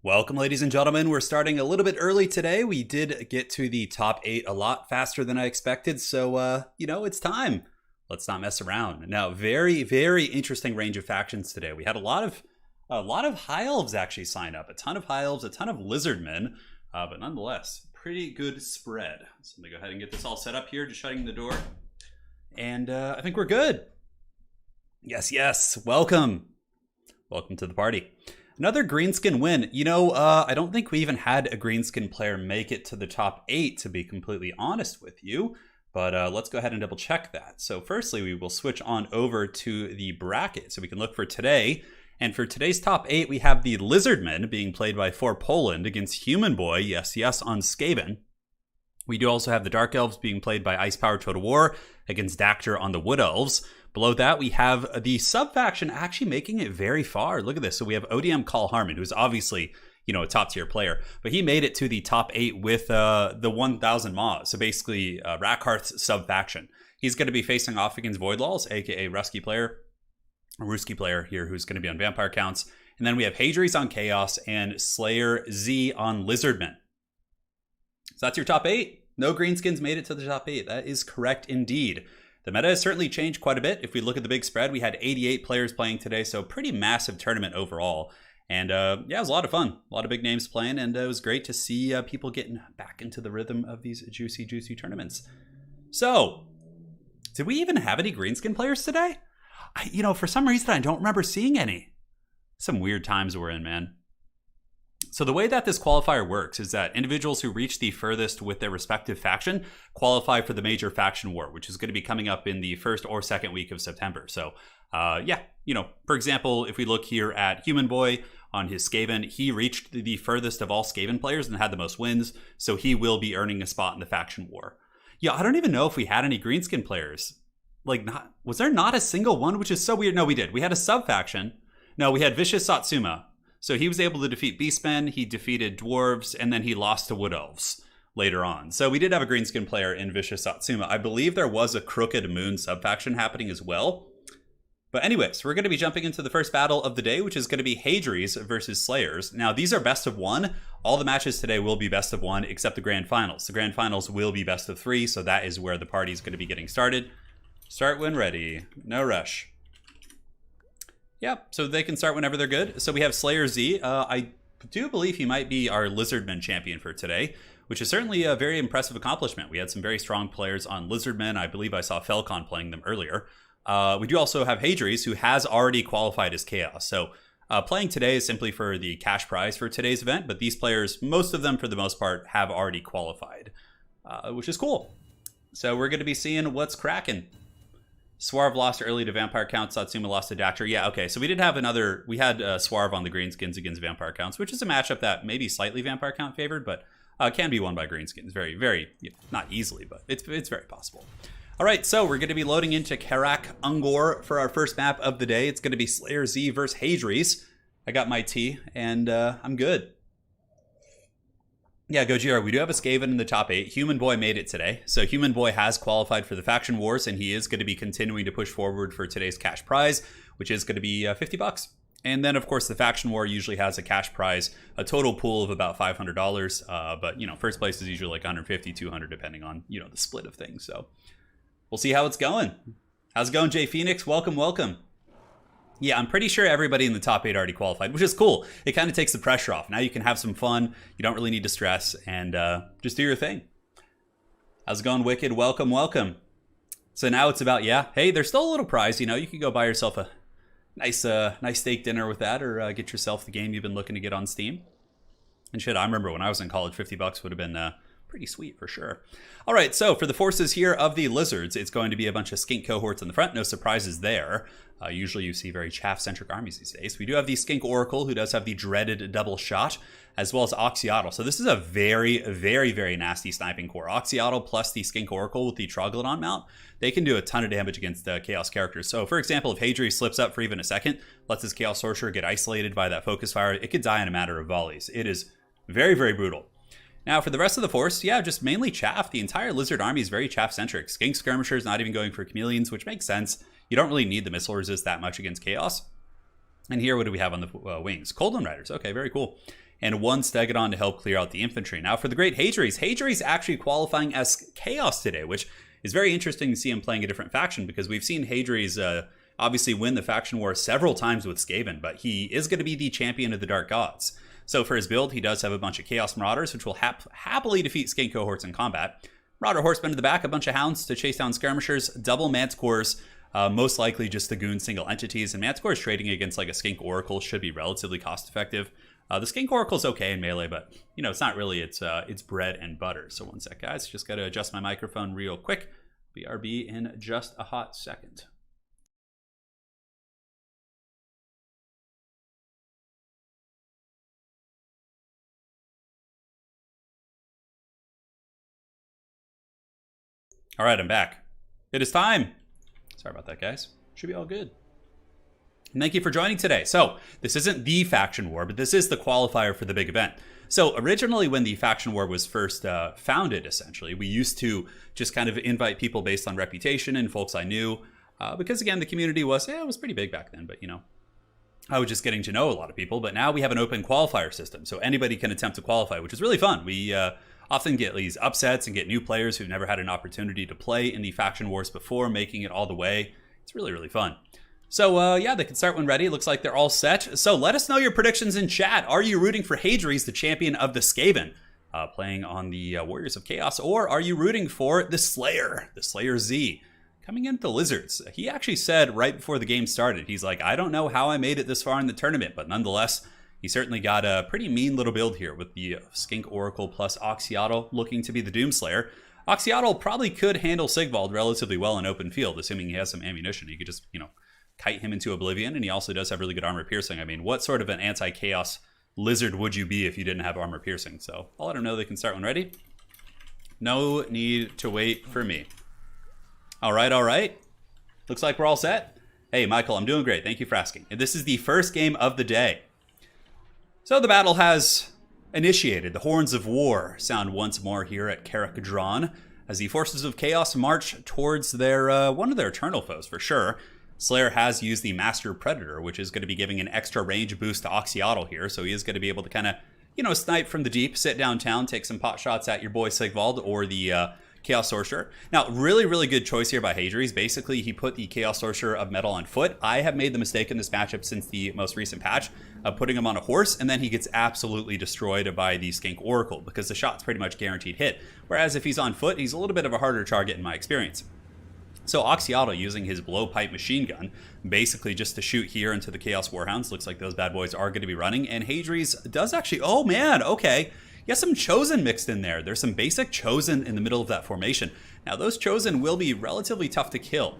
Welcome, ladies and gentlemen. We're starting a little bit early today. We did get to the top 8 a lot faster than I expected, so, it's time. Let's not mess around. Now, very, very interesting range of factions today. We had a lot of High Elves actually sign up. A ton of High Elves, a ton of Lizardmen, but nonetheless, pretty good spread. So let me go ahead and get this all set up here, just shutting the door. And I think we're good. Yes, welcome. Welcome to the party. Another greenskin win. I don't think we even had a greenskin player make it to the top 8, to be completely honest with you. But let's go ahead and double check that. So firstly, we will switch on over to the bracket so we can look for today. And for today's top 8, we have the Lizardmen being played by For Poland against Human Boy, yes, on Skaven. We do also have the Dark Elves being played by Ice Power Total War against Dactyr on the Wood Elves. Below that, we have the sub-faction actually making it very far. Look at this. So we have ODM Call Harmon, who's obviously, a top-tier player. But he made it to the top 8 with the 1,000 Maws. So basically, Rackhearth's sub-faction. He's going to be facing off against Voidlaws, a.k.a. Ruski player here, who's going to be on Vampire counts. And then we have Hadries on Chaos and Slayer Z on Lizardmen. So that's your top 8. No greenskins made it to the top 8. That is correct indeed. The meta has certainly changed quite a bit. If we look at the big spread, we had 88 players playing today, so pretty massive tournament overall. And it was a lot of fun. A lot of big names playing, and it was great to see people getting back into the rhythm of these juicy tournaments. So, did we even have any greenskin players today? For some reason, I don't remember seeing any. Some weird times we're in, man. So the way that this qualifier works is that individuals who reach the furthest with their respective faction qualify for the major faction war, which is going to be coming up in the first or second week of September. So, for example, if we look here at Human Boy on his Skaven, he reached the furthest of all Skaven players and had the most wins, so he will be earning a spot in the faction war. Yeah, I don't even know if we had any greenskin players. Was there not a single one, which is so weird? No, we did. We had a sub-faction. No, we had Vicious Satsuma. So he was able to defeat Beastmen, he defeated Dwarves, and then he lost to Wood Elves later on. So we did have a greenskin player in Vicious Satsuma. I believe there was a Crooked Moon sub-faction happening as well. But anyways, we're going to be jumping into the first battle of the day, which is going to be Hadries versus Slayers. Now, these are best of 1. All the matches today will be best of 1, except the Grand Finals. The Grand Finals will be best of 3, so that is where the party is going to be getting started. Start when ready. No rush. Yeah, so they can start whenever they're good. So we have Slayer Z. I do believe he might be our Lizardman champion for today, which is certainly a very impressive accomplishment. We had some very strong players on Lizardmen. I believe I saw Felcon playing them earlier. We do also have Hadries, who has already qualified as Chaos. So playing today is simply for the cash prize for today's event, but these players, most of them for the most part, have already qualified, which is cool. So we're going to be seeing what's cracking. Swarv lost early to Vampire Count. Satsuma lost to Dactyr. Yeah, okay. So we did have we had Swarv on the Greenskins against Vampire Counts, which is a matchup that maybe slightly Vampire Count favored, but can be won by Greenskins. Very, very, not easily, but it's very possible. All right, so we're going to be loading into Karak Ungor for our first map of the day. It's going to be Slayer Z versus Hadries. I got my tea, and I'm good. Yeah, Gojira, we do have a Skaven in the top 8. Human Boy made it today. So Human Boy has qualified for the Faction Wars, and he is going to be continuing to push forward for today's cash prize, which is going to be $50. And then, of course, the Faction War usually has a cash prize, a total pool of about $500. But, first place is usually like 150, 200, depending on, the split of things. So we'll see how it's going. How's it going, Jay Phoenix? Welcome. Yeah, I'm pretty sure everybody in the top 8 already qualified, which is cool. It kind of takes the pressure off. Now you can have some fun. You don't really need to stress, and just do your thing. How's it going, Wicked? Welcome. So now it's about, hey, there's still a little prize. You can go buy yourself a nice steak dinner with that, or get yourself the game you've been looking to get on Steam. And shit, I remember when I was in college, $50 would have been pretty sweet for sure. All right, so for the forces here of the Lizards, it's going to be a bunch of skink cohorts in the front. No surprises there. Usually you see very chaff-centric armies these days. We do have the Skink Oracle, who does have the dreaded double shot, as well as Oxyotl. So this is a very, very, very nasty sniping core. Oxyotl plus the Skink Oracle with the Troglodon mount, they can do a ton of damage against the Chaos characters. So for example, if Hadri slips up for even a second, lets his Chaos Sorcerer get isolated by that focus fire, it could die in a matter of volleys. It is very, very brutal. Now, for the rest of the force, just mainly chaff. The entire Lizard army is very chaff-centric. Skink Skirmishers not even going for Chameleons, which makes sense. You don't really need the missile resist that much against Chaos. And here, what do we have on the wings? Coldland Riders. Okay, very cool. and 1 Stegodon to help clear out the infantry. Now for the great Hadri's, Hadri's actually qualifying as Chaos today, which is very interesting to see him playing a different faction, because we've seen Hadri's obviously win the faction war several times with Skaven, but he is going to be the champion of the Dark Gods. So for his build, he does have a bunch of Chaos Marauders, which will happily defeat Skink cohorts in combat. Marauder Horsemen in the back, a bunch of Hounds to chase down Skirmishers, double Manticores, most likely just the Goon single entities, and Manticores trading against like a Skink Oracle should be relatively cost effective. The Skink Oracle's okay in melee, but you know, it's not really its bread and butter. So one sec, guys, just gotta adjust my microphone real quick. BRB in just a hot second. All right, I'm back. It is time. Sorry about that, guys. Should be all good. And thank you for joining today. So this isn't the faction war, but this is the qualifier for the big event. So originally when the faction war was first founded, essentially, we used to just kind of invite people based on reputation and folks I knew. Because again, the community was, it was pretty big back then, but you know, I was just getting to know a lot of people. But now we have an open qualifier system, so anybody can attempt to qualify, which is really fun. We often get these upsets and get new players who've never had an opportunity to play in the faction wars before, making it all the way. It's really, really fun. So yeah, they can start when ready. Looks like they're all set. So let us know your predictions in chat. Are you rooting for Hadri's, the champion of the Skaven, playing on the Warriors of Chaos? Or are you rooting for the Slayer Z, coming into the Lizards? He actually said right before the game started, he's like, I don't know how I made it this far in the tournament, but nonetheless, he certainly got a pretty mean little build here with the Skink Oracle plus Oxyotl looking to be the Doomslayer. Oxyotl probably could handle Sigvald relatively well in open field, assuming he has some ammunition. He could just, you know, kite him into oblivion, and he also does have really good armor piercing. I mean, what sort of an anti-chaos lizard would you be if you didn't have armor piercing? So I'll let him know they can start when ready. No need to wait for me. All right, all right. Looks like we're all set. Hey, Michael, I'm doing great. Thank you for asking. And this is the first game of the day. So the battle has initiated. The horns of war sound once more here at Carrick-Dron as the forces of chaos march towards their one of their eternal foes for sure. Slayer has used the Master Predator, which is going to be giving an extra range boost to Oxyotl here, so he is going to be able to kind of, you know, snipe from the deep, sit downtown, take some pot shots at your boy Sigvald or the Chaos Sorcerer. Now, really, really good choice here by Hadri's. Basically, he put the Chaos Sorcerer of Metal on foot. I have made the mistake in this matchup since the most recent patch of putting him on a horse, and then he gets absolutely destroyed by the Skink Oracle because the shot's pretty much guaranteed hit. Whereas if he's on foot, he's a little bit of a harder target in my experience. So Oxyotl using his blowpipe machine gun, basically just to shoot here into the Chaos Warhounds. Looks like those bad boys are going to be running, and Hadri's does actually, oh man, okay. You have some Chosen mixed in there. There's some basic Chosen in the middle of that formation. Now, those Chosen will be relatively tough to kill.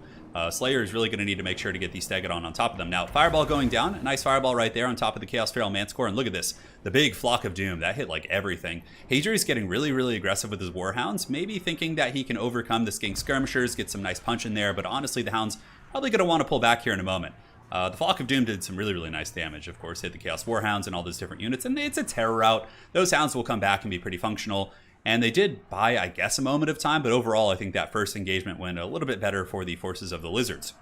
Slayer is really going to need to make sure to get the Stegodon on top of them. Now, Fireball going down. A nice Fireball right there on top of the Chaos Feral Manticore. And look at this. The big Flock of Doom. That hit like everything. Hadri's getting really, really aggressive with his Warhounds. Maybe thinking that he can overcome the Skink Skirmishers, get some nice punch in there. But honestly, the Hound's probably going to want to pull back here in a moment. The Flock of Doom did some really, really nice damage, of course, hit the Chaos Warhounds and all those different units, and it's a terror route. Those Hounds will come back and be pretty functional, and they did buy, I guess, a moment of time, but overall, I think that first engagement went a little bit better for the forces of the Lizards.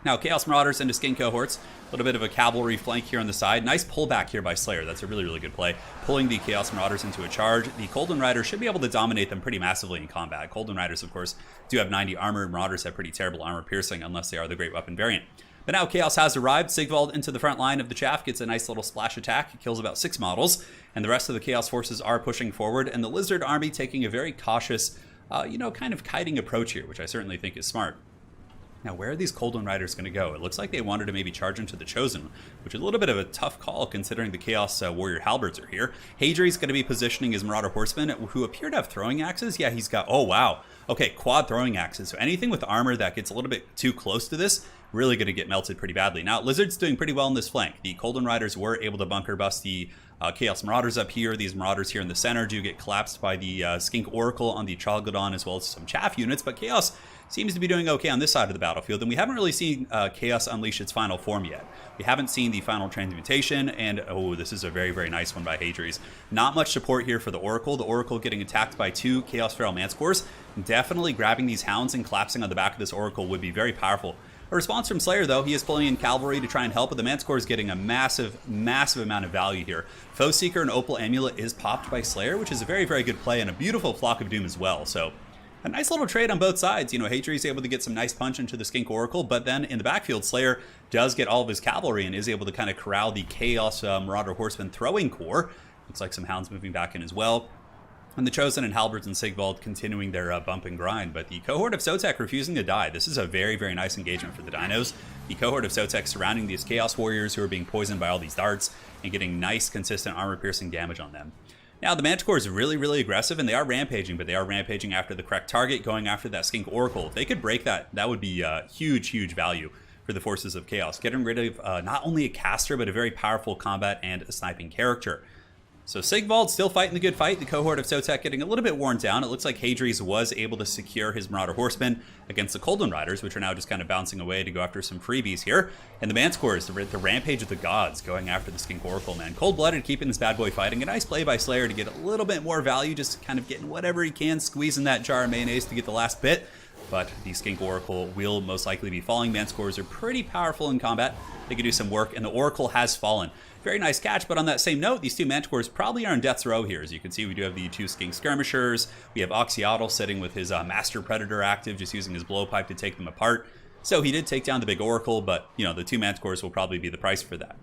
Now, Chaos Marauders into Skink cohorts, a little bit of a cavalry flank here on the side. Nice pullback here by Slayer. That's a really, really good play. Pulling the Chaos Marauders into a charge. The Colden Riders should be able to dominate them pretty massively in combat. Colden Riders, of course, do have 90 armor. Marauders have pretty terrible armor piercing unless they are the Great Weapon variant. But now Chaos has arrived. Sigvald into the front line of the chaff, gets a nice little splash attack, kills about 6 models, and the rest of the Chaos forces are pushing forward, and the Lizard army taking a very cautious, kind of kiting approach here, which I certainly think is smart. Now, where are these Colden Riders going to go? It looks like they wanted to maybe charge into the Chosen, which is a little bit of a tough call considering the Chaos Warrior Halberds are here. Hadri's going to be positioning his Marauder Horsemen, who appear to have throwing axes. Yeah, he's got, oh wow. Okay, quad throwing axes. So anything with armor that gets a little bit too close to this, really going to get melted pretty badly. Now, Lizard's doing pretty well in this flank. The Colden Riders were able to bunker bust the Chaos Marauders up here. These Marauders here in the center do get collapsed by the Skink Oracle on the Troglodyte as well as some chaff units, but Chaos seems to be doing okay on this side of the battlefield, and we haven't really seen Chaos unleash its final form yet. We haven't seen the final transmutation, and oh, this is a very, very nice one by Hadri's. Not much support here for the Oracle. The Oracle getting attacked by 2 Chaos Feral Manticores. definitely grabbing these hounds and collapsing on the back of this Oracle would be very powerful. A response from Slayer, though, he is pulling in cavalry to try and help, but the Manticore is getting a massive, massive amount of value here. Foe Seeker and Opal Amulet is popped by Slayer, which is a very, very good play, and a beautiful Flock of Doom as well. So a nice little trade on both sides. You know, Hadri is able to get some nice punch into the Skink Oracle, but then in the backfield, Slayer does get all of his cavalry and is able to kind of corral the Chaos Marauder Horseman throwing core. Looks like some hounds moving back in as well. And the Chosen and Halberds and Sigvald continuing their bump and grind, but the cohort of Sotek refusing to die. This is a very, very nice engagement for the Dinos. The cohort of Sotek surrounding these Chaos Warriors who are being poisoned by all these darts and getting nice, consistent armor-piercing damage on them. Now, the Manticore is really, really aggressive, and they are rampaging, but they are rampaging after the correct target, going after that Skink Oracle. If they could break that, that would be huge, huge value for the forces of Chaos, getting rid of not only a caster, but a very powerful combat and a sniping character. So Sigvald still fighting the good fight. The cohort of Sotek getting a little bit worn down. It looks like Hadri's was able to secure his Marauder Horsemen against the Coldwind Riders, which are now just kind of bouncing away to go after some freebies here. And the Manticore is the Rampage of the Gods going after the Skink Oracle, man. Cold-blooded, keeping this bad boy fighting. A nice play by Slayer to get a little bit more value, just kind of getting whatever he can, squeezing that jar of mayonnaise to get the last bit. But the Skink Oracle will most likely be falling. Manticores are pretty powerful in combat. They can do some work, and the Oracle has fallen. Very nice catch, but on that same note, these two Manticores probably are in death's row here. As you can see, we do have the two Skink Skirmishers. We have Oxyotl sitting with his Master Predator active, just using his blowpipe to take them apart. So he did take down the big Oracle, but, you know, the two Manticores will probably be the price for that.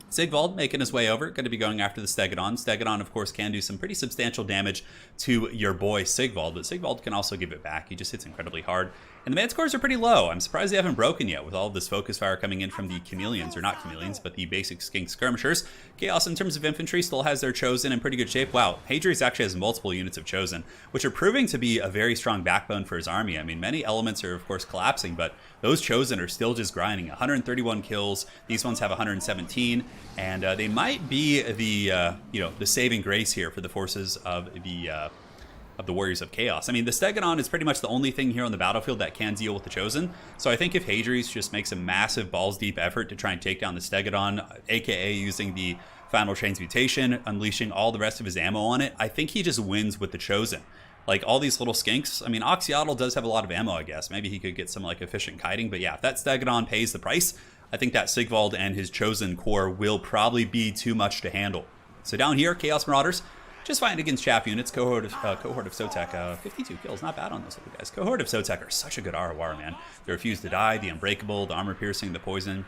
Sigvald making his way over, going to be going after the Stegodon. Stegodon, of course, can do some pretty substantial damage to your boy Sigvald, but Sigvald can also give it back. He just hits incredibly hard. And the Manticores are pretty low. I'm surprised they haven't broken yet with all of this focus fire coming in from the Chameleons, or not Chameleons, but the basic Skink Skirmishers. Chaos, in terms of infantry, still has their Chosen in pretty good shape. Wow, Hadri's actually has multiple units of Chosen, which are proving to be a very strong backbone for his army. I mean, many elements are, of course, collapsing, but those Chosen are still just grinding. 131 kills. These ones have 117, and they might be the the saving grace here for the forces of the Warriors of Chaos. I mean, the Stegodon is pretty much the only thing here on the battlefield that can deal with the Chosen. So I think if Hadri's just makes a massive balls-deep effort to try and take down the Stegodon, aka using the Final Transmutation, unleashing all the rest of his ammo on it, I think he just wins with the Chosen. Like, all these little skinks, I mean, Oxyotl does have a lot of ammo, I guess. Maybe he could get some, like, efficient kiting. But yeah, if that Stegodon pays the price, I think that Sigvald and his Chosen core will probably be too much to handle. So down here, Chaos Marauders, just fighting against chaff units. Cohort of Sotek, 52 kills, not bad on those little guys. Cohort of Sotek are such a good ROR, man. They refuse to die, the unbreakable, the armor piercing, the poison.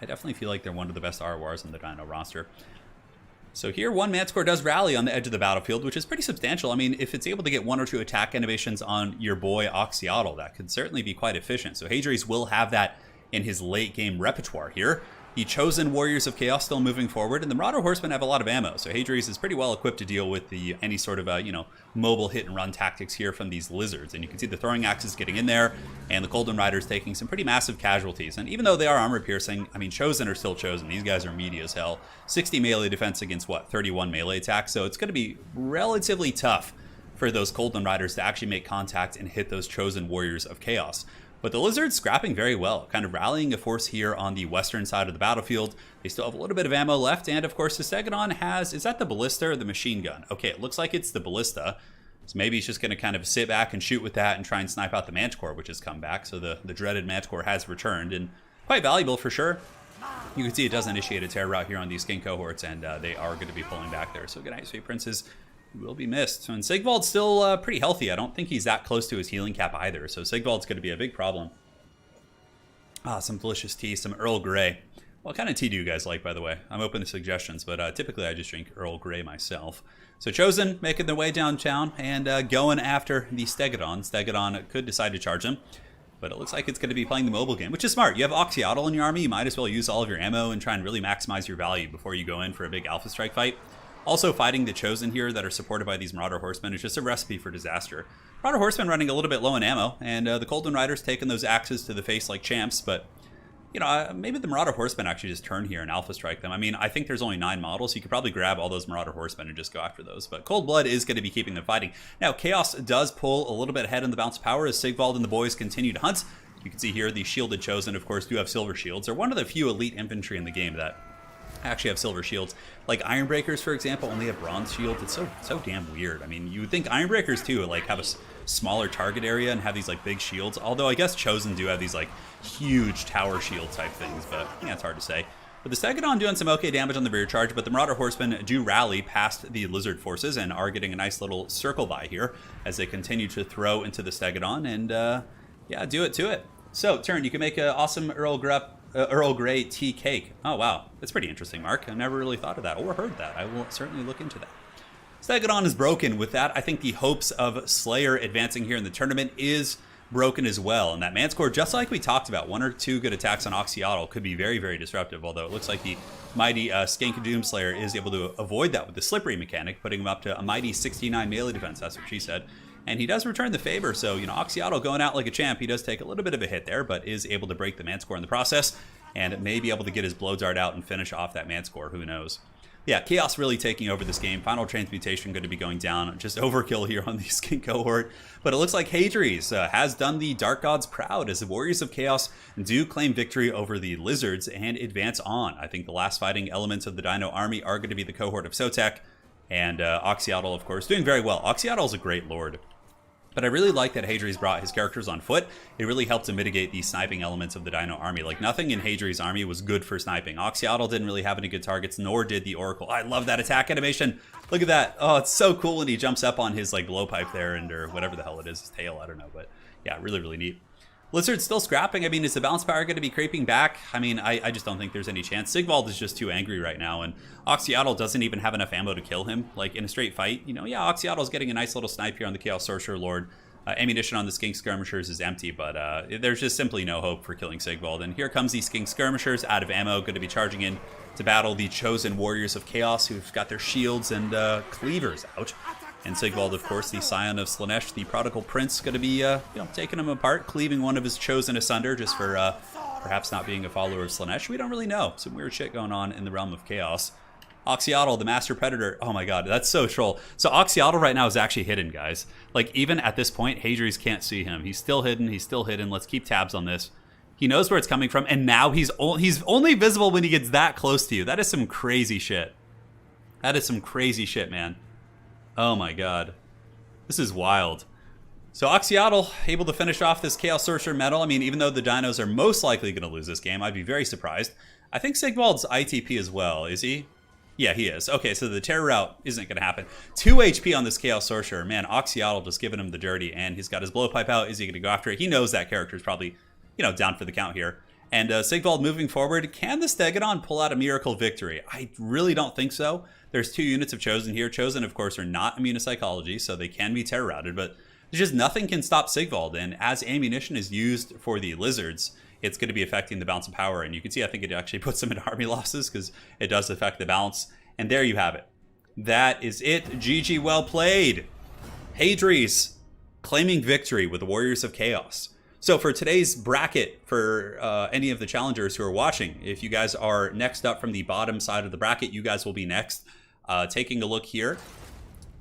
I definitely feel like they're one of the best RORs on the Dino roster. So here, one Manticore does rally on the edge of the battlefield, which is pretty substantial. I mean, if it's able to get 1 or 2 attack innovations on your boy Oxyotl, that could certainly be quite efficient. So Hadri's will have that in his late game repertoire here. The Chosen Warriors of Chaos still moving forward, and the Marauder Horsemen have a lot of ammo, so Hadri's is pretty well equipped to deal with any sort of mobile hit and run tactics here from these lizards. And you can see the throwing axes getting in there, and the Coldwind Riders taking some pretty massive casualties. And even though they are armor piercing, I mean, Chosen are still Chosen. These guys are meaty as hell. 60 melee defense against what, 31 melee attack, so it's going to be relatively tough for those Coldwind Riders to actually make contact and hit those Chosen Warriors of Chaos. But the Lizard's scrapping very well, kind of rallying a force here on the western side of the battlefield. They still have a little bit of ammo left, and of course the Stegodon has, is that the Ballista or the Machine Gun? Okay, it looks like it's the Ballista, so maybe he's just going to kind of sit back and shoot with that and try and snipe out the Manticore, which has come back. So the dreaded Manticore has returned, and quite valuable for sure. You can see it does initiate a terror route here on these Skink cohorts, and they are going to be pulling back there. So good night, sweet princes. Will be missed. And Sigvald's still pretty healthy. I don't think he's that close to his healing cap either, so Sigvald's going to be a big problem. Ah, some delicious tea, some Earl Grey. What kind of tea do you guys like, by the way? I'm open to suggestions, but typically I just drink Earl Grey myself. So Chosen making their way downtown and going after the Stegodon. Stegodon could decide to charge him, but it looks like it's going to be playing the mobile game, which is smart. You have Oxyotl in your army, you might as well use all of your ammo and try and really maximize your value before you go in for a big Alpha Strike fight. Also, fighting the Chosen here that are supported by these Marauder Horsemen is just a recipe for disaster. Marauder Horsemen running a little bit low in ammo, and the Coldwind Riders taking those axes to the face like champs, but, you know, maybe the Marauder Horsemen actually just turn here and Alpha Strike them. I mean, I think there's only 9 models, so you could probably grab all those Marauder Horsemen and just go after those, but Cold Blood is going to be keeping them fighting. Now, Chaos does pull a little bit ahead in the bounce of power as Sigvald and the boys continue to hunt. You can see here the Shielded Chosen, of course, do have silver shields. They're one of the few elite infantry in the game that actually have silver shields. Like Ironbreakers, for example, only have bronze shields. It's so damn weird. I mean, you would think Ironbreakers too like have a smaller target area and have these like big shields. Although I guess Chosen do have these like huge tower shield type things, but yeah, it's hard to say. But the Stegodon doing some okay damage on the rear charge, but the Marauder Horsemen do rally past the Lizard forces and are getting a nice little circle by here as they continue to throw into the Stegodon and yeah, do it to it. So, Turin, you can make an awesome Earl Grey tea cake. Oh, wow. That's pretty interesting, Mark. I never really thought of that or heard that. I will certainly look into that. Stegodon is broken. With that, I think the hopes of Slayer advancing here in the tournament is broken as well. And that Manscore, just like we talked about, 1 or 2 good attacks on Oxyotl could be very, very disruptive, although it looks like the mighty Skink Doomslayer is able to avoid that with the slippery mechanic, putting him up to a mighty 69 melee defense. That's what she said. And he does return the favor, so, you know, Oxyotl going out like a champ, he does take a little bit of a hit there, but is able to break the Manscore in the process, and may be able to get his Blow Dart out and finish off that Manscore, who knows. Yeah, Chaos really taking over this game. Final Transmutation going to be going down. Just overkill here on the Skink cohort. But it looks like Hadries has done the Dark Gods proud as the Warriors of Chaos do claim victory over the Lizards and advance on. I think the last fighting elements of the Dino army are going to be the cohort of Sotek. And Oxyotl, of course, doing very well. Oxyotl is a great lord. But I really like that Hadries brought his characters on foot. It really helped to mitigate the sniping elements of the Dino army. Like, nothing in Hadries' army was good for sniping. Oxyotl didn't really have any good targets, nor did the Oracle. I love that attack animation. Look at that. Oh, it's so cool when he jumps up on his, like, blowpipe there, and or whatever the hell it is, his tail, I don't know. But, yeah, really, really neat. Lizard's still scrapping. I mean, is the balance power going to be creeping back? I mean, I just don't think there's any chance. Sigvald is just too angry right now, and Oxyotl doesn't even have enough ammo to kill him. Like, in a straight fight, you know, yeah, Oxyotl's getting a nice little snipe here on the Chaos Sorcerer Lord. Ammunition on the Skink Skirmishers is empty, but there's just simply no hope for killing Sigvald. And here comes the Skink Skirmishers out of ammo, going to be charging in to battle the Chosen Warriors of Chaos, who've got their shields and cleavers out. And Sigvald, of course, the scion of Slaanesh, the prodigal prince, going to be taking him apart, cleaving one of his Chosen asunder just for perhaps not being a follower of Slaanesh. We don't really know. Some weird shit going on in the realm of Chaos. Oxyotl, the Master Predator. Oh my god, that's so troll. So Oxyotl right now is actually hidden, guys. Like, even at this point, Hadries can't see him. He's still hidden. He's still hidden. Let's keep tabs on this. He knows where it's coming from, and now he's only visible when he gets that close to you. That is some crazy shit. That is some crazy shit, man. Oh my god. This is wild. So Oxyotl able to finish off this Chaos Sorcerer medal. I mean, even though the Dinos are most likely going to lose this game, I'd be very surprised. I think Sigvald's ITP as well, is he? Yeah, he is. Okay, so the Terror Route isn't going to happen. 2 HP on this Chaos Sorcerer. Man, Oxyotl just giving him the dirty, and he's got his blowpipe out. Is he going to go after it? He knows that character is probably, down for the count here. And Sigvald moving forward. Can the Stegodon pull out a miracle victory? I really don't think so. There's 2 units of Chosen here. Chosen, of course, are not immune to psychology, so they can be Terror Routed, but there's just nothing can stop Sigvald. And as ammunition is used for the Lizards, it's going to be affecting the balance of power. And you can see, I think it actually puts them in army losses because it does affect the balance. And there you have it. That is it. GG, well played. Hadries claiming victory with the Warriors of Chaos. So for today's bracket, for any of the challengers who are watching, if you guys are next up from the bottom side of the bracket, you guys will be next. Taking a look here,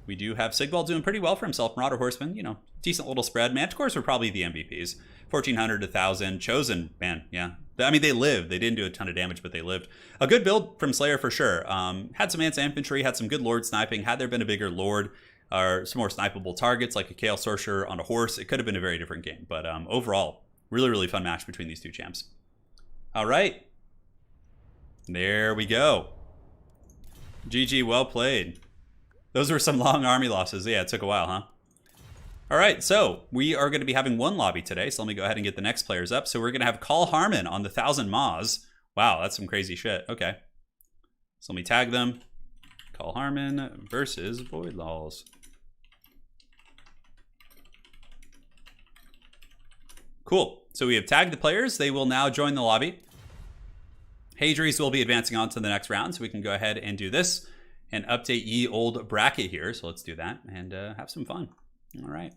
we do have Sigvald doing pretty well for himself. Marauder Horseman, decent little spread. Manticores were probably the MVPs. 1,400 to 1,000. Chosen, man, yeah. I mean, they lived. They didn't do a ton of damage, but they lived. A good build from Slayer for sure. Had some anti-infantry, had some good Lord sniping. Had there been a bigger Lord or some more snipeable targets like a Chaos Sorcerer on a horse, it could have been a very different game. But overall, really, really fun match between these 2 champs. All right. There we go. GG, well played. Those were some long army losses. Yeah, it took a while, huh? All right, so we are going to be having 1 lobby today, so let me go ahead and get the next players up. So we're going to have Call Harmon on the 1,000 Maws. Wow, that's some crazy shit. Okay. So let me tag them. Call Harmon versus Void Laws. Cool. So we have tagged the players. They will now join the lobby. Hadries will be advancing on to the next round, so we can go ahead and do this and update ye old bracket here. So let's do that and have some fun. All right.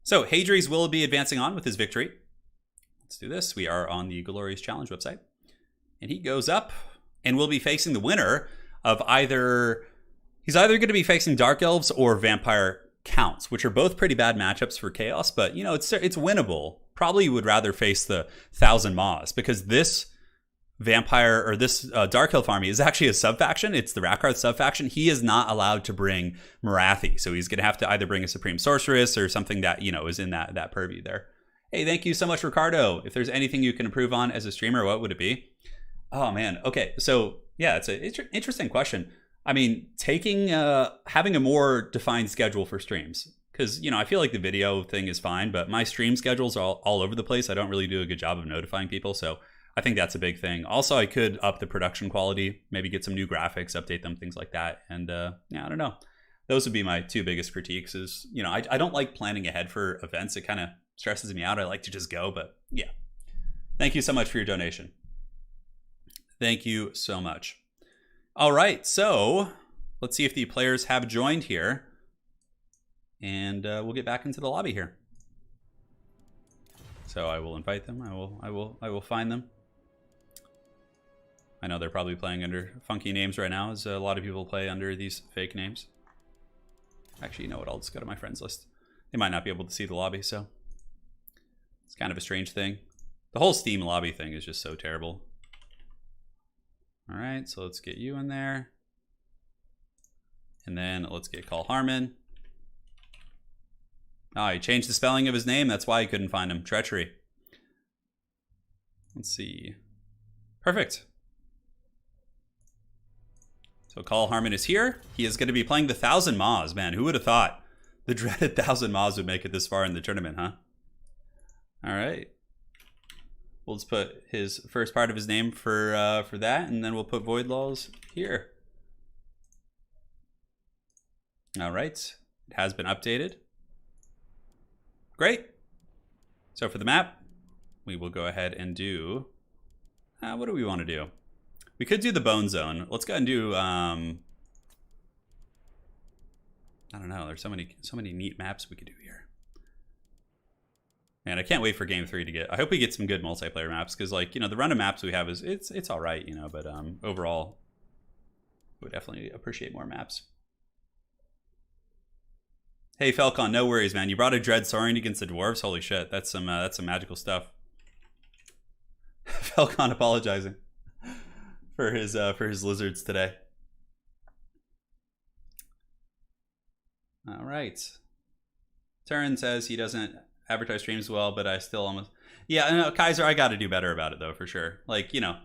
So Hadries will be advancing on with his victory. Let's do this. We are on the Glorious Challenge website. And he goes up and will be facing the winner of he's either going to be facing Dark Elves or Vampire Counts, which are both pretty bad matchups for Chaos, but it's winnable. Probably would rather face the 1,000 Maws because this vampire, or this Dark Elf army is actually a sub-faction. It's the Rakarth sub-faction. He is not allowed to bring Marathi. So he's going to have to either bring a Supreme Sorceress or something that, you know, is in that purview there. Hey, thank you so much, Ricardo. If there's anything you can improve on as a streamer, what would it be? Oh, man. Okay. So, yeah, it's an interesting question. I mean, having a more defined schedule for streams. Because, you know, I feel like the video thing is fine, but my stream schedules are all over the place. I don't really do a good job of notifying people. So I think that's a big thing. Also, I could up the production quality, maybe get some new graphics, update them, things like that. And yeah, I don't know. Those would be my two biggest critiques is, you know, I don't like planning ahead for events. It kind of stresses me out. I like to just go, but yeah. Thank you so much for your donation. Thank you so much. All right, so let's see if the players have joined here. And we'll get back into the lobby here. So I will invite them. I will find them. I know they're probably playing under funky names right now, as a lot of people play under these fake names. Actually, you know what? I'll just go to my friends list. They might not be able to see the lobby, so it's kind of a strange thing. The whole Steam lobby thing is just so terrible. All right, so let's get you in there. And then let's get Call Harmon. Oh, he changed the spelling of his name. That's why he couldn't find him. Treachery. Let's see. Perfect. So Call Harmon is here. He is going to be playing the 1,000 Maws. Man, who would have thought the dreaded 1,000 Maws would make it this far in the tournament, huh? All right. We'll just put his first part of his name for that, and then we'll put Void Laws here. All right. It has been updated. Great. So for the map, we will go ahead and do, what do we want to do? We could do the Bone Zone. Let's go ahead and do, I don't know. There's so many neat maps we could do here. Man, I can't wait for Game 3 to get, I hope we get some good multiplayer maps, because, like, you know, the run of maps we have is, it's all right, you know, but overall, we would definitely appreciate more maps. Hey Falcon, no worries, man. You brought a Dread Saurian against the dwarves. Holy shit, that's some magical stuff. Falcon apologizing for his lizards today. All right. Turin says he doesn't advertise streams well, but I still almost. Yeah, no, Kaiser, I got to do better about it though, for sure. Like, you know.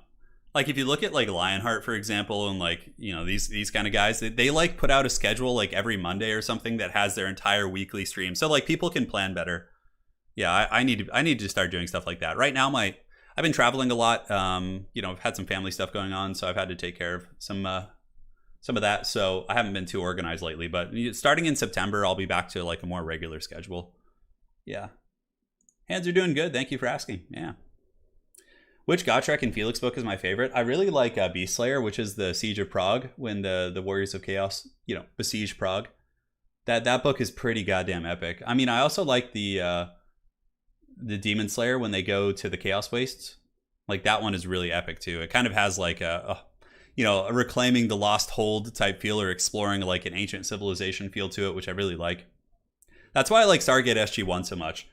Like if you look at like Lionheart, for example, and like, you know, these kind of guys, they like put out a schedule like every Monday or something that has their entire weekly stream. So like people can plan better. Yeah, I need to start doing stuff like that. Right now, I've been traveling a lot. You know, I've had some family stuff going on, so I've had to take care of some of that. So I haven't been too organized lately, but starting in September, I'll be back to like a more regular schedule. Yeah. Hands are doing good. Thank you for asking. Yeah. Which Gotrek and Felix book is my favorite? I really like Beast Slayer, which is the Siege of Prague, when the Warriors of Chaos, you know, besiege Prague. That book is pretty goddamn epic. I mean, I also like the Demon Slayer when they go to the Chaos Wastes. Like that one is really epic too. It kind of has like a reclaiming the lost hold type feel, or exploring like an ancient civilization feel to it, which I really like. That's why I like Stargate SG-1 so much.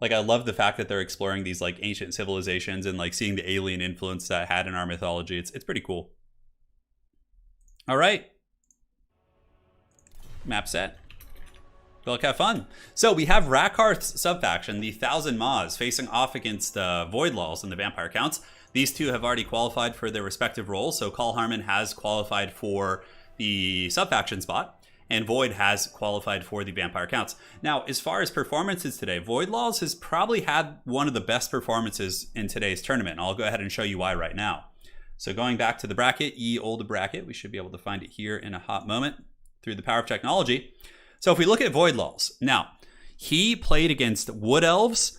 Like, I love the fact that they're exploring these, like, ancient civilizations and, like, seeing the alien influence that had in our mythology. It's pretty cool. All right. Map set. Feel like have fun. So, we have Rakarth's subfaction, the 1,000 Maws, facing off against Void Laws and the Vampire Counts. These two have already qualified for their respective roles. So, Call Harmon has qualified for the subfaction spot, and Void has qualified for the Vampire Counts. Now, as far as performances today, Void Laws has probably had one of the best performances in today's tournament. And I'll go ahead and show you why right now. So going back to the bracket, ye olde bracket, we should be able to find it here in a hot moment through the power of technology. So if we look at Void Laws, now, he played against Wood Elves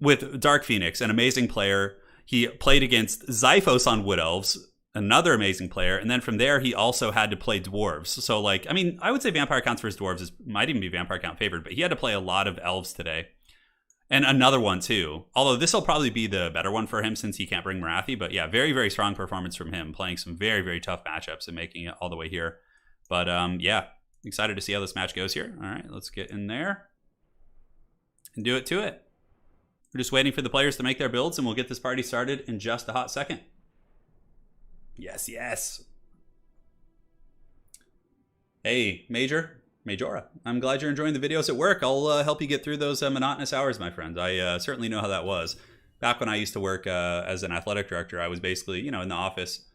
with Dark Phoenix, an amazing player. He played against Xiphos on Wood Elves, another amazing player, and then from there he also had to play dwarves. So like, I mean, I would say Vampire Counts versus dwarves might even be Vampire Count favored, but he had to play a lot of elves today, and another one too, although this will probably be the better one for him since he can't bring Marathi. But yeah, very, very strong performance from him, playing some very, very tough matchups and making it all the way here. But yeah, excited to see how this match goes here. All right, let's get in there and do it to it. We're just waiting for the players to make their builds, and we'll get this party started in just a hot second. Yes, yes. Hey, Majora. I'm glad you're enjoying the videos at work. I'll help you get through those monotonous hours, my friend. I certainly know how that was. Back when I used to work as an athletic director, I was basically, in the office.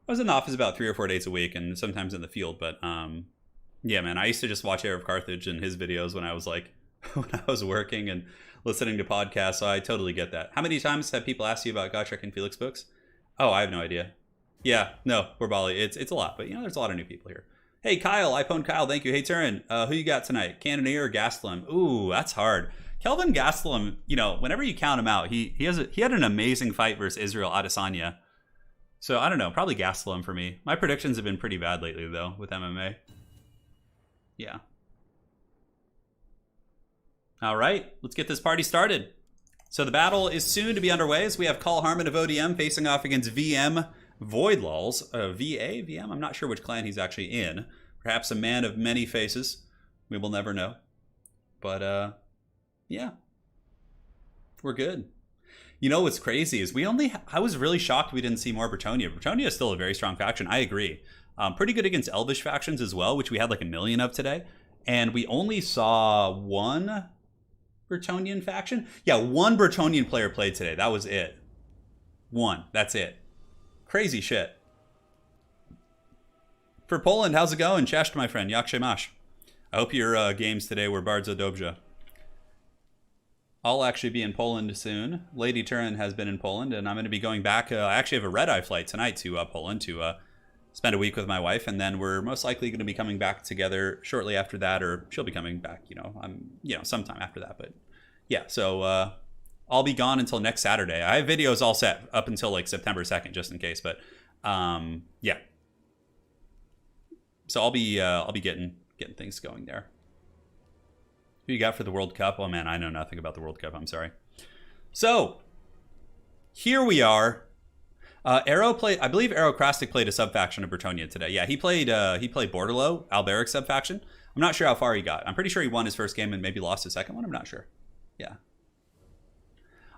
I was in the office about 3 or 4 days a week, and sometimes in the field. But yeah, man, I used to just watch Heir of Carthage and his videos when I was working and listening to podcasts. So I totally get that. How many times have people asked you about Gotrek and Felix books? Oh, I have no idea. Yeah, no, we're Bali. It's a lot, but there's a lot of new people here. Hey, Kyle, iPhone Kyle, thank you. Hey, Turin, who you got tonight? Cannoneer or Gastelum? Ooh, that's hard. Kelvin Gastelum, whenever you count him out, he had an amazing fight versus Israel Adesanya. So I don't know, probably Gastelum for me. My predictions have been pretty bad lately though with MMA. Yeah. All right, let's get this party started. So the battle is soon to be underway as we have Call Harmon of ODM facing off against VM Voidlulls. VM? I'm not sure which clan he's actually in. Perhaps a man of many faces. We will never know. But yeah, we're good. What's crazy is I was really shocked we didn't see more Bretonnia. Bretonnia is still a very strong faction. I agree. Pretty good against Elvish factions as well, which we had like 1 million of today. And we only saw one Bretonian faction. Yeah, one Bretonian player played today. That was it. One. That's it. Crazy shit. For Poland, how's it going? Cześć, my friend. Jak się masz? I hope your games today were bardzo dobrze. I'll actually be in Poland soon. Lady Turin has been in Poland, and I'm going to be going back. I actually have a red-eye flight tonight to Poland to spend a week with my wife, and then we're most likely going to be coming back together shortly after that, or she'll be coming back, sometime after that. But yeah, so I'll be gone until next Saturday. I have videos all set up until like September 2nd, just in case. But yeah, so I'll be getting things going there. Who you got for the World Cup? Oh man, I know nothing about the World Cup. I'm sorry. So here we are. I believe Arrow Krastic played a sub-faction of Bretonnia today. Yeah, he played Bordello, Alberic sub-faction. I'm not sure how far he got. I'm pretty sure he won his first game and maybe lost his second one. I'm not sure. Yeah.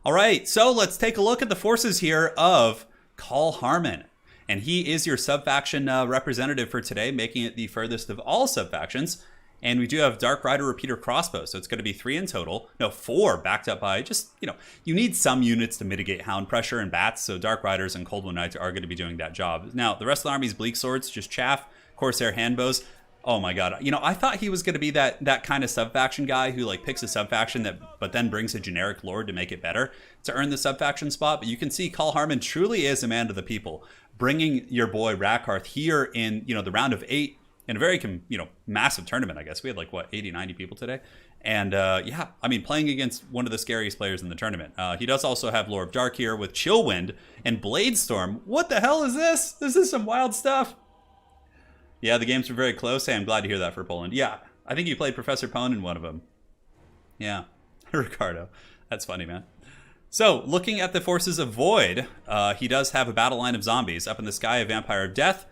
All right, so let's take a look at the forces here of Call Harmon. And he is your sub-faction representative for today, making it the furthest of all sub-factions. And we do have Dark Rider Repeater Crossbow, so it's going to be 3 in total. No, 4 backed up by just, you need some units to mitigate Hound pressure and bats, so Dark Riders and Cold Wind Knights are going to be doing that job. Now, the rest of the army's Bleak Swords, just chaff, Corsair Handbows. Oh my god, I thought he was going to be that kind of sub-faction guy who picks a sub-faction but then brings a generic lord to make it better to earn the sub-faction spot. But you can see Call Harmon truly is a man of the people, bringing your boy Rakarth here in, the round of 8. In a very, massive tournament, I guess. We had 80, 90 people today. And yeah, playing against one of the scariest players in the tournament. He does also have Lore of Dark here with Chillwind and Bladestorm. What the hell is this? This is some wild stuff. Yeah, the games were very close. Hey, I'm glad to hear that for Poland. Yeah, I think you played Professor Pone in one of them. Yeah, Ricardo. That's funny, man. So, looking at the forces of Void, he does have a battle line of zombies. Up in the sky, a Vampire of Death.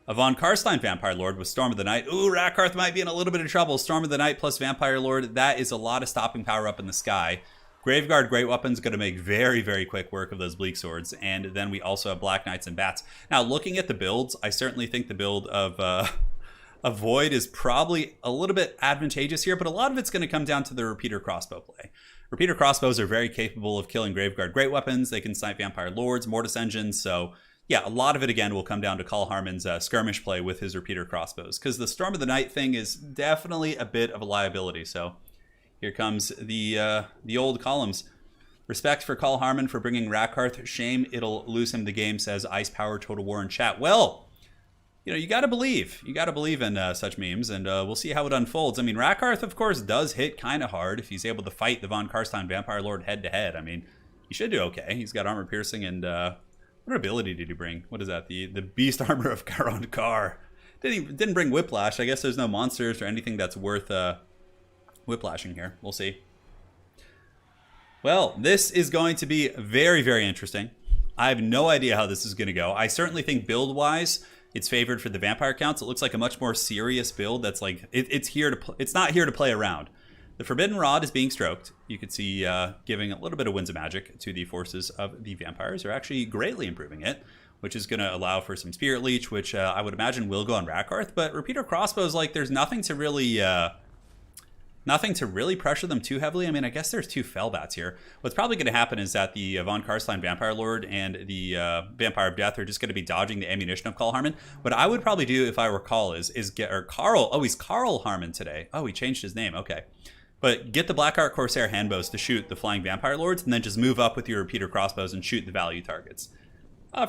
A Von Karstein Vampire Lord with Storm of the Night. Ooh, Rakarth might be in a little bit of trouble. Storm of the Night plus Vampire Lord. That is a lot of stopping power up in the sky. Graveguard Great Weapon's going to make very, very quick work of those Bleak Swords. And then we also have Black Knights and Bats. Now, looking at the builds, I certainly think the build of Void is probably a little bit advantageous here, but a lot of it's going to come down to the Repeater Crossbow play. Repeater Crossbows are very capable of killing Graveguard Great Weapons. They can snipe Vampire Lords, Mortis Engines, so yeah, a lot of it, again, will come down to Call Harmon's skirmish play with his Repeater Crossbows, because the Storm of the Night thing is definitely a bit of a liability. So here comes the old columns. Respect for Call Harmon for bringing Rakarth. Shame it'll lose him the game, says Ice Power Total War in chat. Well, you got to believe. You got to believe in such memes, and we'll see how it unfolds. Rakarth, of course, does hit kind of hard if he's able to fight the Von Karstein Vampire Lord head-to-head. He should do okay. He's got armor piercing and... what ability did he bring? What is that? The Beast Armor of Garon Kar. Didn't bring Whiplash. I guess there's no monsters or anything that's worth whiplashing here. We'll see. Well, this is going to be very, very interesting. I have no idea how this is going to go. I certainly think build-wise, it's favored for the Vampire counts. It looks like a much more serious build that's it's not here to play around. The Forbidden Rod is being stroked. You could see giving a little bit of Winds of Magic to the forces of the Vampires. They're actually greatly improving it. which is going to allow for some Spirit Leech, which I would imagine will go on Rakarth. But Repeater Crossbows, like, there's nothing to really pressure them too heavily. I mean, I guess there's 2 Fellbats here. What's probably going to happen is that the Von Karstein Vampire Lord and the Vampire of Death are just going to be dodging the ammunition of Carl Harmon. What I would probably do if I were Carl is get, or Carl, oh, he's Carl Harmon today. Oh, he changed his name, okay. But get the Blackheart Corsair handbows to shoot the Flying Vampire Lords, and then just move up with your Repeater Crossbows and shoot the value targets.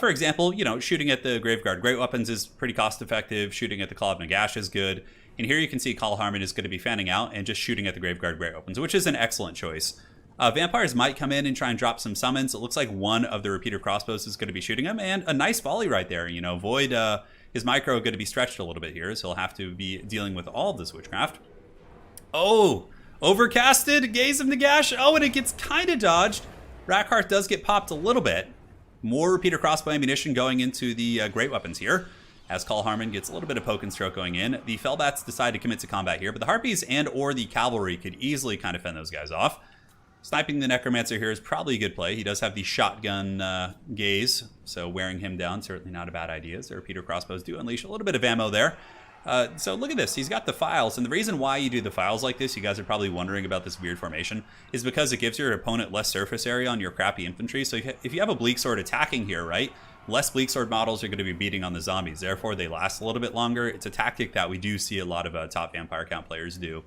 For example, you know, shooting at the Graveguard Great Weapons is pretty cost effective. Shooting at the Claw of Nagash is good. And here you can see Carl Harmon is going to be fanning out and just shooting at the Graveguard Great Weapons, which is an excellent choice. Vampires might come in and try and drop some summons. It looks like one of the Repeater Crossbows is going to be shooting them, and a nice volley right there. You know, Void, his micro going to be stretched a little bit here, so he'll have to be dealing with all of this witchcraft. Oh, overcasted, Gaze of Nagash. Oh, and it gets kind of dodged. Rakarth does get popped a little bit. More Repeater Crossbow ammunition going into the Great Weapons here, as Carl Harmon gets a little bit of poke and stroke going in. The Fellbats decide to commit to combat here, but the Harpies and or the Cavalry could easily kind of fend those guys off. Sniping the Necromancer here is probably a good play. He does have the shotgun gaze, so wearing him down, certainly not a bad idea. So Repeater Crossbows do unleash a little bit of ammo there. So look at this, he's got the files, and the reason why you do the files like this, you guys are probably wondering about this weird formation, is because it gives your opponent less surface area on your crappy infantry. So if you have a Bleak Sword attacking here, right, less Bleak Sword models are going to be beating on the zombies, therefore they last a little bit longer. It's a tactic that we do see a lot of top Vampire Count players do.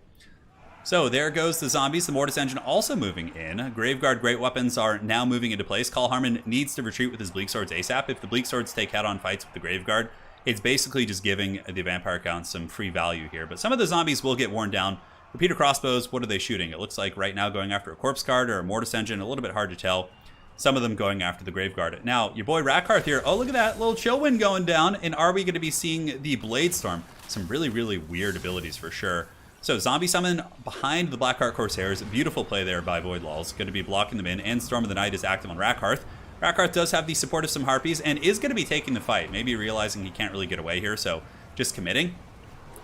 So there goes the zombies, the Mortis Engine also moving in. Graveguard Great Weapons are now moving into place. Carl Harmon needs to retreat with his Bleak Swords ASAP. If the Bleak Swords take head-on fights with the Graveguard, it's basically just giving the Vampire Count some free value here. But some of the zombies will get worn down. Repeater Crossbows, what are they shooting? It looks like right now going after a Corpse Guard or a Mortis Engine, a little bit hard to tell. Some of them going after the Graveguard. Now, your boy Rakarth here, oh, look at that little chill wind going down. And are we going to be seeing the Blade Storm? Some really, really weird abilities for sure. So Zombie Summon behind the Blackheart Corsairs. Beautiful play there by Void Lulz. Going to be blocking them in. And Storm of the Night is active on Rakarth. Rakarth does have the support of some Harpies and is going to be taking the fight. Maybe realizing he can't really get away here, so just committing.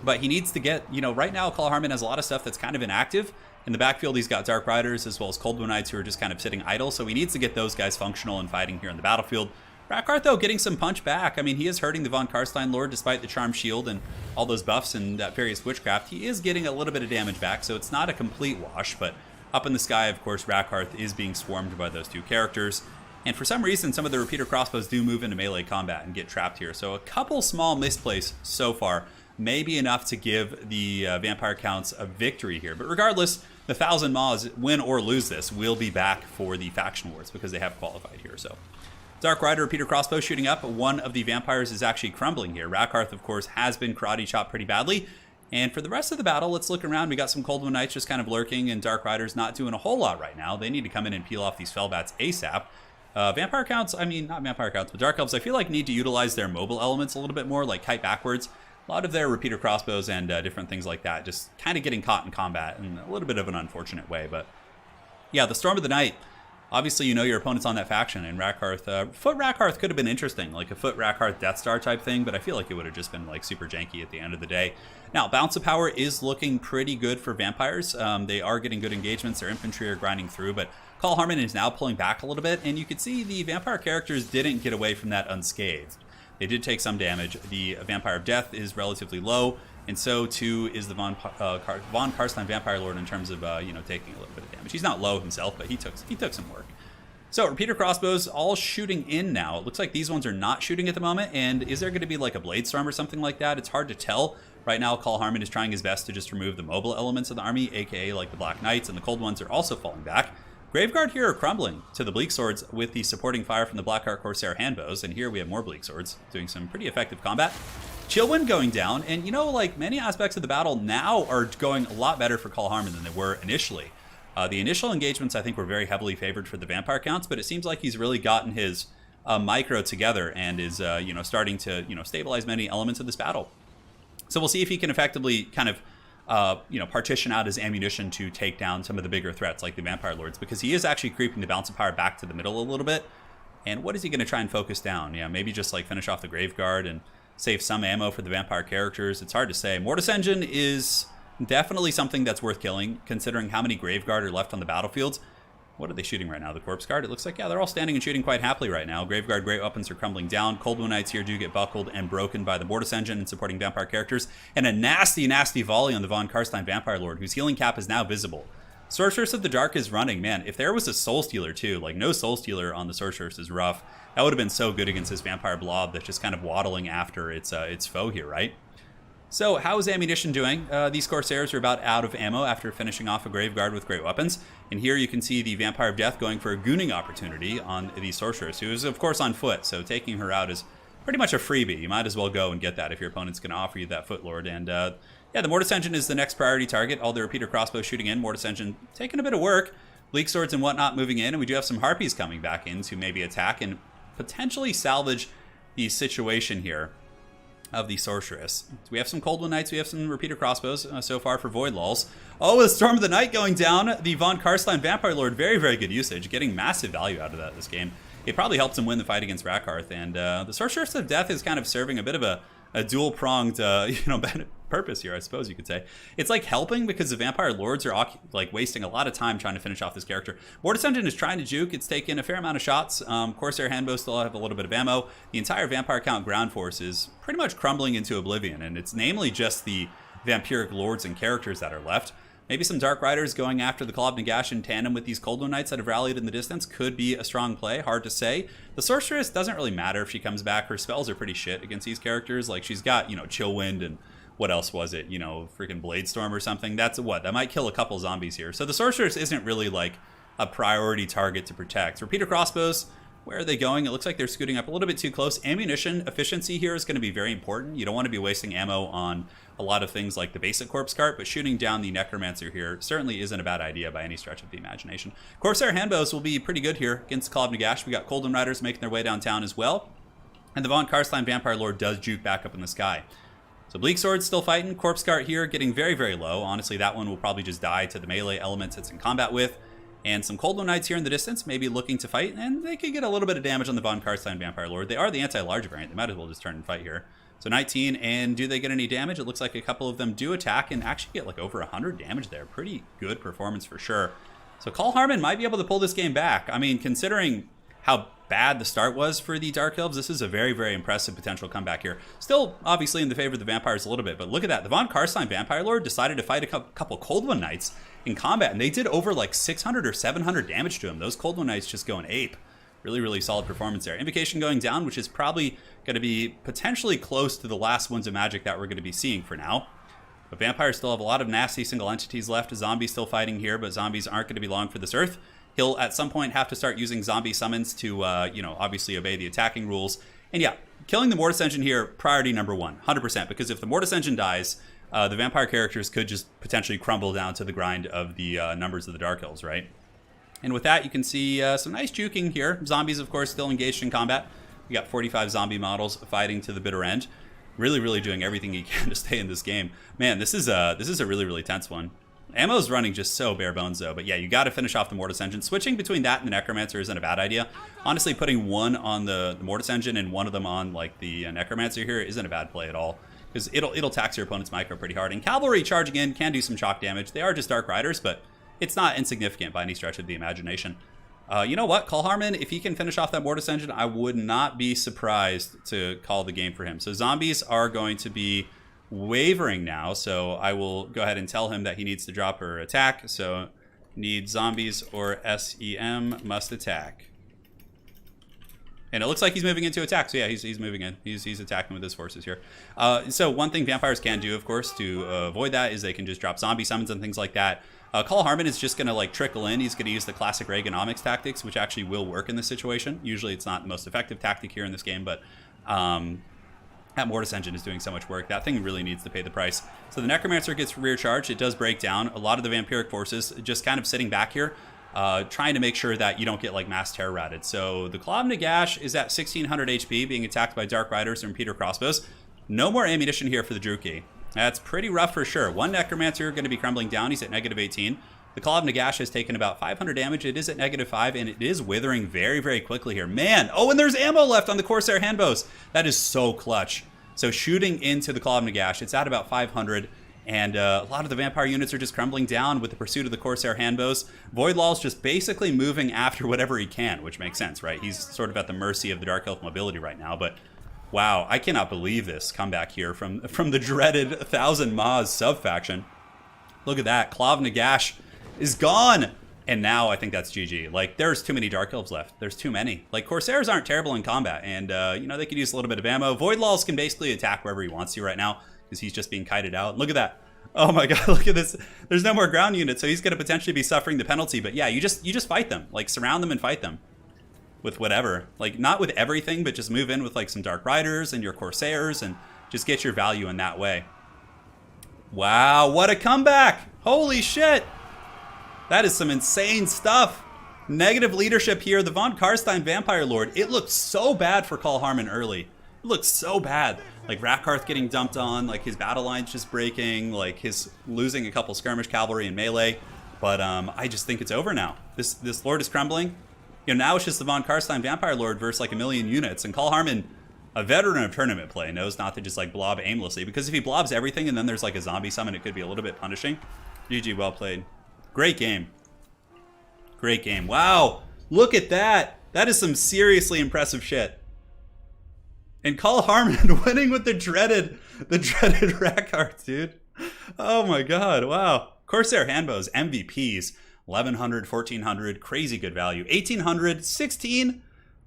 But he needs to get, you know, right now Carl Harmon has a lot of stuff that's kind of inactive. In the backfield, he's got Dark Riders as well as Cold Moon Knights who are just kind of sitting idle. So he needs to get those guys functional and fighting here in the battlefield. Rakarth, though, getting some punch back. I mean, he is hurting the Von Karstein Lord despite the Charm Shield and all those buffs and that various witchcraft. He is getting a little bit of damage back, so it's not a complete wash. But up in the sky, of course, Rakarth is being swarmed by those two characters. And for some reason, some of the Repeater Crossbows do move into melee combat and get trapped here. So a couple small misplays so far may be enough to give the Vampire Counts a victory here. But regardless, the 1,000 Maws, win or lose this, will be back for the Faction Wars because they have qualified here. So Dark Rider, Repeater Crossbow shooting up. One of the Vampires is actually crumbling here. Rakarth, of course, has been karate chopped pretty badly. And for the rest of the battle, let's look around. We got some Cold Moon Knights just kind of lurking, and Dark Riders not doing a whole lot right now. They need to come in and peel off these Fellbats ASAP. Vampire Counts, I mean, not Vampire Counts, but Dark Elves, I feel like need to utilize their mobile elements a little bit more, like Kite Backwards. A lot of their Repeater Crossbows and different things like that just kind of getting caught in combat in a little bit of an unfortunate way. But yeah, the Storm of the Night, obviously you know your opponent's on that faction, and Rakarth, Foot Rakarth could have been interesting, like a Foot Rakarth Death Star type thing, but I feel like it would have just been like super janky at the end of the day. Now, Bounce of Power is looking pretty good for Vampires. They are getting good engagements, their infantry are grinding through, but Carl Harmon is now pulling back a little bit, and you can see the Vampire characters didn't get away from that unscathed. They did take some damage. The Vampire of Death is relatively low, and so too is the Von Karstein Vampire Lord in terms of you know, taking a little bit of damage. He's not low himself, but he took some work. So Repeater Crossbows all shooting in now. It looks like these ones are not shooting at the moment, and is there going to be like a Blade Storm or something like that? It's hard to tell. Right now, Carl Harmon is trying his best to just remove the mobile elements of the army, aka like the Black Knights, and the Cold Ones are also falling back. Graveguard here are crumbling to the Bleak Swords with the supporting fire from the Blackheart Corsair handbows, and here we have more Bleak Swords doing some pretty effective combat. Chillwind going down, and you know, like many aspects of the battle now are going a lot better for Carl Harmon than they were initially. The initial engagements I think were very heavily favored for the Vampire Counts, but it seems like he's really gotten his micro together and is you know, starting to, you know, stabilize many elements of this battle. So we'll see if he can effectively kind of you know, partition out his ammunition to take down some of the bigger threats like the Vampire Lords, because he is actually creeping the Bounce of Power back to the middle a little bit. And what is he going to try and focus down? Yeah, maybe just like finish off the Graveguard and save some ammo for the Vampire characters. It's hard to say. Mortis Engine is definitely something that's worth killing, considering how many Graveguard are left on the battlefields. What are they shooting right now? The Corpse Guard? It looks like, yeah, they're all standing and shooting quite happily right now. Graveguard Great Weapons are crumbling down. Cold Moon Knights here do get buckled and broken by the Mortis Engine and supporting Vampire characters. And a nasty, nasty volley on the Von Karstein Vampire Lord, whose healing cap is now visible. Sorceress of the Dark is running. Man, if there was a Soul Stealer too, like no Soul Stealer on the Sorceress is rough. That would have been so good against this Vampire Blob that's just kind of waddling after its foe here, right? So how is ammunition doing? These Corsairs are about out of ammo after finishing off a Graveguard with great weapons. And here you can see the Vampire of Death going for a gooning opportunity on the Sorceress, who is of course on foot, so taking her out is pretty much a freebie. You might as well go and get that if your opponent's going to offer you that Footlord. And yeah, the Mortis Engine is the next priority target. All the repeater crossbows shooting in. Mortis Engine taking a bit of work. Bleak Swords and whatnot moving in. And we do have some Harpies coming back in to maybe attack and potentially salvage the situation here of the Sorceress. So we have some Cold Wind Knights, we have some repeater crossbows so far for Void Lulls. Oh, with Storm of the Night going down, the Von Karstein Vampire Lord, very, very good usage, getting massive value out of that this game. It probably helps him win the fight against Rakarth, and the Sorceress of Death is kind of serving a bit of a dual-pronged purpose here, I suppose you could say. It's like helping because the Vampire Lords are like wasting a lot of time trying to finish off this character. Mortis Engine is trying to juke. It's taken a fair amount of shots. Corsair Handbow still have a little bit of ammo. The entire Vampire Count ground force is pretty much crumbling into oblivion, and it's namely just the Vampiric Lords and characters that are left. Maybe some Dark Riders going after the Claw of Nagash in tandem with these Cold Wind Knights that have rallied in the distance could be a strong play. Hard to say. The Sorceress doesn't really matter if she comes back. Her spells are pretty shit against these characters. Like, she's got, Chill Wind and what else was it? Freaking Blade Storm or something. That's what? That might kill a couple zombies here. So the Sorceress isn't really, like, a priority target to protect. Repeater crossbows, where are they going? It looks like they're scooting up a little bit too close. Ammunition efficiency here is going to be very important. You don't want to be wasting ammo on a lot of things like the basic Corpse Cart, but shooting down the Necromancer here certainly isn't a bad idea by any stretch of the imagination. Corsair Handbows will be pretty good here against Claw of Nagash. We got Cold Wind Riders making their way downtown as well. And the Von Karstein Vampire Lord does juke back up in the sky. So Bleak Sword's still fighting. Corpse Cart here getting very, very low. Honestly, that one will probably just die to the melee elements it's in combat with. And some Cold Wind Knights here in the distance, maybe looking to fight, and they could get a little bit of damage on the Von Karstein Vampire Lord. They are the anti-large variant. They might as well just turn and fight here. So 19, and do they get any damage? It looks like a couple of them do attack and actually get like over 100 damage there. Pretty good performance for sure. So Call Harmon might be able to pull this game back. I mean, considering how bad the start was for the Dark Elves, this is a very, very impressive potential comeback here. Still, obviously, in the favor of the Vampires a little bit, but look at that. The Von Karstein Vampire Lord decided to fight a couple Cold Wind Knights in combat, and they did over like 600 or 700 damage to him. Those Cold Wind Knights just going ape. Really, really solid performance there. Invocation going down, which is probably going to be potentially close to the last ones of magic that we're going to be seeing for now. But Vampires still have a lot of nasty single entities left. Zombies still fighting here, but zombies aren't going to be long for this earth. He'll at some point have to start using zombie summons to, obviously obey the attacking rules. And yeah, killing the Mortis Engine here, priority number one, 100%. Because if the Mortis Engine dies, the Vampire characters could just potentially crumble down to the grind of the numbers of the Dark Elves, right? And with that, you can see some nice juking here. Zombies, of course, still engaged in combat. We got 45 zombie models fighting to the bitter end. Really, really doing everything he can to stay in this game. Man, this is a really, really tense one. Ammo's running just so bare bones, though. But yeah, you got to finish off the Mortis Engine. Switching between that and the Necromancer isn't a bad idea. Honestly, putting one on the Mortis Engine and one of them on like the Necromancer here isn't a bad play at all. Because it'll tax your opponent's micro pretty hard. And Cavalry charging in can do some shock damage. They are just Dark Riders, but it's not insignificant by any stretch of the imagination. You know what? Call Harmon, if he can finish off that Mortis Engine, I would not be surprised to call the game for him. So zombies are going to be wavering now, so I will go ahead and tell him that he needs to drop her attack. So need zombies or SEM must attack. And it looks like he's moving into attack. So yeah, he's moving in. He's attacking with his forces here. So one thing vampires can do, of course, to avoid that is they can just drop zombie summons and things like that. Call Harmon is just going to like trickle in. He's going to use the classic Reaganomics tactics, which actually will work in this situation. Usually it's not the most effective tactic here in this game, but that Mortis Engine is doing so much work. That thing really needs to pay the price. So the Necromancer gets rear charged. It does break down. A lot of the vampiric forces just kind of sitting back here, trying to make sure that you don't get like mass terror ratted. So the Claw of Nagash is at 1600 HP, being attacked by Dark Riders and repeater crossbows. No more ammunition here for the Druki. That's pretty rough for sure. One Necromancer going to be crumbling down. He's at -18. The Claw of Nagash has taken about 500 damage. It is at -5, and it is withering very, very quickly here. Man! Oh, and there's ammo left on the Corsair Handbows. That is so clutch. So shooting into the Claw of Nagash, it's at about 500. And a lot of the vampire units are just crumbling down with the pursuit of the Corsair handbows. Voidlaw's just basically moving after whatever he can, which makes sense, right? He's sort of at the mercy of the Dark Elf mobility right now, but wow, I cannot believe this comeback here from the dreaded 1,000 Maz sub-faction. Look at that. Klav Nagash is gone! And now I think that's GG. Like, there's too many Dark Elves left. There's too many. Like, Corsairs aren't terrible in combat, and, you know, they could use a little bit of ammo. Voidlaws can basically attack wherever he wants to right now, because he's just being kited out. Look at that. Oh my god, look at this. There's no more ground units, so he's going to potentially be suffering the penalty. But yeah, you just fight them. Like, surround them and fight them. With whatever. Like, not with everything, but just move in with, like, some Dark Riders and your Corsairs, and just get your value in that way. Wow, what a comeback! Holy shit! That is some insane stuff. Negative leadership here. The Von Karstein Vampire Lord. It looked so bad for Call Harmon early. It looked so bad. Like, Rakarth getting dumped on, like his battle lines just breaking, like his losing a couple skirmish cavalry and melee. But I just think it's over now. This Lord is crumbling. You know, now it's just the Von Karstein Vampire Lord versus like a million units. And Call Harmon, a veteran of tournament play, knows not to just like blob aimlessly. Because if he blobs everything and then there's like a zombie summon, it could be a little bit punishing. GG, well played. Great game. Great game. Wow. Look at that. That is some seriously impressive shit. And Call Harmon winning with the dreaded Rakarth, dude. Oh my god. Wow. Corsair handbows, MVPs. 1100, 1400, crazy good value. 1800, 16.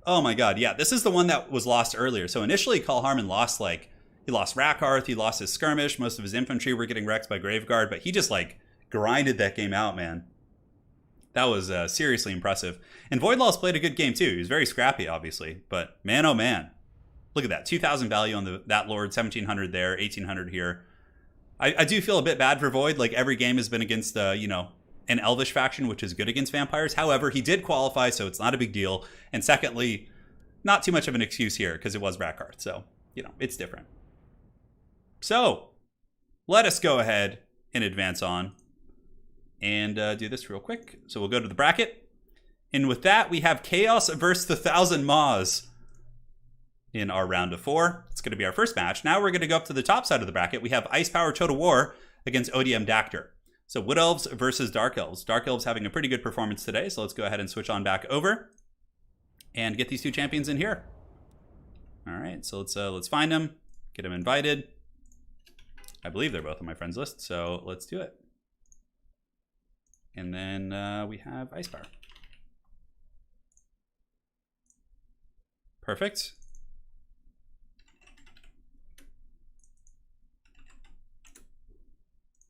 Oh my god. Yeah, this is the one that was lost earlier. So initially Call Harmon lost, like, he lost Rakarth, he lost his skirmish, most of his infantry were getting wrecked by Graveguard, but he just, like, grinded that game out, man. That was seriously impressive. And Voidlaws played a good game too. He was very scrappy, obviously, but man, oh man. Look at that, 2,000 value on that Lord, 1,700 there, 1,800 here. I do feel a bit bad for Void. Like, every game has been against, you know, an Elvish faction, which is good against vampires. However, he did qualify, so it's not a big deal. And secondly, not too much of an excuse here, because it was Rakarth, so, you know, it's different. So, let us go ahead and advance on and do this real quick. So we'll go to the bracket. And with that, we have Chaos versus the 1,000 Maz in our round of 4. It's going to be our first match. Now we're going to go up to the top side of the bracket. We have Ice Power Total War against ODM Dactyr. So Wood Elves versus Dark Elves. Dark Elves having a pretty good performance today, so let's go ahead and switch on back over and get these two champions in here. All right, so let's find them, get them invited. I believe they're both on my friends list, so let's do it. And then we have Ice Power. Perfect.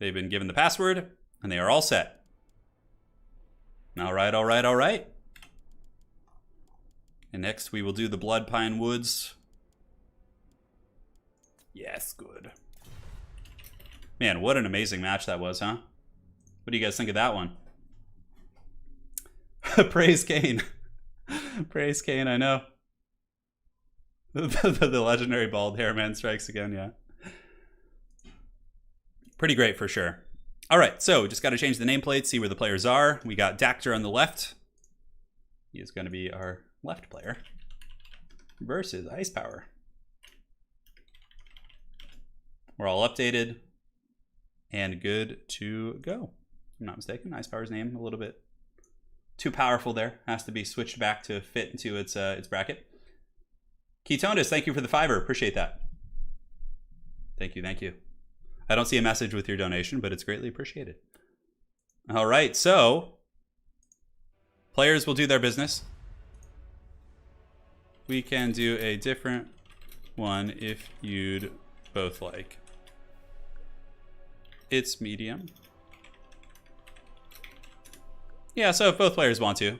They've been given the password, and they are all set. All right, all right, all right. And next we will do the Blood Pine Woods. Yes, good. Man, what an amazing match that was, huh? What do you guys think of that one? Praise Kane. Praise Kane, I know. The legendary bald hair man strikes again, yeah. Pretty great for sure. All right, so just got to change the nameplate, see where the players are. We got Dactyr on the left. He is going to be our left player versus Ice Power. We're all updated and good to go. If I'm not mistaken, Ice Power's name a little bit too powerful there. Has to be switched back to fit into its bracket. Ketonis, thank you for the $5. Appreciate that. Thank you, thank you. I don't see a message with your donation, but it's greatly appreciated. All right, so players will do their business. We can do a different one if you'd both like. It's medium. Yeah, so if both players want to.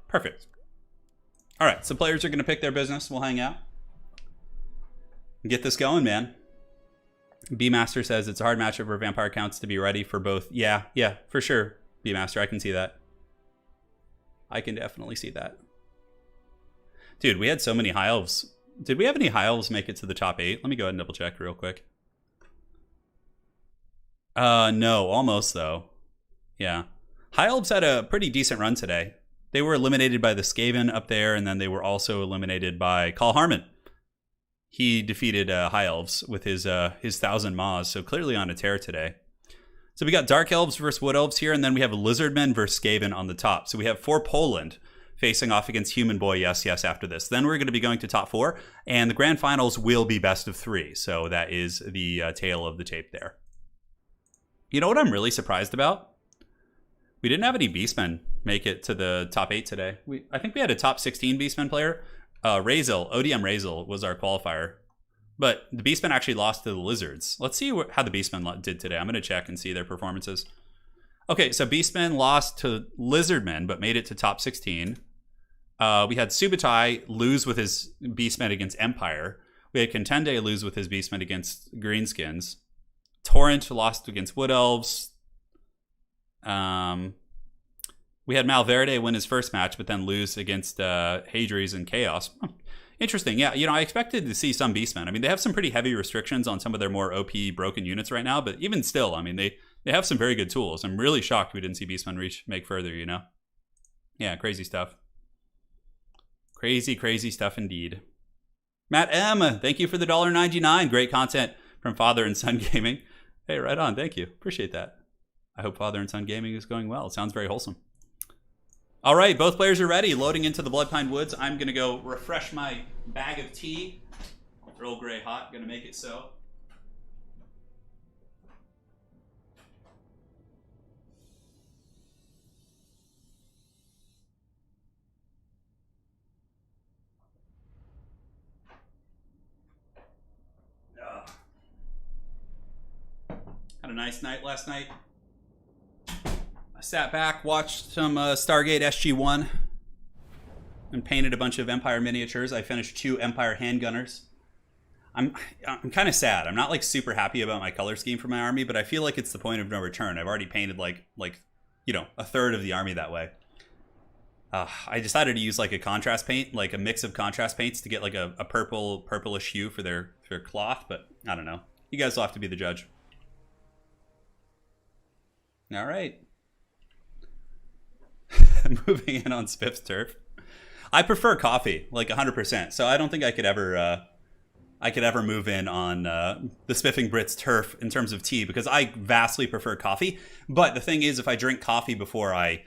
Perfect. All right, so players are going to pick their business. We'll hang out. Get this going, man. B-Master says it's a hard matchup for vampire counts to be ready for both. Yeah, for sure. B-Master, I can see that. I can definitely see that. Dude, we had so many High Elves. Did we have any High Elves make it to the top 8? Let me go ahead and double check real quick. No, almost though. Yeah. High Elves had a pretty decent run today. They were eliminated by the Skaven up there, and then they were also eliminated by Khal Harmon. He defeated High Elves with his 1,000 Maws, so clearly on a tear today. So we got Dark Elves versus Wood Elves here, and then we have Lizardmen versus Skaven on the top. So we have for Poland facing off against Human Boy, yes, after this. Then we're going to be going to top 4, and the grand finals will be best of 3. So that is the tail of the tape there. You know what I'm really surprised about? We didn't have any Beastmen make it to the top 8 today. I think we had a top 16 Beastmen player. Razel, ODM Razel was our qualifier. But the Beastmen actually lost to the Lizards. Let's see how the Beastmen did today. I'm going to check and see their performances. Okay, so Beastmen lost to Lizardmen, but made it to top 16. We had Subutai lose with his Beastmen against Empire. We had Contende lose with his Beastmen against Greenskins. Torrent lost against Wood Elves. We had Malverde win his first match, but then lose against Hadries and Chaos. Interesting. Yeah, I expected to see some Beastmen. I mean, they have some pretty heavy restrictions on some of their more OP broken units right now, but even still, I mean, they have some very good tools. I'm really shocked we didn't see Beastmen make further, Yeah, crazy stuff. Crazy stuff indeed. Matt M, thank you for the $1.99. Great content from Father and Son Gaming. Hey, right on. Thank you. Appreciate that. I hope Father and Son Gaming is going well. It sounds very wholesome. All right, both players are ready. Loading into the Bloodpine Woods. I'm going to go refresh my bag of tea. Earl Grey hot. Going to make it so. Had a nice night last night. I sat back, watched some Stargate SG-1, and painted a bunch of Empire miniatures. I finished 2 Empire handgunners. I'm kind of sad. I'm not like super happy about my color scheme for my army, but I feel like it's the point of no return. I've already painted like a third of the army that way. I decided to use like a contrast paint, like a mix of contrast paints to get like a purplish hue for their cloth, but I don't know. You guys will have to be the judge. All right. Moving in on Spiff's turf. I prefer coffee, like 100%. So I don't think I could ever move in on the Spiffing Brits turf in terms of tea, because I vastly prefer coffee. But the thing is, if I drink coffee before I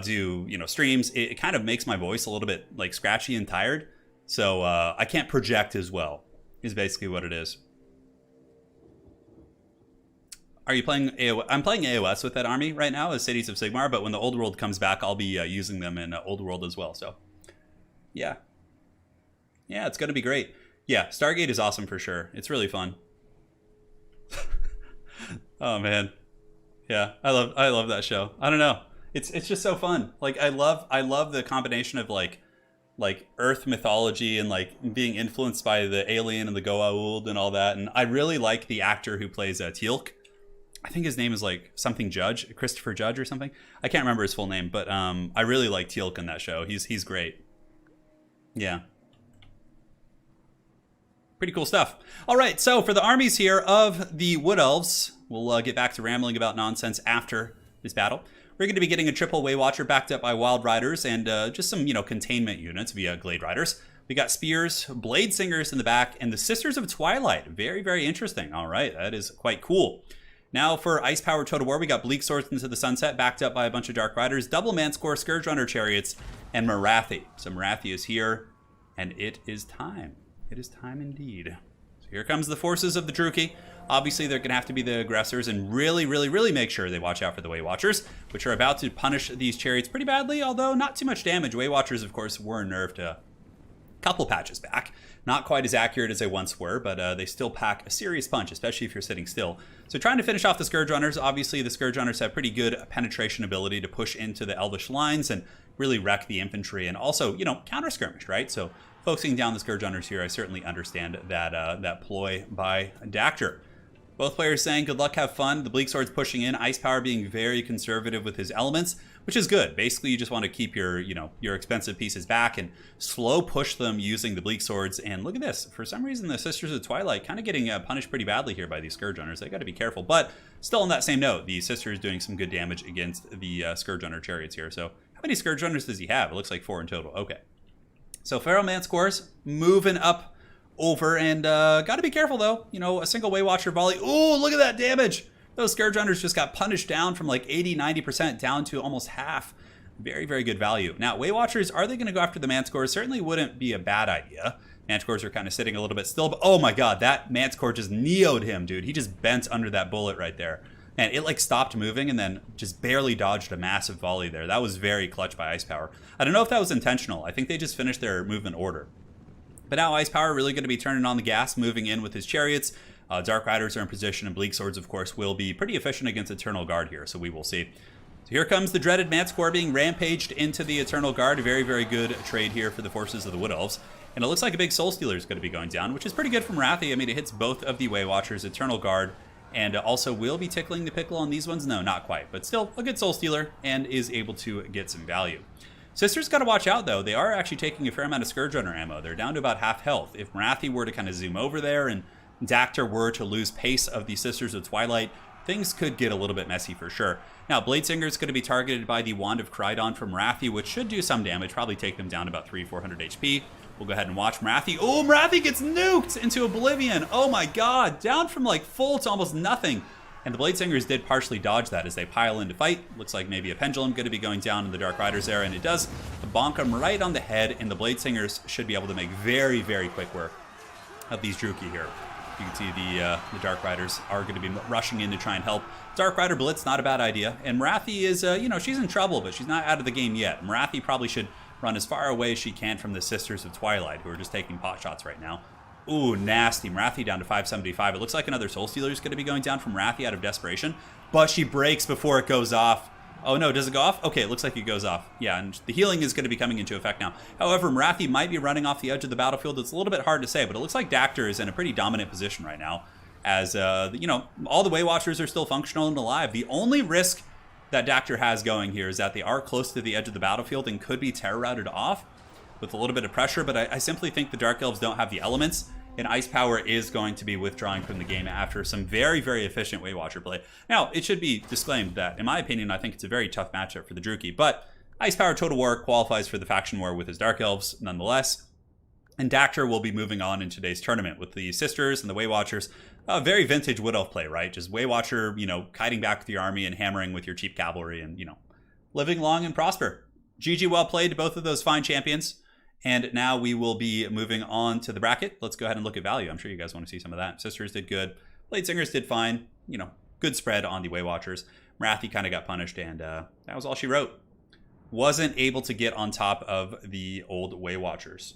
do streams, it kind of makes my voice a little bit like scratchy and tired. So I can't project as well, is basically what it is. Are you playing AOS? I'm playing AOS with that army right now as Cities of Sigmar, but when the Old World comes back, I'll be using them in Old World as well. So, yeah. Yeah, it's going to be great. Yeah, Stargate is awesome for sure. It's really fun. Oh, man. Yeah, I love that show. I don't know. It's just so fun. Like, I love the combination of, like Earth mythology and, like, being influenced by the alien and the Goa'uld and all that. And I really like the actor who plays Teal'c. I think his name is like something Judge, Christopher Judge or something. I can't remember his full name, but I really like Teal'c in that show. He's great. Yeah. Pretty cool stuff. All right, so for the armies here of the Wood Elves, we'll get back to rambling about nonsense after this battle. We're going to be getting a triple Waywatcher backed up by Wild Riders and just some, containment units via Glade Riders. We got Spears, Blade Singers in the back, and the Sisters of Twilight. Very, very interesting. All right, that is quite cool. Now for Ice Power Total War, we got Bleak Swords into the Sunset, backed up by a bunch of Dark Riders, Double Manscore, Scourge Runner Chariots, and Marathi. So Marathi is here, and it is time. It is time indeed. So here comes the forces of the Druchii. Obviously, they're going to have to be the aggressors and really, really, really make sure they watch out for the Waywatchers, which are about to punish these Chariots pretty badly, although not too much damage. Waywatchers, of course, were nerfed a couple patches back. Not quite as accurate as they once were, but they still pack a serious punch, especially if you're sitting still. So trying to finish off the Scourge Runners. Obviously, the Scourge Runners have pretty good penetration ability to push into the Elvish lines and really wreck the infantry and also, counter skirmish, right? So focusing down the Scourge Runners here, I certainly understand that ploy by Dactyr. Both players saying good luck, have fun. The Bleak Sword's pushing in. Ice Power being very conservative with his elements, which is good. Basically, you just want to keep your expensive pieces back and slow push them using the Bleak Swords. And look at this. For some reason, the Sisters of Twilight kind of getting punished pretty badly here by these Scourge Runners. They got to be careful. But still on that same note, the Sisters doing some good damage against the Scourge Runner Chariots here. So many Scourge Runners does he have? It looks like 4 in total. Okay. So Feral Man scores, moving up over, and got to be careful though. You know, a single Way Watcher volley. Ooh, look at that damage. Those Scourge Runners just got punished down from like 80-90% down to almost half. Very, very good value. Now, Way Watchers, are they going to go after the Manscore? Certainly wouldn't be a bad idea. Manscores are kind of sitting a little bit still, but oh my god, that Manscore just neoed him, dude. He just bent under that bullet right there. And it like stopped moving and then just barely dodged a massive volley there. That was very clutch by Ice Power. I don't know if that was intentional. I think they just finished their movement order. But now Ice Power really going to be turning on the gas, moving in with his chariots. Dark Riders are in position, and Bleak Swords, of course, will be pretty efficient against Eternal Guard here, so we will see. So here comes the dreaded Manscore being rampaged into the Eternal Guard. A very, very good trade here for the forces of the Wood Elves. And it looks like a big Soul Stealer is going to be going down, which is pretty good from Wrathy. I mean, it hits both of the Way Watchers, Eternal Guard, and also will be tickling the pickle on these ones. No, not quite, but still a good Soul Stealer and is able to get some value. Sisters got to watch out, though. They are actually taking a fair amount of Scourge Runner ammo. They're down to about half health. If Wrathy were to kind of zoom over there and Dactyr were to lose pace of the Sisters of Twilight, things could get a little bit messy for sure. Now, Bladesinger is going to be targeted by the Wand of Crydon from Wrathy, which should do some damage, probably take them down about 300-400 HP. We'll go ahead and watch Wrathy. Oh, Wrathy gets nuked into oblivion. Oh my god, down from like full to almost nothing. And the Bladesingers did partially dodge that as they pile in to fight. Looks like maybe a Pendulum going to be going down in the Dark Riders there, and it does bonk them right on the head, and the Bladesingers should be able to make very, very quick work of these Druchii here. You can see the Dark Riders are going to be rushing in to try and help. Dark Rider Blitz, not a bad idea. And Wrathy is, you know, she's in trouble, but she's not out of the game yet. Wrathy probably should run as far away as she can from the Sisters of Twilight, who are just taking pot shots right now. Ooh, nasty. Wrathy down to 575. It looks like another Soul Stealer is going to be going down from Wrathy out of desperation, but she breaks before it goes off. Oh no, does it go off? Okay, it looks like it goes off. Yeah, and the healing is going to be coming into effect now. However, Wrathy might be running off the edge of the battlefield. It's a little bit hard to say, but it looks like Dactyr is in a pretty dominant position right now, as, you know, all the Way Watchers are still functional and alive. The only risk that Dactyr has going here is that they are close to the edge of the battlefield and could be terror routed off with a little bit of pressure, but I simply think the Dark Elves don't have the elements, and Ice Power is going to be withdrawing from the game after some very, very efficient Way Watcher play. Now, it should be disclaimed that, in my opinion, I think it's a very tough matchup for the Druchii, but Ice Power Total War qualifies for the Faction War with his Dark Elves, nonetheless. And Dactyr will be moving on in today's tournament with the Sisters and the Way Watchers. Very vintage Wood Elf play, right? Just Way Watcher, you know, kiting back with your army and hammering with your cheap cavalry and, you know, living long and prosper. GG, well played to both of those fine champions. And now we will be moving on to the bracket. Let's go ahead and look at value. I'm sure you guys want to see some of that. Sisters did good. Bladesingers did fine. You know, good spread on the Way Watchers. Wrathy kind of got punished, and that was all she wrote. Wasn't able to get on top of the old Way Watchers.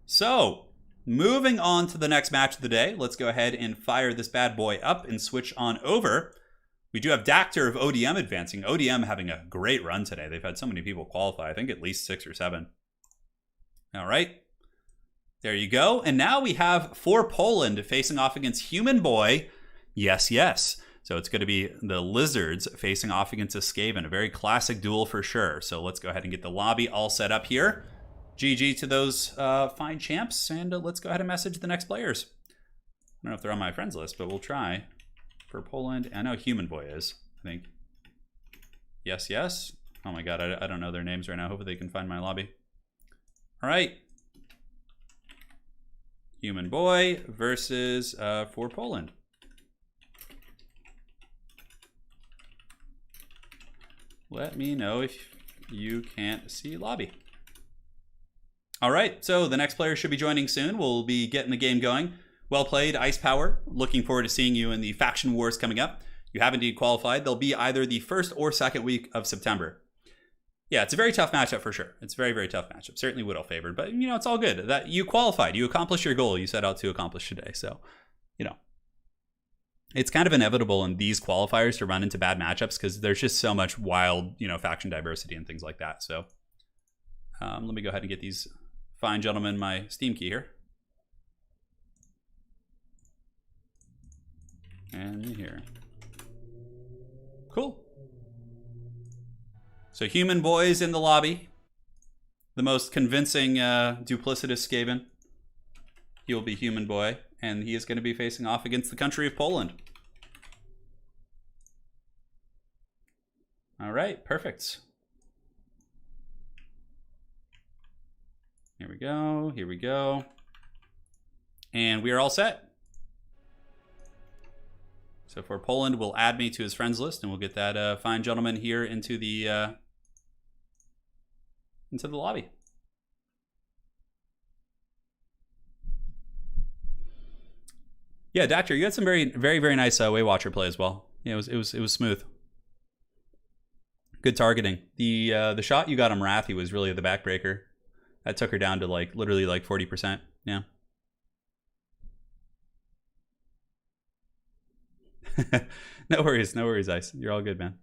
So, moving on to the next match of the day. Let's go ahead and fire this bad boy up and switch on over. We do have Dactyr of ODM advancing. ODM having a great run today. They've had so many people qualify. I think at least 6 or 7. All right, there you go. And now we have for Poland facing off against Human Boy. Yes, yes. So it's going to be the Lizards facing off against a Skaven. A very classic duel for sure. So let's go ahead and get the lobby all set up here. GG to those fine champs. And let's go ahead and message the next players. I don't know if they're on my friends list, but we'll try. For Poland, I know Human Boy is, I think. Yes, yes. Oh my god, I don't know their names right now. Hopefully they can find my lobby. All right, Human Boy versus for Poland. Let me know if you can't see lobby. All right, so the next player should be joining soon. We'll be getting the game going. Well played, Ice Power. Looking forward to seeing you in the Faction Wars coming up. You have indeed qualified. They'll be either the 1st or 2nd week of September. Yeah, it's a very tough matchup for sure. It's a very, very tough matchup. Certainly Wood Elf favored, but you know, it's all good. That you qualified. You accomplished your goal you set out to accomplish today. So, you know, it's kind of inevitable in these qualifiers to run into bad matchups because there's just so much wild, you know, faction diversity and things like that. So, let me go ahead and get these fine gentlemen my Steam key here. And here. Cool. So Human Boy's in the lobby. The most convincing duplicitous Skaven. He will be Human Boy, and he is going to be facing off against the country of Poland. All right, perfect. Here we go. Here we go. And we are all set. So for Poland, will add me to his friends list, and we'll get that fine gentleman here into the lobby. Yeah, Doctor, you had some very, very, very nice Way Watcher play as well. Yeah, it was smooth. Good targeting. The shot you got on Marathi was really the backbreaker. That took her down to like literally like 40%. Yeah. No worries, Ice. You're all good, man.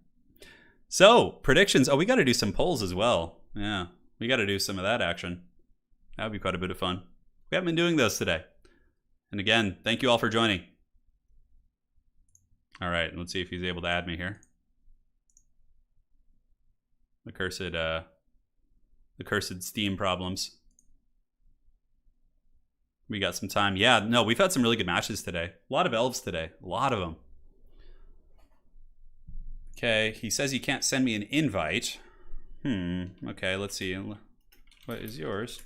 So, predictions. Oh, we got to do some polls as well. Yeah, we got to do some of that action. That would be quite a bit of fun. We haven't been doing those today. And again, thank you all for joining. All right, let's see if he's able to add me here. The cursed Steam problems. We got some time. Yeah, no, we've had some really good matches today. A lot of elves today. A lot of them. Okay, he says he can't send me an invite. Okay, let's see. What is yours?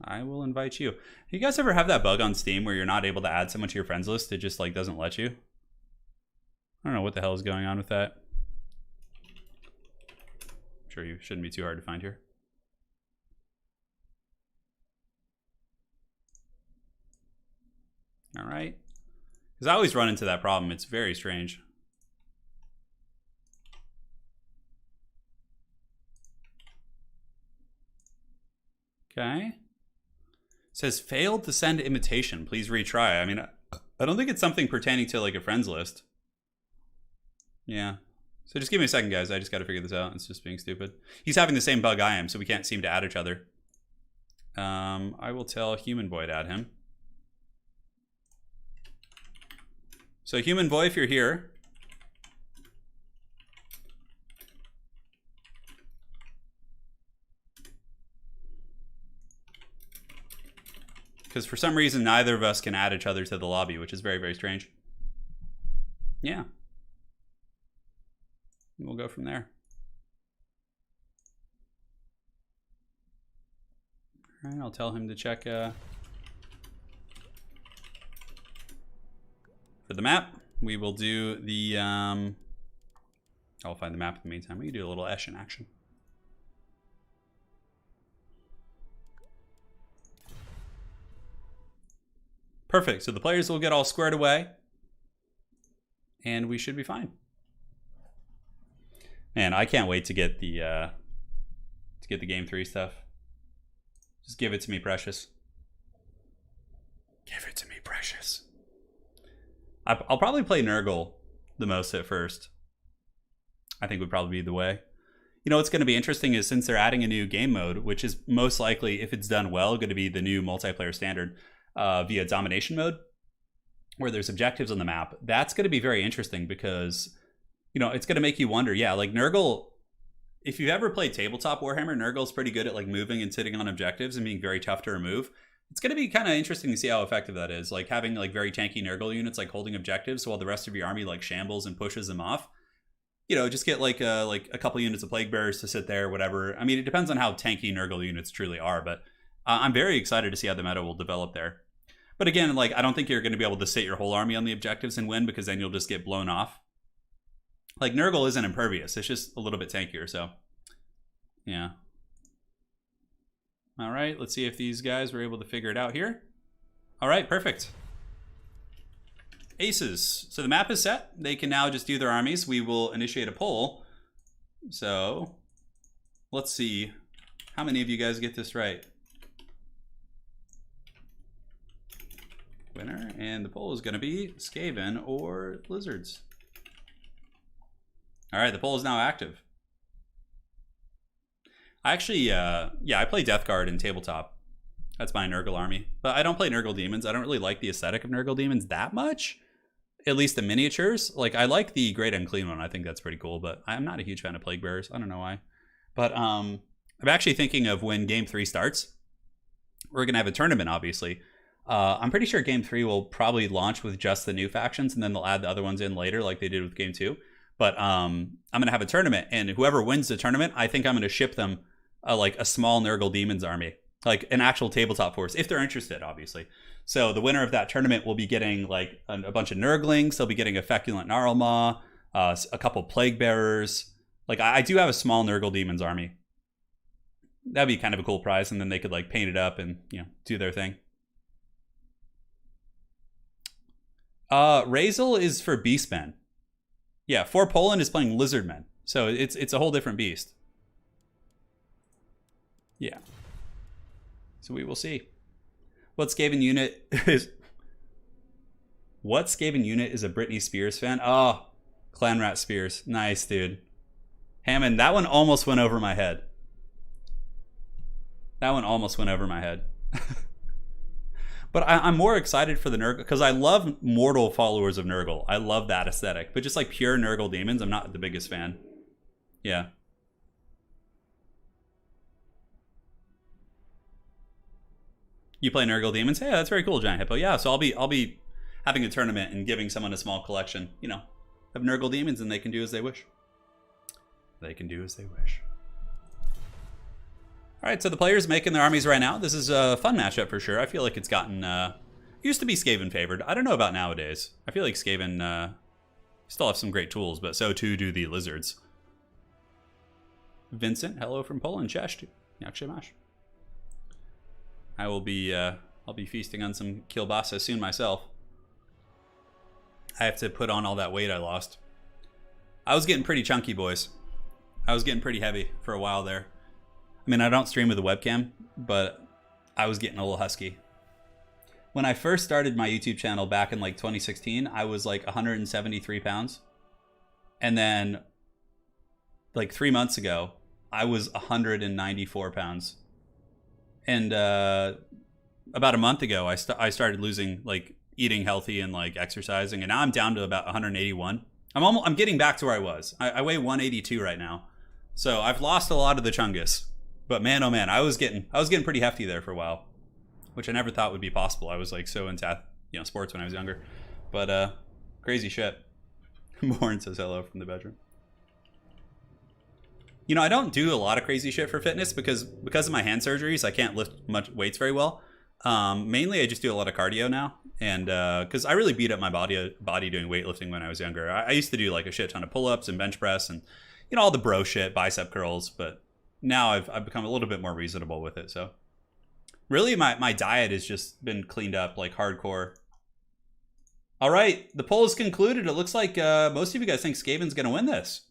I will invite you. You guys ever have that bug on Steam where you're not able to add someone to your friends list? It just like doesn't let you. I don't know what the hell is going on with that. I'm sure you shouldn't be too hard to find here. All right. Because I always run into that problem. It's very strange. Okay. It says failed to send invitation. Please retry. I mean, I don't think it's something pertaining to like a friends list. Yeah. So just give me a second, guys. I just got to figure this out. It's just being stupid. He's having the same bug I am, so we can't seem to add each other. I will tell Human Boy to add him. So Human Boy, if you're here, because for some reason neither of us can add each other to the lobby, which is very, very strange. Yeah. We'll go from there. All right, I'll tell him to check for the map. We will do the I'll find the map in the meantime. We can do a little Esh in action. Perfect. So the players will get all squared away, and we should be fine. Man, I can't wait to get the game 3 stuff. Just give it to me, Precious. Give it to me, Precious. I'll probably play Nurgle the most at first. I think would probably be the way. You know what's going to be interesting is since they're adding a new game mode, which is most likely, if it's done well, going to be the new multiplayer standard via domination mode, where there's objectives on the map. That's going to be very interesting because, you know, it's going to make you wonder. Yeah, like Nurgle, if you've ever played tabletop Warhammer, Nurgle's pretty good at like moving and sitting on objectives and being very tough to remove. It's going to be kind of interesting to see how effective that is. Like having like very tanky Nurgle units like holding objectives while the rest of your army like shambles and pushes them off. You know, just get like a couple units of Plague Bearers to sit there, whatever. I mean, it depends on how tanky Nurgle units truly are, but I'm very excited to see how the meta will develop there. But again, like I don't think you're going to be able to sit your whole army on the objectives and win, because then you'll just get blown off. Like Nurgle isn't impervious; it's just a little bit tankier. So, yeah. All right, let's see if these guys were able to figure it out here. All right, perfect. Aces. So the map is set. They can now just do their armies. We will initiate a poll. So let's see how many of you guys get this right. Winner, and the poll is going to be Skaven or Lizards. All right, the poll is now active. I actually, yeah, I play Death Guard in tabletop. That's my Nurgle army. But I don't play Nurgle Demons. I don't really like the aesthetic of Nurgle Demons that much. At least the miniatures. Like, I like the Great Unclean one. I think that's pretty cool. But I'm not a huge fan of Plague Bearers. I don't know why. But I'm actually thinking of when Game 3 starts. We're going to have a tournament, obviously. I'm pretty sure Game 3 will probably launch with just the new factions, and then they'll add the other ones in later like they did with Game 2. But I'm going to have a tournament, and whoever wins the tournament, I think I'm going to ship them like a small Nurgle Demons army, like an actual tabletop force, if they're interested, obviously. So the winner of that tournament will be getting like a bunch of Nurglings. They'll be getting a Feculent Gnarlmaw, a couple Plague Bearers. Like I do have a small Nurgle Demons army. That'd be kind of a cool prize, and then they could like paint it up and, you know, do their thing. Razel is for Beastmen. Yeah, For Poland is playing Lizardmen. So it's a whole different beast. Yeah. So we will see. What Skaven unit is a Britney Spears fan? Oh, Clanrat Spears. Nice, dude. Hammond, that one almost went over my head. That one almost went over my head. But I'm more excited for the Nurgle, because I love mortal followers of Nurgle. I love that aesthetic. But just like pure Nurgle demons, I'm not the biggest fan. Yeah. You play Nurgle demons? Hey, that's very cool, Giant Hippo. Yeah, so I'll be having a tournament and giving someone a small collection, you know, of Nurgle demons, and they can do as they wish. They can do as they wish. All right, so the players making their armies right now. This is a fun matchup for sure. I feel like it's gotten... used to be Skaven favored. I don't know about nowadays. I feel like Skaven still have some great tools, but so too do the Lizards. Vincent, hello from Poland. Cześć. Jak się masz? I'll be feasting on some kielbasa soon myself. I have to put on all that weight I lost. I was getting pretty chunky, boys. I was getting pretty heavy for a while there. I mean, I don't stream with a webcam, but I was getting a little husky. When I first started my YouTube channel back in like 2016, I was like 173 pounds. And then like 3 months ago, I was 194 pounds. And about a month ago, I started losing, like eating healthy and like exercising. And now I'm down to about 181. I'm getting back to where I was. I weigh 182 right now. So I've lost a lot of the chungus. But man, oh man, I was getting pretty hefty there for a while, which I never thought would be possible. I was like so into, you know, sports when I was younger. But crazy shit. Morn says hello from the bedroom. You know, I don't do a lot of crazy shit for fitness because of my hand surgeries. I can't lift much weights very well. Mainly, I just do a lot of cardio now, and because I really beat up my body doing weightlifting when I was younger. I used to do like a shit ton of pull-ups and bench press and, you know, all the bro shit, bicep curls, but now I've become a little bit more reasonable with it. So really my diet has just been cleaned up like hardcore. All right, the poll is concluded. It looks like most of you guys think Skaven's going to win this.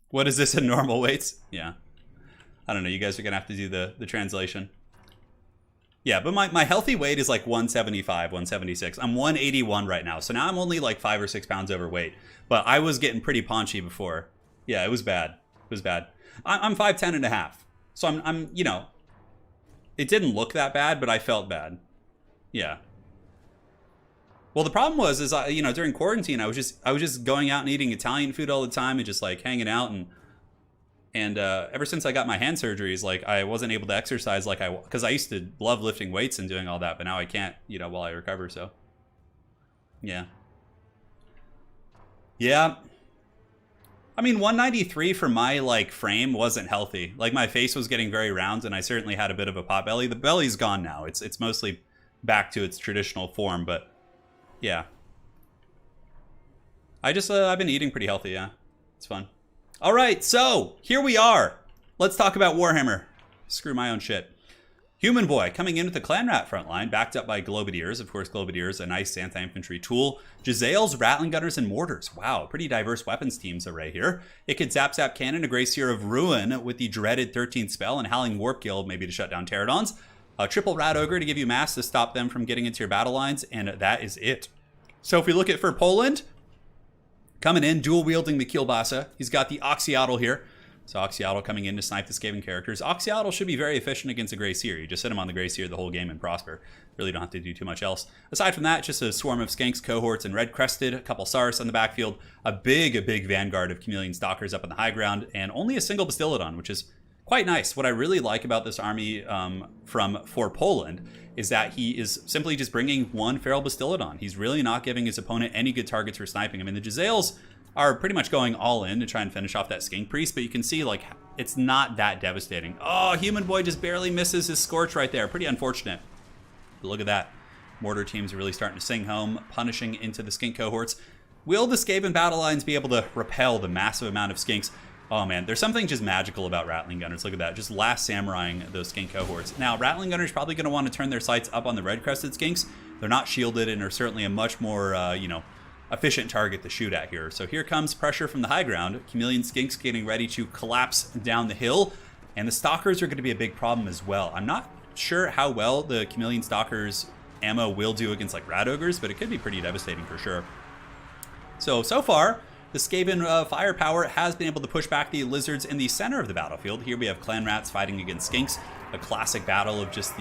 What is this in normal weights? Yeah. I don't know. You guys are going to have to do the translation. Yeah, but my healthy weight is like 175, 176. I'm 181 right now. So now I'm only like 5 or 6 pounds overweight. But I was getting pretty paunchy before. Yeah, it was bad. It was bad. I'm 5'10 and a half. So I'm, you know, it didn't look that bad, but I felt bad. Yeah. Well, the problem was, you know, during quarantine, I was just going out and eating Italian food all the time and just like hanging out, and ever since I got my hand surgeries, like I wasn't able to exercise because I used to love lifting weights and doing all that, but now I can't, you know, while I recover. So yeah. I mean, 193 for my like frame wasn't healthy. Like my face was getting very round, and I certainly had a bit of a pot belly. The belly's gone now. It's mostly back to its traditional form, but yeah. I've been eating pretty healthy, yeah. It's fun. All right, so here we are. Let's talk about Warhammer. Screw my own shit. Human Boy coming in with the Clanrat front line, backed up by Globadiers. Of course, Globadiers, a nice anti-infantry tool. Jezzail's Rattling Gunners and Mortars. Wow, pretty diverse weapons teams array here. It could Zap Cannon, a Gracier of Ruin with the dreaded 13th spell, and Howling Warp Guild maybe to shut down Pterodons. A triple Rat Ogre to give you mass to stop them from getting into your battle lines, and that is it. So if we look at for Poland, coming in, dual-wielding the Kielbasa. He's got the Oxyotl here. So Oxyotl coming in to snipe the Skaven characters. Oxyotl should be very efficient against a Gracier. You just sit him on the Gracier the whole game and prosper. Really don't have to do too much else. Aside from that, just a swarm of Skanks, Cohorts, and Red Crested. A couple Saurus on the backfield. A big vanguard of Chameleon Stalkers up on the high ground. And only a single Bastillodon, which is quite nice. What I really like about this army for Poland is that he is simply just bringing one Feral Bastillodon. He's really not giving his opponent any good targets for sniping. I mean, the Jezzails are pretty much going all in to try and finish off that Skink Priest, but you can see like it's not that devastating. Oh, Human Boy just barely misses his Scorch right there. Pretty unfortunate. But look at that. Mortar teams are really starting to sing home, punishing into the skink cohorts. Will the Skaven battle lines be able to repel the massive amount of skinks? Oh man, there's something just magical about Rattling Gunners. Look at that, just last samuraiing those skink cohorts. Now, Rattling Gunners probably going to want to turn their sights up on the red-crested skinks. They're not shielded and are certainly a much more, efficient target to shoot at here. So here comes pressure from the high ground. Chameleon skinks getting ready to collapse down the hill, and the stalkers are going to be a big problem as well. I'm not sure how well the Chameleon stalkers ammo will do against like rat ogres, but it could be pretty devastating for sure. So far, the Skaven firepower has been able to push back the lizards in the center of the battlefield. Here we have clan rats fighting against skinks, a classic battle of just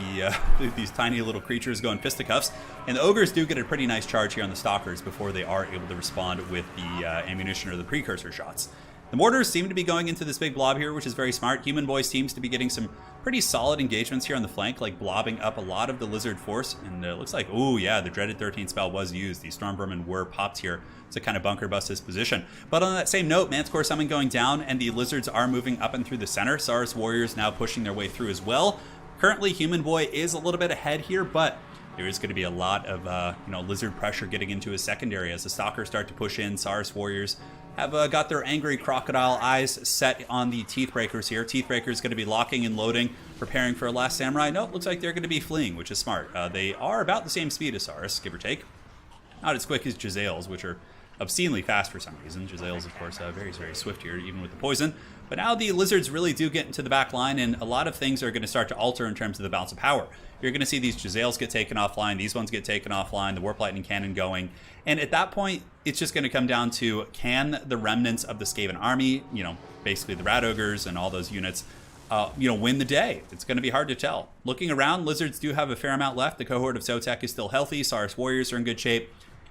these tiny little creatures going fisticuffs. And the ogres do get a pretty nice charge here on the stalkers before they are able to respond with the ammunition or the precursor shots. The mortars seem to be going into this big blob here, which is very smart. Human Boy seems to be getting some pretty solid engagements here on the flank, like blobbing up a lot of the lizard force. And it looks like, oh yeah, the dreaded 13 spell was used. The storm vermin were popped here to kind of bunker bust his position. But on that same note, Manticore Summon going down, and the lizards are moving up and through the center. Saurus warriors now pushing their way through as well. Currently, Human Boy is a little bit ahead here, but there is going to be a lot of lizard pressure getting into his secondary as the stalkers start to push in. Saurus warriors have got their angry crocodile eyes set on the Teethbreakers here. Teethbreakers going to be locking and loading, preparing for a last samurai. Nope, looks like they're going to be fleeing, which is smart. They are about the same speed as Saurus, give or take. Not as quick as Jezzails, which are obscenely fast for some reason. Jezzails, of course, very, very swift here, even with the poison. But now the lizards really do get into the back line, and a lot of things are going to start to alter in terms of the balance of power. You're going to see these Jezzails get taken offline, these ones get taken offline, the Warp Lightning Cannon going. And at that point, it's just going to come down to, can the remnants of the Skaven army, basically the Rat Ogres and all those units, win the day? It's going to be hard to tell. Looking around, lizards do have a fair amount left. The cohort of Sotek is still healthy. Saurus warriors are in good shape.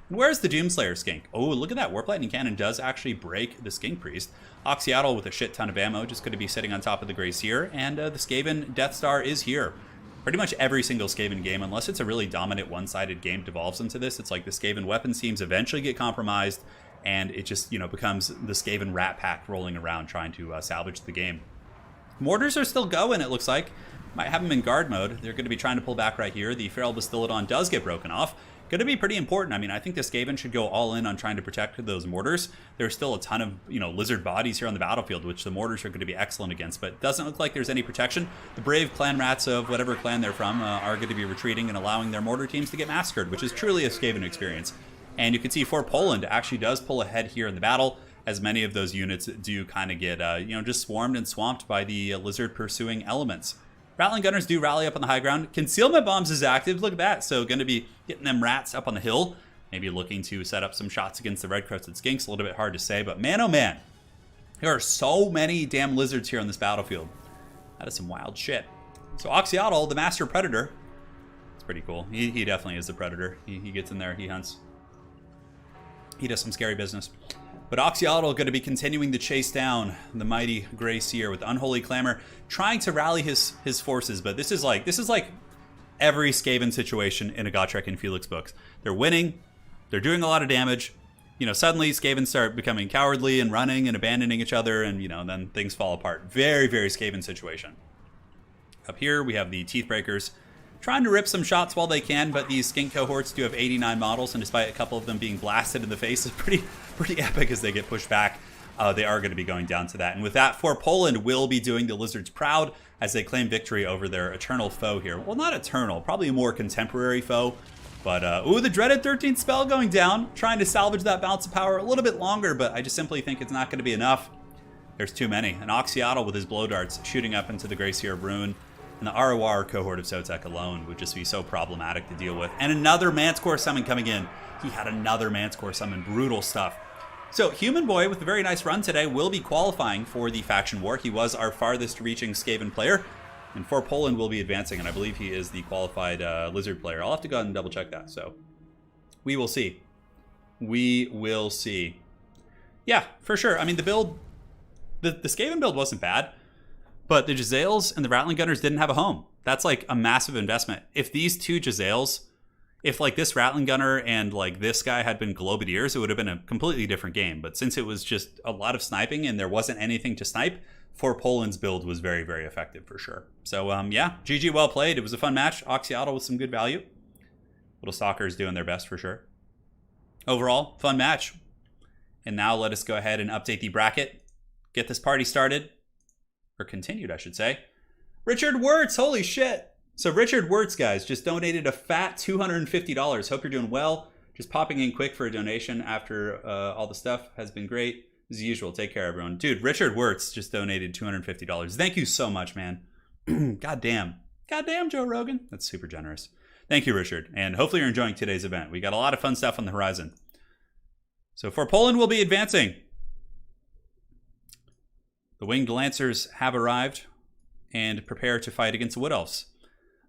And where's the Doomslayer skink? Oh, look at that. Warp Lightning Cannon does actually break the Skink Priest. Oxyatl with a shit ton of ammo, just going to be sitting on top of the Gracier. And the Skaven Death Star is here. Pretty much every single Skaven game, unless it's a really dominant one-sided game, devolves into this. It's like the Skaven weapons teams eventually get compromised, and it just, becomes the Skaven Rat Pack rolling around trying to salvage the game. Mortars are still going, it looks like. Might have them in guard mode. They're going to be trying to pull back right here. The Feral Bastillodon does get broken off. Going to be pretty important. I mean, I think the Skaven should go all in on trying to protect those mortars. There's still a ton of, lizard bodies here on the battlefield, which the mortars are going to be excellent against, but it doesn't look like there's any protection. The brave clan rats of whatever clan they're from are going to be retreating and allowing their mortar teams to get massacred, which is truly a Skaven experience. And you can see for Poland actually does pull ahead here in the battle, as many of those units do kind of get, just swarmed and swamped by the lizard pursuing elements. Rattling Gunners do rally up on the high ground. Concealment Bombs is active. Look at that. So going to be getting them rats up on the hill. Maybe looking to set up some shots against the red-crested skinks. A little bit hard to say. But man, oh man. There are so many damn lizards here on this battlefield. That is some wild shit. So Oxyatl, the Master Predator. It's pretty cool. He definitely is the Predator. He gets in there. He hunts. He does some scary business. But Oxyatl going to be continuing to chase down the mighty Grey Seer with Unholy Clamor, trying to rally his forces. But this is like every Skaven situation in a Gotrek and Felix books. They're winning, they're doing a lot of damage. Suddenly Skaven start becoming cowardly and running and abandoning each other, and then things fall apart. Very, very Skaven situation. Up here we have the Teethbreakers trying to rip some shots while they can, but these skink cohorts do have 89 models, and despite a couple of them being blasted in the face, it's pretty epic as they get pushed back. They are going to be going down to that. And with that, for Poland will be doing the lizards proud as they claim victory over their eternal foe here. Well, not eternal, probably a more contemporary foe. But, the dreaded 13th spell going down, trying to salvage that balance of power a little bit longer, but I just simply think it's not going to be enough. There's too many. An Oxyatl with his blow darts shooting up into the Gracier of Ruin. And the ROR cohort of Sotek alone would just be so problematic to deal with. And another Manticore Summon coming in. He had another Manticore Summon. Brutal stuff. So Human Boy, with a very nice run today, will be qualifying for the faction war. He was our farthest reaching Skaven player. And for Poland will be advancing, and I believe he is the qualified lizard player. I'll have to go ahead and double check that. So we will see. We will see. Yeah, for sure. I mean, the build, the Skaven build wasn't bad. But the Jezzails and the Rattling Gunners didn't have a home. That's like a massive investment. If these two Jezzails, if like this Rattling Gunner and like this guy had been Globadiers, it would have been a completely different game. But since it was just a lot of sniping and there wasn't anything to snipe, for Poland's build was very, very effective for sure. So, yeah, GG, well played. It was a fun match. Oxyotl with some good value. Little Stalkers doing their best for sure. Overall, fun match. And now let us go ahead and update the bracket. Get this party started. Or continued, I should say. Richard Wirtz, holy shit. So Richard Wirtz, guys, just donated a fat $250. Hope you're doing well. Just popping in quick for a donation after all the stuff has been great. As usual, take care, everyone. Dude, Richard Wirtz just donated $250. Thank you so much, man. Goddamn. Goddamn, Joe Rogan. That's super generous. Thank you, Richard. And hopefully you're enjoying today's event. We got a lot of fun stuff on the horizon. So for Poland, we'll be advancing. The Winged Lancers have arrived and prepare to fight against the Wood Elves.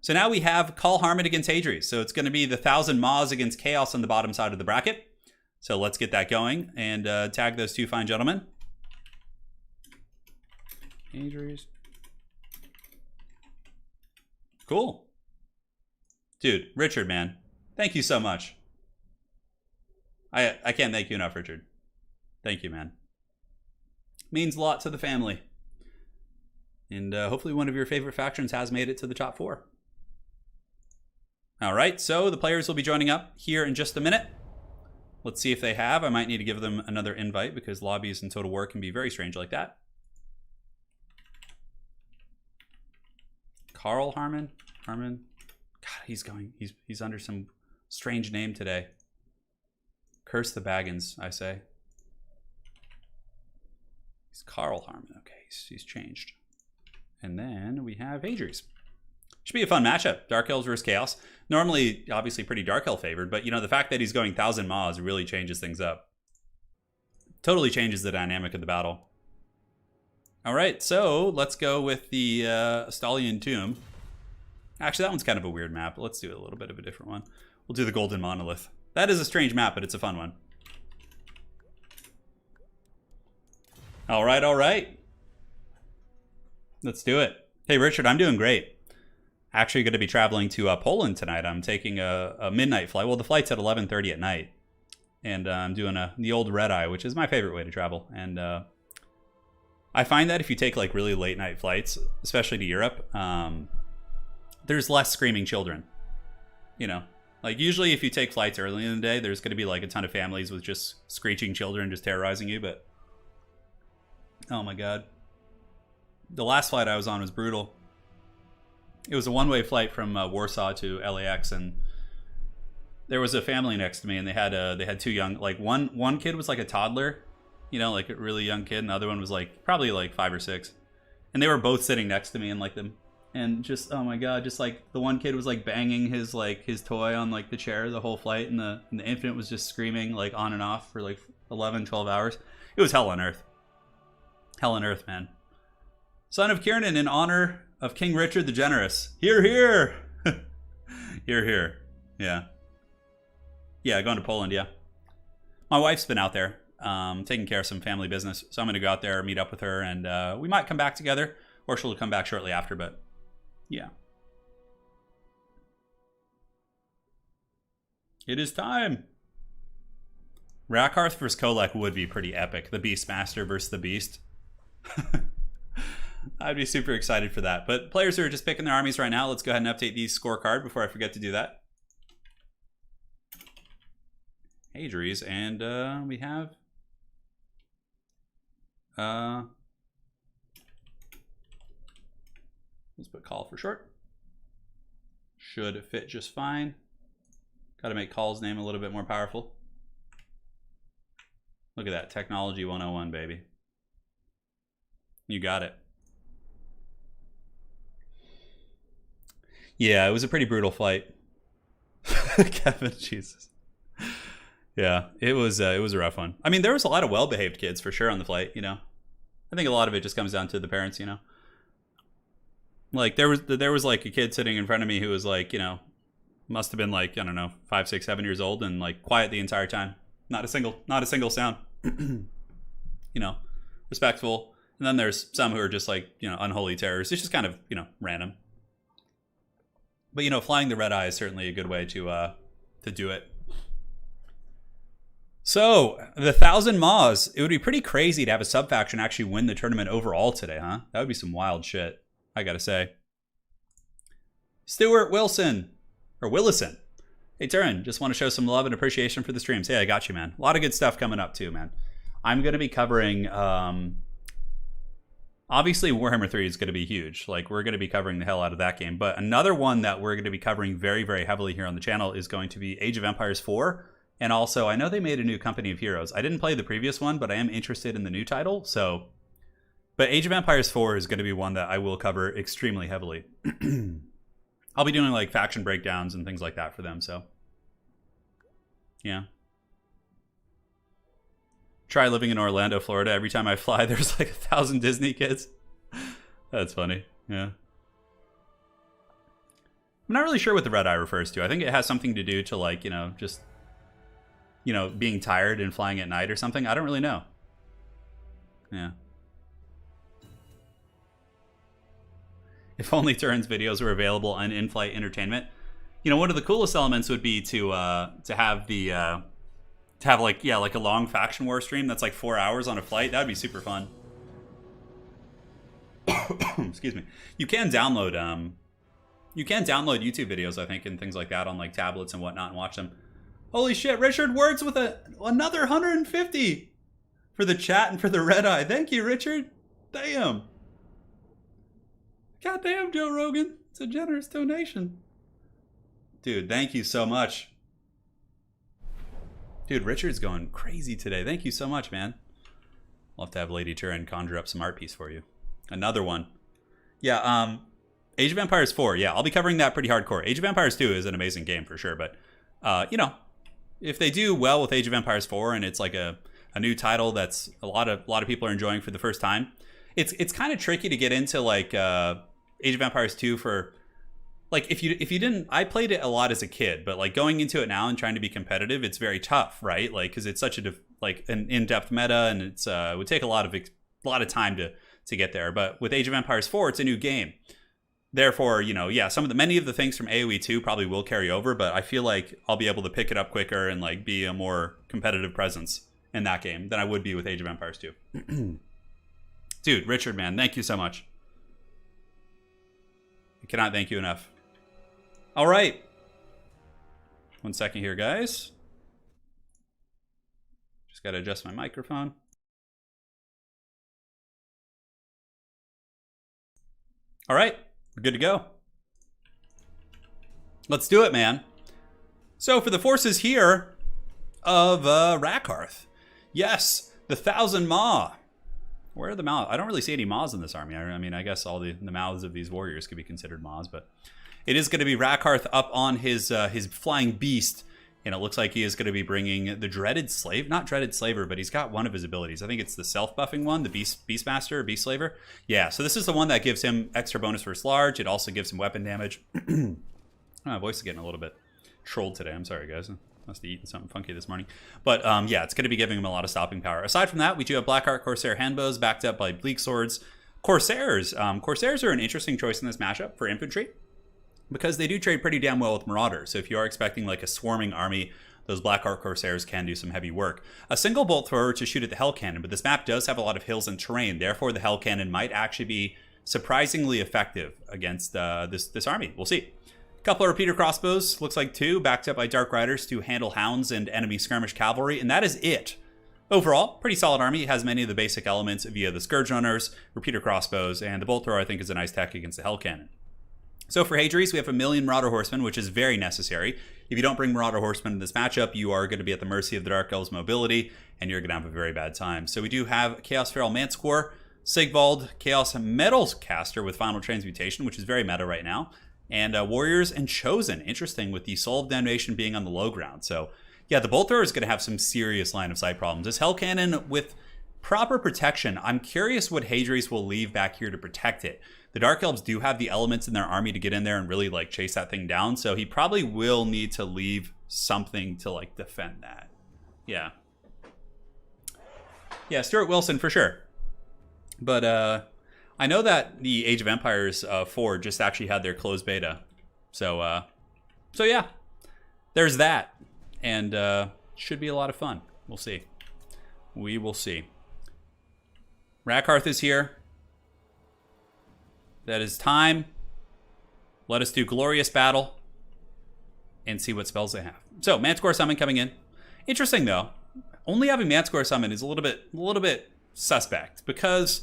So now we have Call Harmon against Adri. So it's going to be the 1,000 Maws against Chaos on the bottom side of the bracket. So let's get that going and tag those two fine gentlemen. Adri's. Cool. Dude, Richard, man. Thank you so much. I can't thank you enough, Richard. Thank you, man. Means a lot to the family. And hopefully one of your favorite factions has made it to the top 4. All right, so the players will be joining up here in just a minute. Let's see if they have. I might need to give them another invite because lobbies in Total War can be very strange like that. Carl Harmon? Harmon? God, he's under some strange name today. Curse the Baggins, I say. He's Carl Harmon. Okay, he's changed. And then we have Adri's. Should be a fun matchup. Dark Elves versus Chaos. Normally, obviously, pretty Dark Elf favored, but you know, the fact that he's going 1,000 Maws really changes things up. Totally changes the dynamic of the battle. All right, so let's go with the Stallion Tomb. Actually, that one's kind of a weird map. Let's do a little bit of a different one. We'll do the Golden Monolith. That is a strange map, but it's a fun one. All right, all right. Let's do it. Hey, Richard, I'm doing great. Actually going to be traveling to Poland tonight. I'm taking a midnight flight. Well, the flight's at 11:30 at night. And I'm doing the old red eye, which is my favorite way to travel. And I find that if you take like really late night flights, especially to Europe, there's less screaming children. You know, like usually if you take flights early in the day, there's going to be like a ton of families with just screeching children just terrorizing you. But oh my God. The last flight I was on was brutal. It was a one-way flight from Warsaw to LAX, and there was a family next to me, and they had two young, like one kid was like a toddler, you know, like a really young kid, and the other one was like probably like 5 or 6, and they were both sitting next to me, and like them, and just oh my God, just like the one kid was like banging his toy on like the chair the whole flight, and the infant was just screaming like on and off for like 11-12 hours. It was hell on earth. Hell on earth, man. Son of Kiernan, in honor of King Richard the Generous. Hear, hear. Hear, hear. Yeah. Yeah, going to Poland, yeah. My wife's been out there taking care of some family business. So I'm going to go out there, meet up with her, and we might come back together. Or she'll come back shortly after, but yeah. It is time. Rakarth versus Kolek would be pretty epic. The Beastmaster versus the Beast. I'd be super excited for that. But players are just picking their armies right now. Let's go ahead and update the scorecard before I forget to do that. Adri's, and we have let's put call for short. Should fit just fine. Got to make call's name a little bit more powerful. Look at that, technology 101, baby. You got it. Yeah, it was a pretty brutal flight. Kevin, Jesus. Yeah, it was a rough one. I mean, there was a lot of well-behaved kids for sure on the flight, you know. I think a lot of it just comes down to the parents, you know. Like there was like a kid sitting in front of me who was like, you know, must have been like, I don't know, 5, 6, 7 years old and like quiet the entire time. Not a single sound. You know, respectful. And then there's some who are just like, you know, unholy terrors. It's just kind of, you know, random. But, you know, flying the red eye is certainly a good way to do it. So, the 1,000 Maws, it would be pretty crazy to have a sub-faction actually win the tournament overall today, huh? That would be some wild shit, I gotta say. Stuart Wilson, or Willison. Hey, Turin, just want to show some love and appreciation for the streams. Hey, I got you, man. A lot of good stuff coming up, too, man. I'm going to be covering... obviously, Warhammer 3 is going to be huge. Like, we're going to be covering the hell out of that game. But another one that we're going to be covering very, very heavily here on the channel is going to be Age of Empires 4. And also, I know they made a new Company of Heroes. I didn't play the previous one, but I am interested in the new title. So, but Age of Empires 4 is going to be one that I will cover extremely heavily. I'll be doing like faction breakdowns and things like that for them. So, yeah. Try living in Orlando, Florida. Every time I fly, there's like 1,000 Disney kids. That's funny. Yeah. I'm not really sure what the red eye refers to. I think it has something to do to like, you know, just, you know, being tired and flying at night or something. I don't really know. Yeah. If only Turin's videos were available on in-flight entertainment. You know, one of the coolest elements would be to have the to have like, yeah, like a long faction war stream that's like 4 hours on a flight. That would be super fun. Excuse me. You can download YouTube videos, I think, and things like that on like tablets and whatnot and watch them. Holy shit, Richard Words with another 150 for the chat and for the red eye. Thank you, Richard. Damn. Goddamn, Joe Rogan. It's a generous donation. Dude, thank you so much. Dude, Richard's going crazy today. Thank you so much, man. I'll have to have Lady Turin conjure up some art piece for you. Another one. Yeah, Age of Empires 4. Yeah, I'll be covering that pretty hardcore. Age of Empires 2 is an amazing game for sure, but, you know, if they do well with Age of Empires 4 and it's like a new title that's a lot of people are enjoying for the first time, it's kind of tricky to get into like Age of Empires 2 for like if you didn't. I played it a lot as a kid, but like going into it now and trying to be competitive, it's very tough, right? Like because it's such like an in-depth meta, and it's it would take a lot of time to get there. But with Age of Empires 4, it's a new game. Therefore, you know, yeah, many of the things from AoE 2 probably will carry over, but I feel like I'll be able to pick it up quicker and like be a more competitive presence in that game than I would be with Age of Empires 2. Dude, Richard, man, thank you so much. I cannot thank you enough. All right. 1 second here, guys. Just got to adjust my microphone. All right. We're good to go. Let's do it, man. So for the forces here of Rakarth. Yes, the 1,000 Maw. Where are the Maws? I don't really see any Maws in this army. I mean, I guess all the mouths of these warriors could be considered Maws, but it is going to be Rakarth up on his flying beast, and it looks like he is going to be bringing the dreaded slave, not dreaded slaver, but he's got one of his abilities. I think it's the self-buffing one, the Beastmaster or Beast Slaver. Yeah, so this is the one that gives him extra bonus versus large. It also gives him weapon damage. My voice is getting a little bit trolled today. I'm sorry, guys. Must have eaten something funky this morning. But yeah, it's going to be giving him a lot of stopping power. Aside from that, we do have Blackheart Corsair handbows backed up by Bleak Swords. Corsairs. Corsairs are an interesting choice in this matchup for infantry because they do trade pretty damn well with Marauders. So if you are expecting like a swarming army, those Blackheart Corsairs can do some heavy work. A single bolt thrower to shoot at the Hell Cannon, but this map does have a lot of hills and terrain. Therefore, the Hell Cannon might actually be surprisingly effective against this army. We'll see. Couple of repeater crossbows, looks like 2, backed up by Dark Riders to handle hounds and enemy skirmish cavalry, and that is it. Overall, pretty solid army. It has many of the basic elements via the Scourge Runners, repeater crossbows, and the Bolt Thrower I think is a nice tech against the Hell Cannon. So for Hadries, we have 1,000,000 Marauder Horsemen, which is very necessary. If you don't bring Marauder Horsemen in this matchup, you are going to be at the mercy of the Dark Elves' mobility, and you're going to have a very bad time. So we do have Chaos Feral Manticore, Sigvald, Chaos Metals Caster with Final Transmutation, which is very meta right now, and Warriors and Chosen. Interesting, with the Soul of Damnation being on the low ground. So yeah, the Bolt Thrower is going to have some serious line of sight problems. This Hell Cannon with proper protection, I'm curious what Hadries will leave back here to protect it. The Dark Elves do have the elements in their army to get in there and really like chase that thing down, so he probably will need to leave something to like defend that. Yeah. Yeah, Stuart Wilson for sure. But I know that the Age of Empires 4 just actually had their closed beta. So yeah, there's that. And should be a lot of fun. We'll see. We will see. Rakarth is here. That is time. Let us do Glorious Battle and see what spells they have. So, Manticore Summon coming in. Interesting, though. Only having Manticore Summon is a little bit suspect, because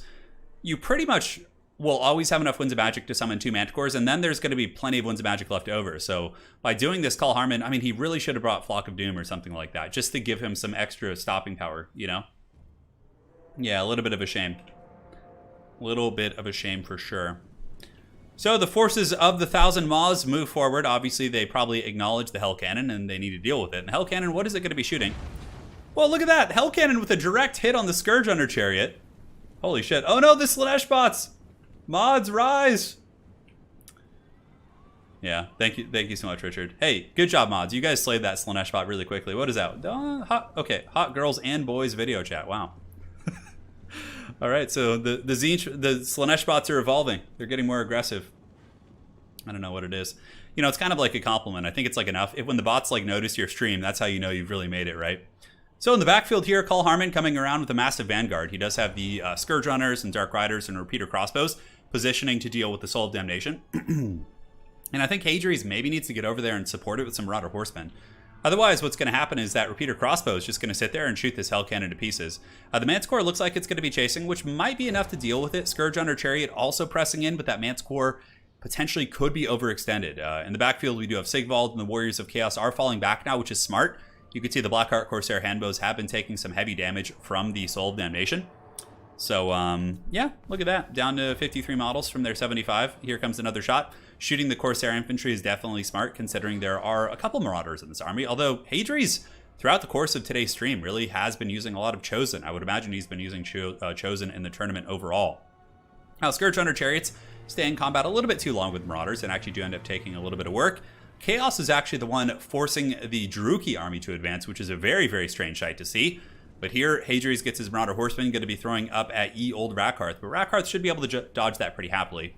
you pretty much will always have enough Winds of Magic to summon 2 Manticores, and then there's going to be plenty of Winds of Magic left over. So, by doing this, Call Harmon, I mean, he really should have brought Flock of Doom or something like that, just to give him some extra stopping power, you know? Yeah, a little bit of a shame. A little bit of a shame for sure. So the forces of the 1,000 Maws move forward. Obviously, they probably acknowledge the Hell Cannon, and they need to deal with it. And Hell Cannon, what is it going to be shooting? Well, look at that. Hell Cannon with a direct hit on the Scourge Under Chariot. Holy shit. Oh no, the Slanesh bots. Mods, rise. Yeah, thank you so much, Richard. Hey, good job, mods. You guys slayed that Slanesh bot really quickly. What is that? Hot girls and boys video chat. Wow. All right, so the Slanesh bots are evolving. They're getting more aggressive. I don't know what it is. You know, it's kind of like a compliment. I think it's like enough. When the bots like notice your stream, that's how you know you've really made it, right? So in the backfield here, Call Harmon coming around with a massive Vanguard. He does have the Scourge Runners and Dark Riders and Repeater Crossbows positioning to deal with the Soul of Damnation. And I think Hadri's maybe needs to get over there and support it with some Marauder Horsemen. Otherwise, what's going to happen is that Repeater Crossbow is just going to sit there and shoot this Hell Cannon to pieces. The Manticore looks like it's going to be chasing, which might be enough to deal with it. Scourge Under Chariot also pressing in, but that Manticore potentially could be overextended. In the backfield, we do have Sigvald, and the Warriors of Chaos are falling back now, which is smart. You can see the Blackheart Corsair Handbows have been taking some heavy damage from the Soul of Damnation. So, yeah, look at that. Down to 53 models from their 75. Here comes another shot. Shooting the Corsair Infantry is definitely smart, considering there are a couple Marauders in this army. Although, Hadri's, throughout the course of today's stream, really has been using a lot of Chosen. I would imagine he's been using Chosen in the tournament overall. Now, Scourge Under Chariots stay in combat a little bit too long with Marauders and actually do end up taking a little bit of work. Chaos is actually the one forcing the Druki army to advance, which is a very, very strange sight to see. But here, Hadri's gets his Marauder Horseman, going to be throwing up at Ye Old Rakarth. But Rakarth should be able to dodge that pretty happily.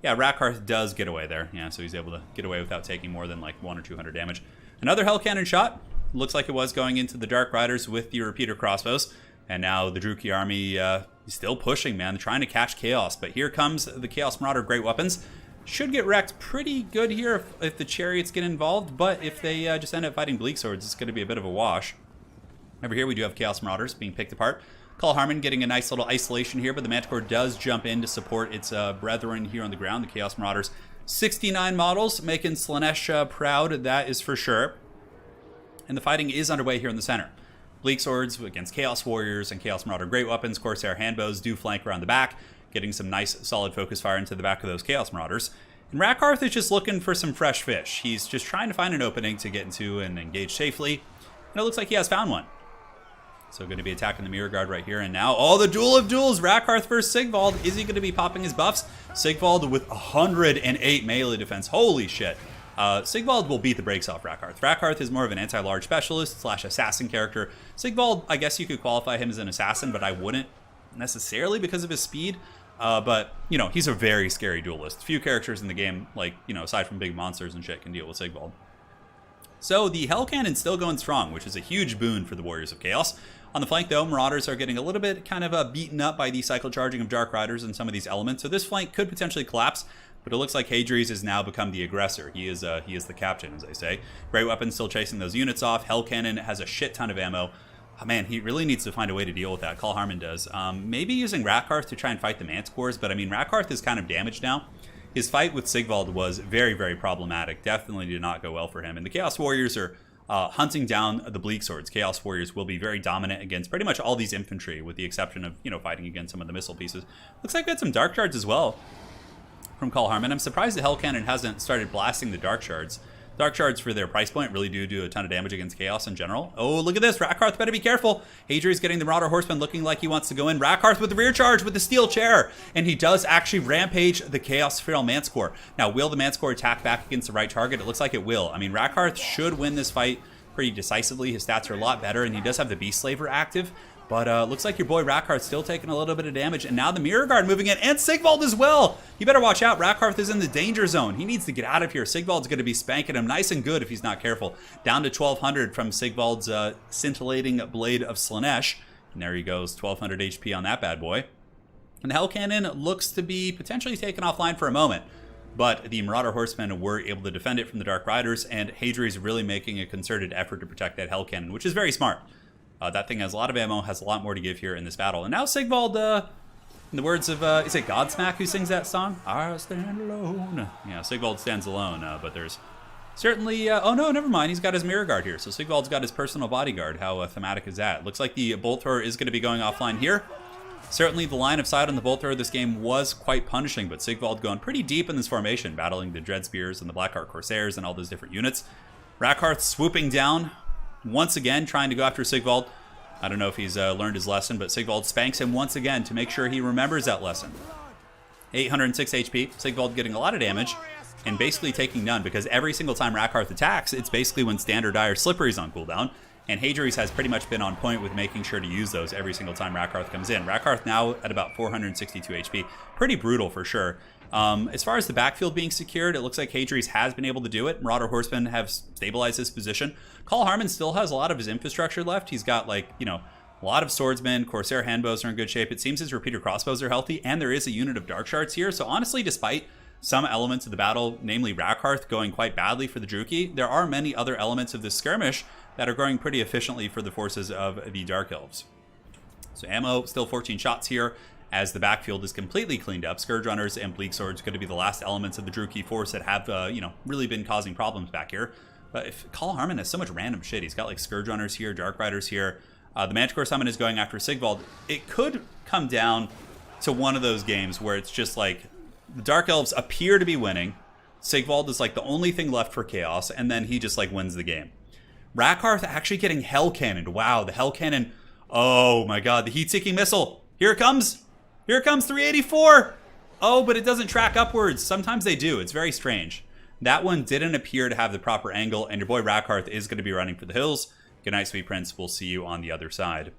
Yeah, Rakarth does get away there. Yeah, so he's able to get away without taking more than like 100 or 200 damage. Another Hell Cannon shot. Looks like it was going into the Dark Riders with the Repeater Crossbows. And now the Druki army is still pushing, man. Trying to catch Chaos. But here comes the Chaos Marauder Great Weapons. Should get wrecked pretty good here if the Chariots get involved. But if they just end up fighting Bleak Swords, it's going to be a bit of a wash. Over here we do have Chaos Marauders being picked apart. Call Harmon getting a nice little isolation here, but the Manticore does jump in to support its brethren here on the ground. The Chaos Marauders, 69 models, making Slanesh proud, that is for sure. And the fighting is underway here in the center. Bleak Swords against Chaos Warriors and Chaos Marauder Great Weapons. Corsair Handbows do flank around the back, getting some nice solid focus fire into the back of those Chaos Marauders. And Rakarth is just looking for some fresh fish. He's just trying to find an opening to get into and engage safely. And it looks like he has found one. So going to be attacking the Mirror Guard right here. And now, oh, the duel of duels. Rakarth versus Sigvald. Is he going to be popping his buffs? Sigvald with 108 melee defense. Holy shit. Sigvald will beat the brakes off Rakarth. Rakarth is more of an anti-large specialist / assassin character. Sigvald, I guess you could qualify him as an assassin, but I wouldn't necessarily because of his speed. But, you know, he's a very scary duelist. Few characters in the game, like, you know, aside from big monsters and shit, can deal with Sigvald. So the Hell Cannon's still going strong, which is a huge boon for the Warriors of Chaos. On the flank, though, Marauders are getting a little bit kind of beaten up by the cycle charging of Dark Riders and some of these elements. So this flank could potentially collapse, but it looks like Hadri's has now become the aggressor. He is the captain, as I say. Great Weapon still chasing those units off. Hell Cannon has a shit ton of ammo. Oh, man, he really needs to find a way to deal with that. Call Harmon does. Maybe using Rakarth to try and fight the Manticores, but I mean, Rakarth is kind of damaged now. His fight with Sigvald was very, very problematic. Definitely did not go well for him. And the Chaos Warriors are hunting down the Bleak Swords. Chaos Warriors will be very dominant against pretty much all these infantry, with the exception of, you know, fighting against some of the missile pieces. Looks like we had some Dark Shards as well from Call Harmon. I'm surprised the Hell Cannon hasn't started blasting the Dark Shards. Dark Shards, for their price point, really do a ton of damage against Chaos in general. Oh, look at this. Rakarth better be careful. Hadri's getting the Marauder Horseman looking like he wants to go in. Rakarth with the rear charge with the steel chair. And he does actually rampage the Chaos Feral Manticore. Now, will the Manticore attack back against the right target? It looks like it will. I mean, Rakarth should win this fight pretty decisively. His stats are a lot better, and he does have the Beast Slaver active. But looks like your boy Rakarth's still taking a little bit of damage. And now the Mirror Guard moving in. And Sigvald as well. You better watch out. Rakarth is in the danger zone. He needs to get out of here. Sigvald's going to be spanking him nice and good if he's not careful. Down to 1200 from Sigvald's scintillating Blade of Slaanesh. And there he goes. 1200 HP on that bad boy. And the Hell Cannon looks to be potentially taken offline for a moment. But the Marauder Horsemen were able to defend it from the Dark Riders. And Hadri's really making a concerted effort to protect that Hell Cannon, which is very smart. That thing has a lot of ammo, has a lot more to give here in this battle. And now Sigvald, in the words of, is it Godsmack who sings that song? I stand alone. Yeah, Sigvald stands alone, but there's certainly, oh no, never mind. He's got his Mirror Guard here. So Sigvald's got his personal bodyguard. How thematic is that? Looks like the Bolt Thrower is going to be going offline here. Certainly the line of sight on the Bolt Thrower this game was quite punishing, but Sigvald going pretty deep in this formation, battling the Dread Spears and the Blackheart Corsairs and all those different units. Rakarth swooping down. Once again, trying to go after Sigvald. I don't know if he's learned his lesson, but Sigvald spanks him once again to make sure he remembers that lesson. 806 HP. Sigvald getting a lot of damage and basically taking none because every single time Rakarth attacks, it's basically when Standard Dire Slippery's on cooldown. And Hadri's has pretty much been on point with making sure to use those every single time Rakarth comes in. Rakarth now at about 462 HP. Pretty brutal for sure. As far as the backfield being secured, it looks like Hadri's has been able to do it. Marauder Horsemen have stabilized his position. Call Harmon still has a lot of his infrastructure left. He's got, like, you know, a lot of swordsmen. Corsair handbows are in good shape. It seems his repeater crossbows are healthy, and there is a unit of dark shards here. So honestly, despite some elements of the battle, namely Rakarth, going quite badly for the Druchii, there are many other elements of this skirmish that are going pretty efficiently for the forces of the Dark Elves. So ammo, still 14 shots here. As the backfield is completely cleaned up, Scourge Runners and Bleak Swords going to be the last elements of the Druchii force that have, really been causing problems back here. But if Call Harmon has so much random shit, he's got like Scourge Runners here, Dark Riders here. The Manticore Summon is going after Sigvald. It could come down to one of those games where it's just like the Dark Elves appear to be winning. Sigvald is like the only thing left for Chaos, and then he just like wins the game. Rakarth actually getting Hell Cannoned. Wow, the Hell Cannon. Oh my god, the Heat-Seeking Missile. Here it comes. Here it comes, 384! Oh, but it doesn't track upwards. Sometimes they do. It's very strange. That one didn't appear to have the proper angle, and your boy Rakarth is going to be running for the hills. Good night, sweet prince. We'll see you on the other side.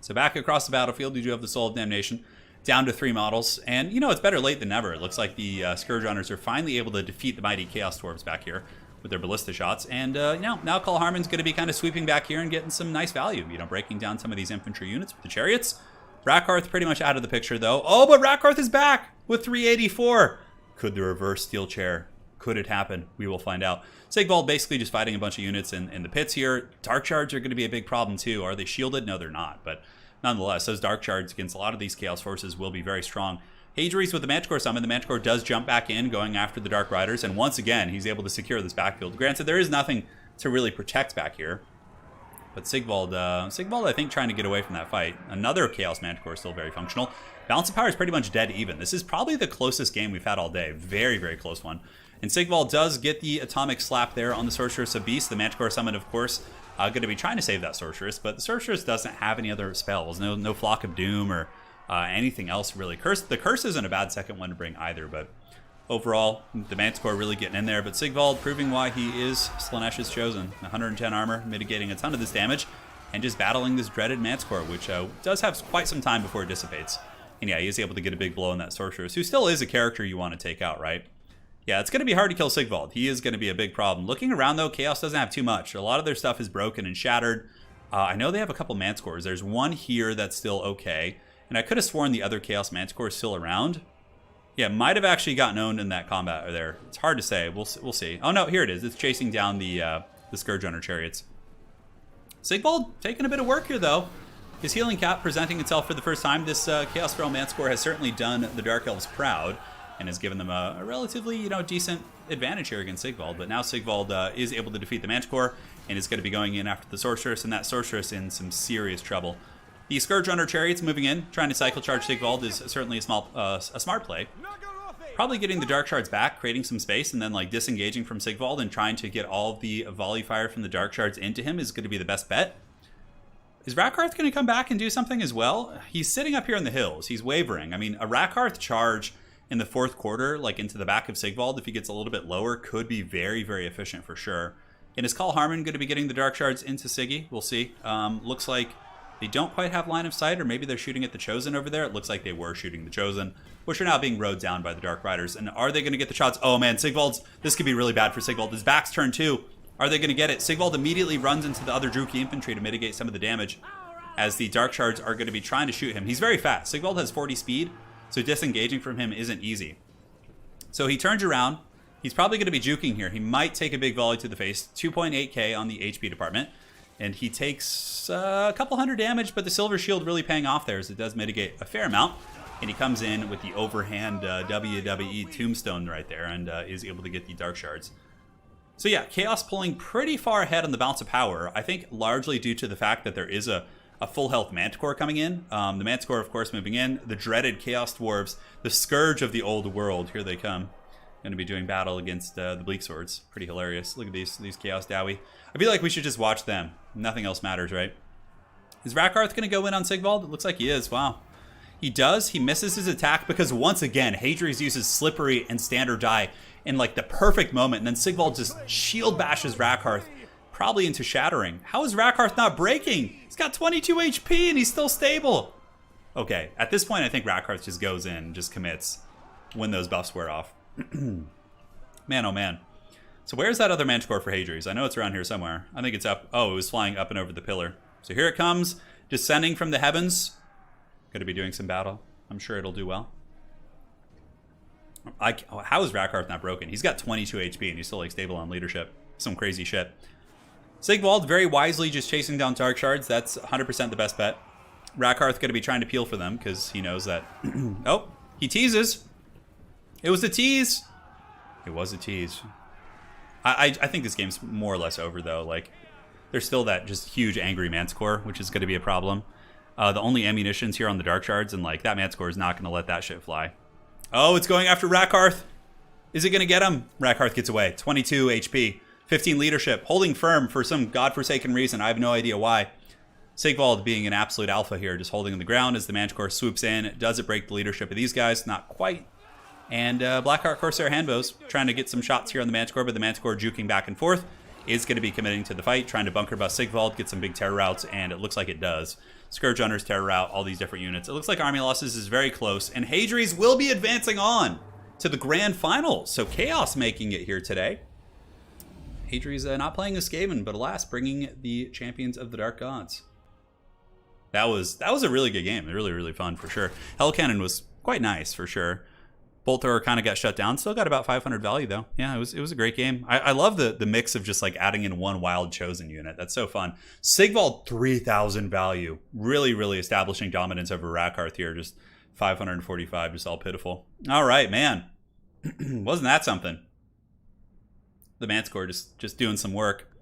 So back across the battlefield, you do have the Soul of Damnation. Down to 3 models. And, you know, it's better late than never. It looks like the Scourge Runners are finally able to defeat the mighty Chaos Dwarves back here with their ballista shots. And, now Call Harmon's going to be kind of sweeping back here and getting some nice value. You know, breaking down some of these infantry units with the chariots. Rakarth pretty much out of the picture, though. Oh, but Rakarth is back with 384. Could the reverse steel chair? Could it happen? We will find out. Sigvald basically just fighting a bunch of units in the pits here. Dark Shards are going to be a big problem, too. Are they shielded? No, they're not. But nonetheless, those Dark Shards against a lot of these Chaos forces will be very strong. Hadri's with the Manticore Summon. The Manticore does jump back in, going after the Dark Riders. And once again, he's able to secure this backfield. Granted, there is nothing to really protect back here. But Sigvald, I think, trying to get away from that fight. Another Chaos Manticore still very functional. Balance of Power is pretty much dead even. This is probably the closest game we've had all day. Very, very close one. And Sigvald does get the Atomic Slap there on the Sorceress of Beast. The Manticore Summon, of course, going to be trying to save that Sorceress. But the Sorceress doesn't have any other spells. No Flock of Doom or anything else, really. The Curse isn't a bad second one to bring either, but overall, the Manticore really getting in there, but Sigvald proving why he is Slaanesh's chosen. 110 armor, mitigating a ton of this damage, and just battling this dreaded Manticore, which does have quite some time before it dissipates. And yeah, he is able to get a big blow on that Sorceress, who still is a character you want to take out, right? Yeah, it's going to be hard to kill Sigvald. He is going to be a big problem. Looking around, though, Chaos doesn't have too much. A lot of their stuff is broken and shattered. I know they have a couple Manticores. There's one here that's still okay, and I could have sworn the other Chaos Manticore is still around. Yeah, might have actually gotten owned in that combat there. It's hard to say. We'll see. Oh, no, here it is. It's chasing down the Scourge Runner chariots. Sigvald taking a bit of work here, though. His healing cap presenting itself for the first time. This Chaos Feral Manticore has certainly done the Dark Elves proud and has given them a relatively, decent advantage here against Sigvald. But now Sigvald is able to defeat the Manticore and is going to be going in after the Sorceress, and that Sorceress in some serious trouble. The Scourge Runner chariots moving in, trying to cycle charge Sigvald is certainly a smart play. Probably getting the Dark Shards back, creating some space, and then like disengaging from Sigvald and trying to get all of the volley fire from the Dark Shards into him is going to be the best bet. Is Rakarth going to come back and do something as well? He's sitting up here in the hills. He's wavering. I mean, a Rakarth charge in the fourth quarter, like into the back of Sigvald, if he gets a little bit lower, could be very, very efficient for sure. And is Call Harmon going to be getting the Dark Shards into Siggy? We'll see. Looks like They don't quite have line of sight, or maybe they're shooting at the Chosen over there. It looks like they were shooting the Chosen, which are now being rode down by the Dark Riders. And are they going to get the shots? Oh man, Sigvald's, this could be really bad for Sigvald. His back's turned too. Are they going to get it? Sigvald immediately runs into the other Druki infantry to mitigate some of the damage, as the Dark Shards are going to be trying to shoot him. He's very fast. Sigvald has 40 speed, so disengaging from him isn't easy. So he turns around. He's probably going to be juking here. He might take a big volley to the face. 2.8k on the HP department. And he takes a couple hundred damage, but the Silver Shield really paying off there, as it does mitigate a fair amount. And he comes in with the overhand WWE tombstone right there, and is able to get the Dark Shards. So yeah, Chaos pulling pretty far ahead on the balance of power. I think largely due to the fact that there is a full health Manticore coming in. The Manticore, of course, moving in. The dreaded Chaos Dwarves, the scourge of the old world. Here they come. Going to be doing battle against the Bleak Swords. Pretty hilarious. Look at these Chaos Dowie. I feel like we should just watch them. Nothing else matters, right? Is Rakarth going to go in on Sigvald? It looks like he is. Wow. He does. He misses his attack because once again, Hadri's uses Slippery and Standard Die in like the perfect moment. And then Sigvald just shield bashes Rakarth, probably into shattering. How is Rakarth not breaking? He's got 22 HP and he's still stable. Okay, at this point, I think Rakarth just goes in, just commits when those buffs wear off. Man, oh man. So where's that other Manticore for Hadri's? I know it's around here somewhere. I think it's up. Oh, it was flying up and over the pillar. So here it comes, descending from the heavens. Going to be doing some battle. I'm sure it'll do well. How is Rakarth not broken? He's got 22 HP and he's still like stable on leadership. Some crazy shit. Sigvald very wisely just chasing down Dark Shards. That's 100% the best bet. Rakarth going to be trying to peel for them because he knows that... Oh, he teases. It was a tease. It was a tease. I think this game's more or less over though. Like, there's still that just huge angry Manticore, which is going to be a problem. The only ammunition's here on the Dark Shards, and like that Manticore is not going to let that shit fly. Oh, it's going after Rakarth. Is it going to get him? Rakarth gets away. 22 HP, 15 leadership, holding firm for some godforsaken reason. I have no idea why. Sigvald being an absolute alpha here, just holding on the ground as the Manticore swoops in. Does it break the leadership of these guys? Not quite. And Blackheart Corsair Handbows trying to get some shots here on the Manticore, but the Manticore juking back and forth is going to be committing to the fight, trying to bunker bust Sigvald, get some big terror routes, and it looks like it does. Scourge Hunters, terror route, all these different units. It looks like Army Losses is very close, and Hadri's will be advancing on to the grand final. So Chaos making it here today. Hadri's not playing as Skaven, but alas, bringing the champions of the Dark Gods. That was a really good game. Really, really fun for sure. Hell Cannon was quite nice for sure. Bolt Thrower kind of got shut down. Still got about 500 value though. Yeah, it was a great game. I love the mix of just like adding in one wild chosen unit. That's so fun. Sigvald 3,000 value. Really, really establishing dominance over Rakarth here. Just 545, just all pitiful. All right, man. Wasn't that something? The Manticore just doing some work.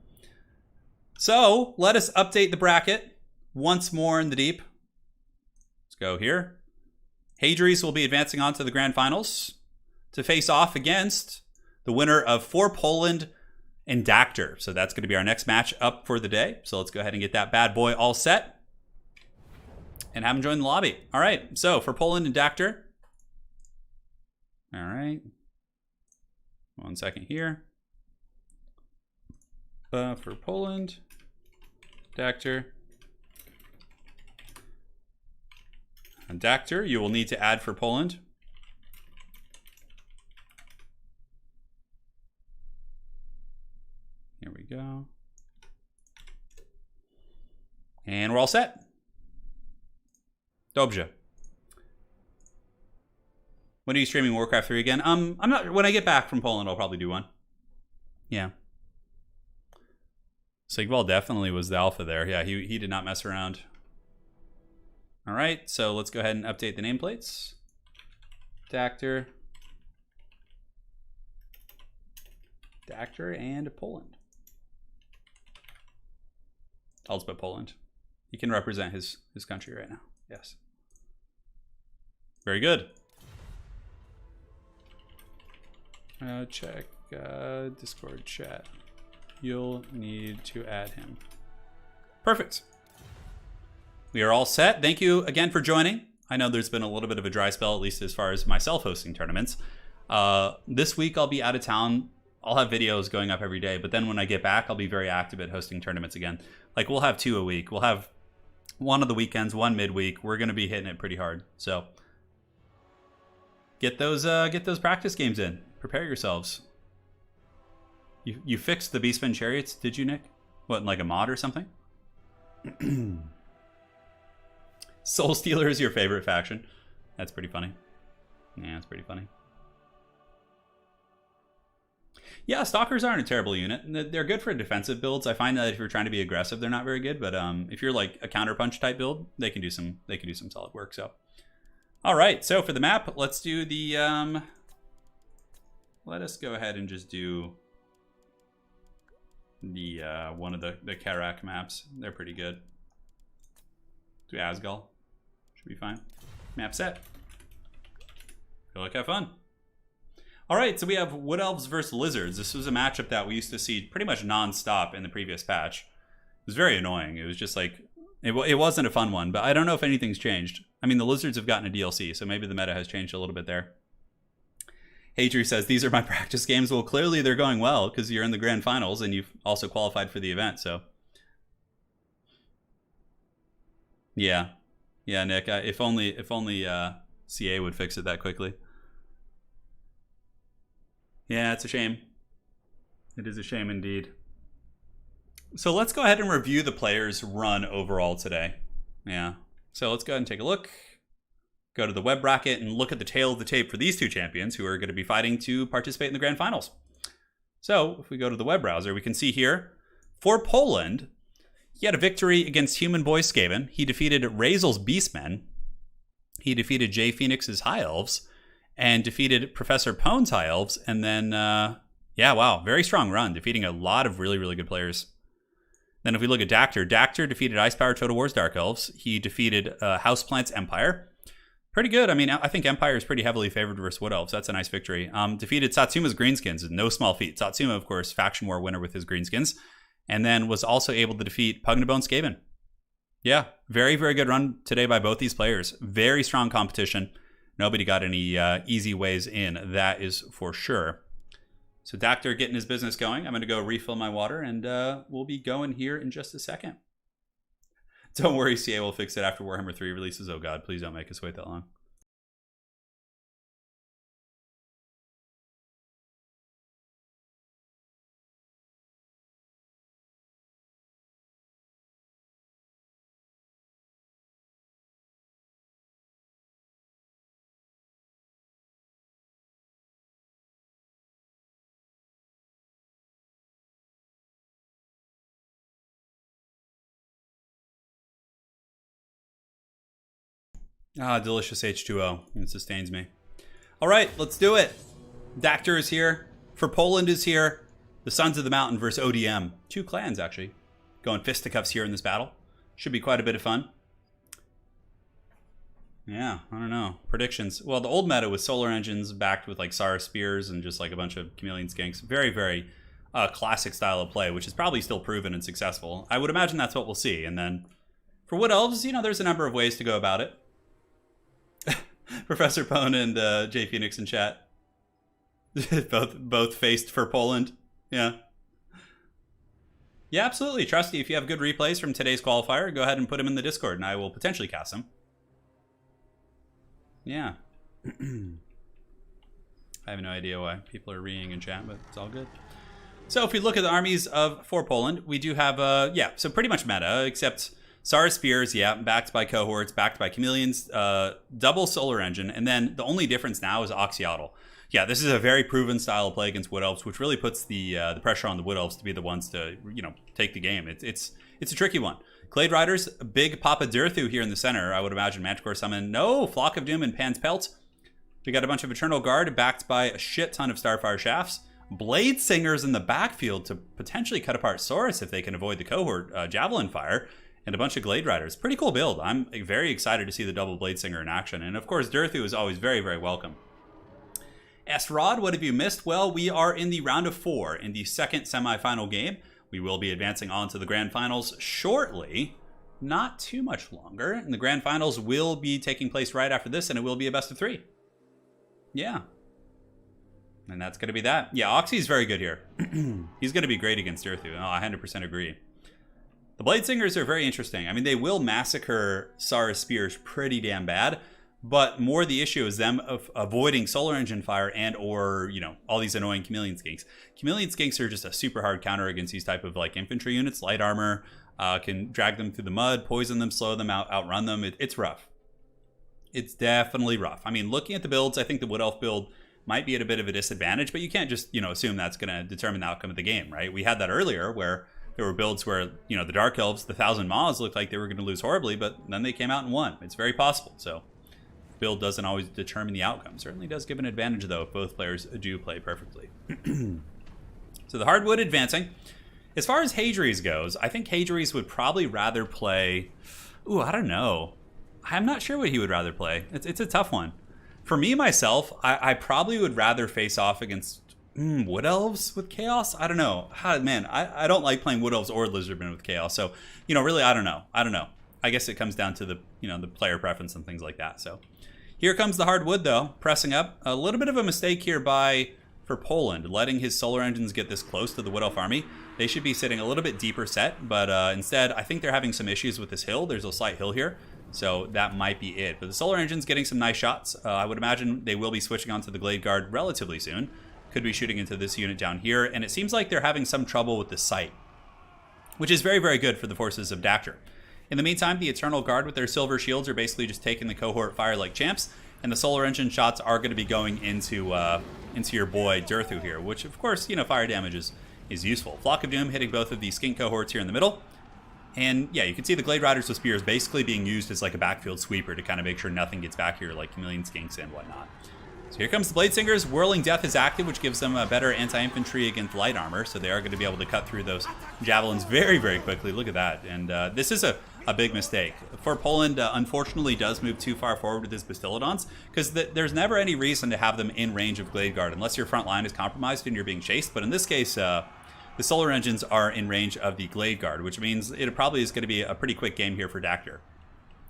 So let us update the bracket once more in the deep. Let's go here. Hadri's will be advancing on to the grand finals to face off against the winner of For Poland and Dactor. So that's going to be our next match up for the day. So let's go ahead and get that bad boy all set and have him join the lobby. All right, so For Poland and Dactor. All right. 1 second here. For Poland, Dactor. And Dactor, you will need to add For Poland. Here we go. And we're all set. Dobrze. When are you streaming Warcraft 3 again? I'm not. When I get back from Poland, I'll probably do one. Yeah. Sigvald definitely was the alpha there. Yeah, he did not mess around. All right, so let's go ahead and update the nameplates. Dactor, and Poland. I'll just put Poland. He can represent his country right now. Yes. Very good. Check Discord chat. You'll need to add him. Perfect. We are all set. Thank you again for joining. I know there's been a little bit of a dry spell, at least as far as myself hosting tournaments. This week I'll be out of town. I'll have videos going up every day, but then when I get back, I'll be very active at hosting tournaments again. Like we'll have 2 a week. We'll have One of the weekends, one midweek. We're going to be hitting it pretty hard. So get those practice games in. Prepare yourselves. You fixed the Beastmen Chariots, did you, Nick? What, like a mod or something? Soul Stealer is your favorite faction. That's pretty funny. Yeah, that's pretty funny. Yeah, Stalkers aren't a terrible unit. They're good for defensive builds. I find that if you're trying to be aggressive, they're not very good. But if you're like a counterpunch type build, they can do some solid work. So, all right. So for the map, let's do the. Let us go ahead and just do the one of the Karak maps. They're pretty good. Do Asgal. Should be fine. Map set. Feel like have fun. All right, so we have Wood Elves versus Lizards. This was a matchup that we used to see pretty much non-stop in the previous patch. It was very annoying. It was just like, it wasn't a fun one, but I don't know if anything's changed. I mean, the Lizards have gotten a DLC, so maybe the meta has changed a little bit there. Hadri says, these are my practice games. Well, clearly they're going well because you're in the grand finals and you've also qualified for the event, so. Yeah, Nick, if only CA would fix it that quickly. Yeah, it's a shame. It is a shame indeed. So let's go ahead and review the players' run overall today. Yeah. So let's go ahead and take a look. Go to the web bracket and look at the tail of the tape for these two champions who are going to be fighting to participate in the grand finals. So if we go to the web browser, we can see here, for Poland, he had a victory against Human Boy Skaven. He defeated Razel's Beastmen. He defeated Jay Phoenix's High Elves. And defeated Professor Pone's High Elves. And then, yeah, wow, very strong run, defeating a lot of really, really good players. Then if we look at Dactyr, Dactyr defeated Ice Power Total War's Dark Elves. He defeated Houseplant's Empire. Pretty good. I mean, I think Empire is pretty heavily favored versus Wood Elves. That's a nice victory. Defeated Satsuma's Greenskins. No small feat. Satsuma, of course, Faction War winner with his Greenskins. And then was also able to defeat Pugnabone Skaven. Yeah, very, very good run today by both these players. Very strong competition. Nobody got any easy ways in, that is for sure. So Dactyr getting his business going. I'm going to go refill my water, and we'll be going here in just a second. Don't worry, CA will fix it after Warhammer 3 releases. Oh god, please don't make us wait that long. Ah, delicious H2O. It sustains me. All right, let's do it. Dactyr is here. For Poland is here. The Sons of the Mountain versus ODM. Two clans, actually. Going fisticuffs here in this battle. Should be quite a bit of fun. Yeah, I don't know. Predictions. Well, the old meta was Solar Engines backed with like Sara Spears and just like a bunch of Chameleon Skinks. Very, very classic style of play, which is probably still proven and successful. I would imagine that's what we'll see. And then for Wood Elves, you know, there's a number of ways to go about it. Professor Pone and Jay Phoenix in chat. both faced for Poland. Yeah. Yeah, absolutely. Trusty, if you have good replays from today's qualifier, go ahead and put them in the Discord and I will potentially cast them. Yeah. I have no idea why people are reading in chat, but it's all good. So if we look at the armies for Poland, we do have, yeah, so pretty much meta, except Sara Spears, yeah, backed by cohorts, backed by chameleons, double solar engine, and then the only difference now is Oxyotl. Yeah, this is a very proven style of play against Wood Elves, which really puts the pressure on the Wood Elves to be the ones to, you know, take the game. It's a tricky one. Glade Riders, big Papa Dirthu here in the center. I would imagine Manticore Summon. No, Flock of Doom and Pan's Pelt. We got a bunch of Eternal Guard backed by a shit ton of Starfire Shafts. Blade Singers in the backfield to potentially cut apart Saurus if they can avoid the cohort Javelin Fire. And a bunch of Glade Riders. Pretty cool build. I'm very excited to see the double Blade Singer in action. And of course, Dirthu is always very, very welcome. S-Rod, what have you missed? Well, we are in the round of 4 in the second semifinal game. We will be advancing on to the grand finals shortly. Not too much longer. And the grand finals will be taking place right after this, and it will be a best of 3. Yeah. And that's going to be that. Yeah, Oxy's very good here. He's going to be great against Dirthu. Oh, I 100% agree. The Blade Singers are very interesting. I mean, they will massacre Sara's spears pretty damn bad, but more the issue is them avoiding solar engine fire and or, you know, all these annoying chameleon skinks. Chameleon skinks are just a super hard counter against these type of like infantry units. Light armor can drag them through the mud, poison them, slow them out, outrun them. It's rough. It's definitely rough. I mean, looking at the builds, I think the Wood Elf build might be at a bit of a disadvantage, but you can't just, you know, assume that's going to determine the outcome of the game, right? We had that earlier where there were builds where, you know, the Dark Elves, the 1,000 Maws looked like they were going to lose horribly, but then they came out and won. It's very possible. So build doesn't always determine the outcome. Certainly does give an advantage, though, if both players do play perfectly. So the Hardwood advancing. As far as Hadries goes, I think Hadries would probably rather play... Ooh, I don't know. I'm not sure what he would rather play. It's a tough one. For me, myself, I probably would rather face off against Wood Elves with Chaos. I don't know. Man, I don't like playing Wood Elves or Lizardmen with Chaos. So, you know, really, I don't know. I guess it comes down to the, you know, the player preference and things like that. So here comes the Hardwood, though, pressing up. A little bit of a mistake here for Poland, letting his solar engines get this close to the Wood Elf army. They should be sitting a little bit deeper set, but instead, I think they're having some issues with this hill. There's a slight hill here. So that might be it. But the solar engine's getting some nice shots. I would imagine they will be switching onto the Glade Guard relatively soon. Could be shooting into this unit down here. And it seems like they're having some trouble with the sight, which is very, very good for the forces of Dactyr. In the meantime, the Eternal Guard with their silver shields are basically just taking the cohort fire like champs. And the solar engine shots are going to be going into your boy Durthu here, which, of course, you know, fire damage is useful. Flock of Doom hitting both of these skink cohorts here in the middle. And yeah, you can see the Glade Riders with Spears basically being used as like a backfield sweeper to kind of make sure nothing gets back here like Chameleon Skinks and whatnot. So here comes the Blade Singers. Whirling Death is active, which gives them a better anti-infantry against light armor. So they are going to be able to cut through those javelins very, very quickly. Look at that. And this is a big mistake. For Poland, unfortunately, does move too far forward with his Bastillodons because there's never any reason to have them in range of Glade Guard unless your front line is compromised and you're being chased. But in this case... the solar engines are in range of the Glade Guard, which means it probably is going to be a pretty quick game here for Dactyr.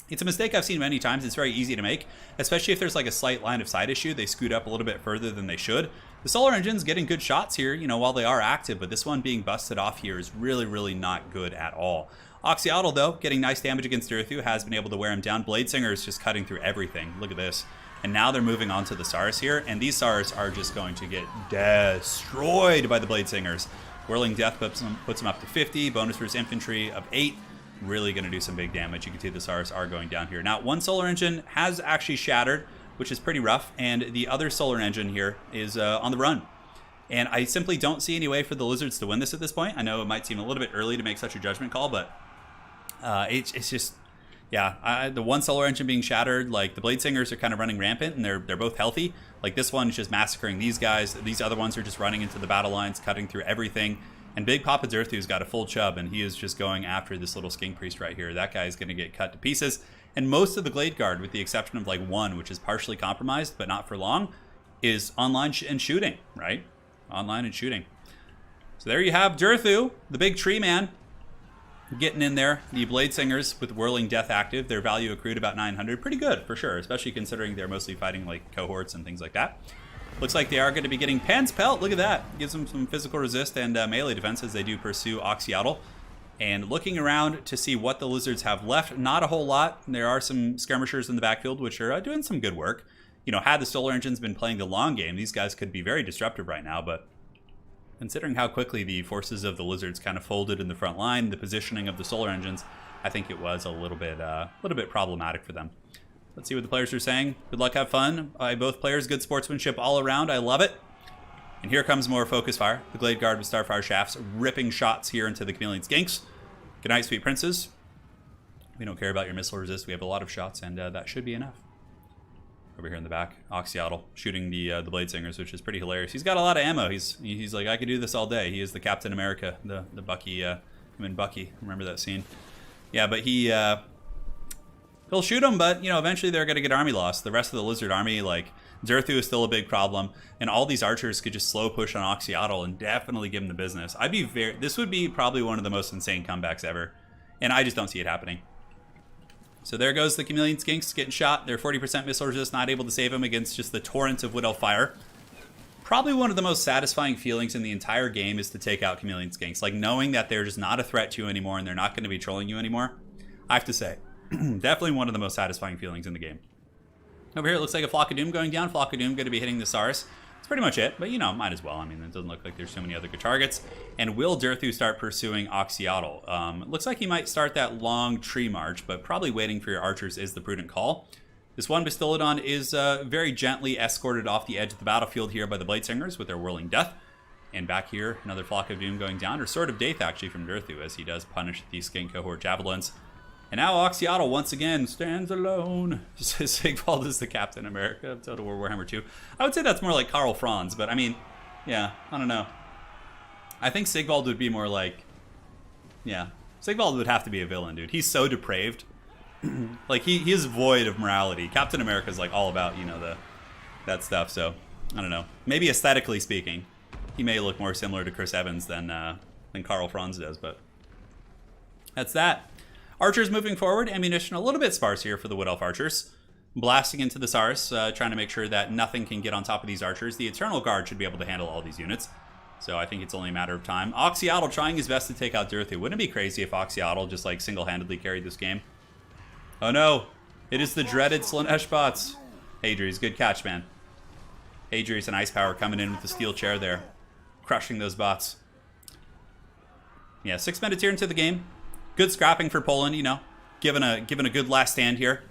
It's a mistake I've seen many times. It's very easy to make, especially if there's like a slight line of sight issue. They scoot up a little bit further than they should. The solar engine's getting good shots here, you know, while they are active, but this one being busted off here is really, really not good at all. Oxyotl, though, getting nice damage against Durthu, has been able to wear him down. Blade Singer is just cutting through everything. Look at this. And now they're moving on to the SARs here, and these SARs are just going to get destroyed by the Blade Singers. Whirling Death puts them up to 50. Bonus for his infantry of 8. Really going to do some big damage. You can see the SARs are going down here. Now, one solar engine has actually shattered, which is pretty rough. And the other solar engine here is on the run. And I simply don't see any way for the Lizards to win this at this point. I know it might seem a little bit early to make such a judgment call, but it's just... Yeah, the one solar engine being shattered, like the Blade Singers are kind of running rampant and they're both healthy. Like this one is just massacring these guys. These other ones are just running into the battle lines, cutting through everything. And Big Papa Durthu's got a full chub and he is just going after this little skink priest right here. That guy is going to get cut to pieces. And most of the Glade Guard, with the exception of like one, which is partially compromised, but not for long, is online and shooting, right? Online and shooting. So there you have Durthu, the big tree man. Getting in there, the Blade Singers with Whirling Death active. Their value accrued about 900. Pretty good, for sure, especially considering they're mostly fighting like cohorts and things like that. Looks like they are going to be getting Pan's Pelt. Look at that. Gives them some physical resist and melee defense as they do pursue Oxyotl. And looking around to see what the Lizards have left, not a whole lot. There are some skirmishers in the backfield, which are doing some good work. You know, had the Solar Engines been playing the long game, these guys could be very disruptive right now, but considering how quickly the forces of the Lizards kind of folded in the front line, the positioning of the solar engines, I think it was a little bit problematic for them. Let's see what the players are saying. Good luck, have fun. By both players, good sportsmanship all around. I love it. And here comes more focus fire. The Glade Guard with Starfire shafts, ripping shots here into the Chameleon Skinks. Good night, sweet princes. We don't care about your missile resist. We have a lot of shots, and that should be enough. Over here in the back, Oxyotl shooting the Blade Singers, which is pretty hilarious. He's got a lot of ammo. He's like, I could do this all day. He is the Captain America, the Bucky, him and Bucky. Remember that scene? Yeah, but he'll shoot him, but you know, eventually they're going to get army loss. The rest of the Lizard army, like Durthu, is still a big problem, and all these archers could just slow push on Oxyotl and definitely give him the business. This would be probably one of the most insane comebacks ever, and I just don't see it happening. So there goes the Chameleon Skinks getting shot. They're 40% missile resist, not able to save him against just the torrent of Wood Elf fire. Probably one of the most satisfying feelings in the entire game is to take out Chameleon Skinks. Like, knowing that they're just not a threat to you anymore and they're not going to be trolling you anymore. I have to say, definitely one of the most satisfying feelings in the game. Over here, it looks like a Flock of Doom going down. Flock of Doom going to be hitting the Sars. That's pretty much it, but you know, might as well. I mean, it doesn't look like there's too many other good targets. And will Durthu start pursuing Oxyotl? It looks like he might start that long tree march, but probably waiting for your archers is the prudent call. This one Bastillodon is very gently escorted off the edge of the battlefield here by the Bladesingers with their Whirling Death. And back here, another Flock of Doom going down, or Sword of Death actually from Durthu, as he does punish the Skink Cohort Javelins. And now Oxyotl once again stands alone. Sigvald is the Captain America of Total War Warhammer 2. I would say that's more like Karl Franz, but I mean, yeah, I don't know. I think Sigvald would be more like, yeah, Sigvald would have to be a villain, dude. He's so depraved. Like, he is void of morality. Captain America's like all about, you know, that stuff, so I don't know. Maybe aesthetically speaking, he may look more similar to Chris Evans than Karl Franz does, but that's that. Archers moving forward, ammunition a little bit sparse here for the Wood Elf Archers. Blasting into the Sars, trying to make sure that nothing can get on top of these Archers. The Eternal Guard should be able to handle all these units, so I think it's only a matter of time. Oxyotl trying his best to take out Durthu. Wouldn't it be crazy if Oxyotl just like single-handedly carried this game? Oh no, it is the dreaded Slanesh bots. Hadri's, good catch, man. Hadri's and Ice Power coming in with the steel chair there, crushing those bots. Yeah, 6 minutes here into the game. Good scrapping for Poland, you know, given a good last stand here,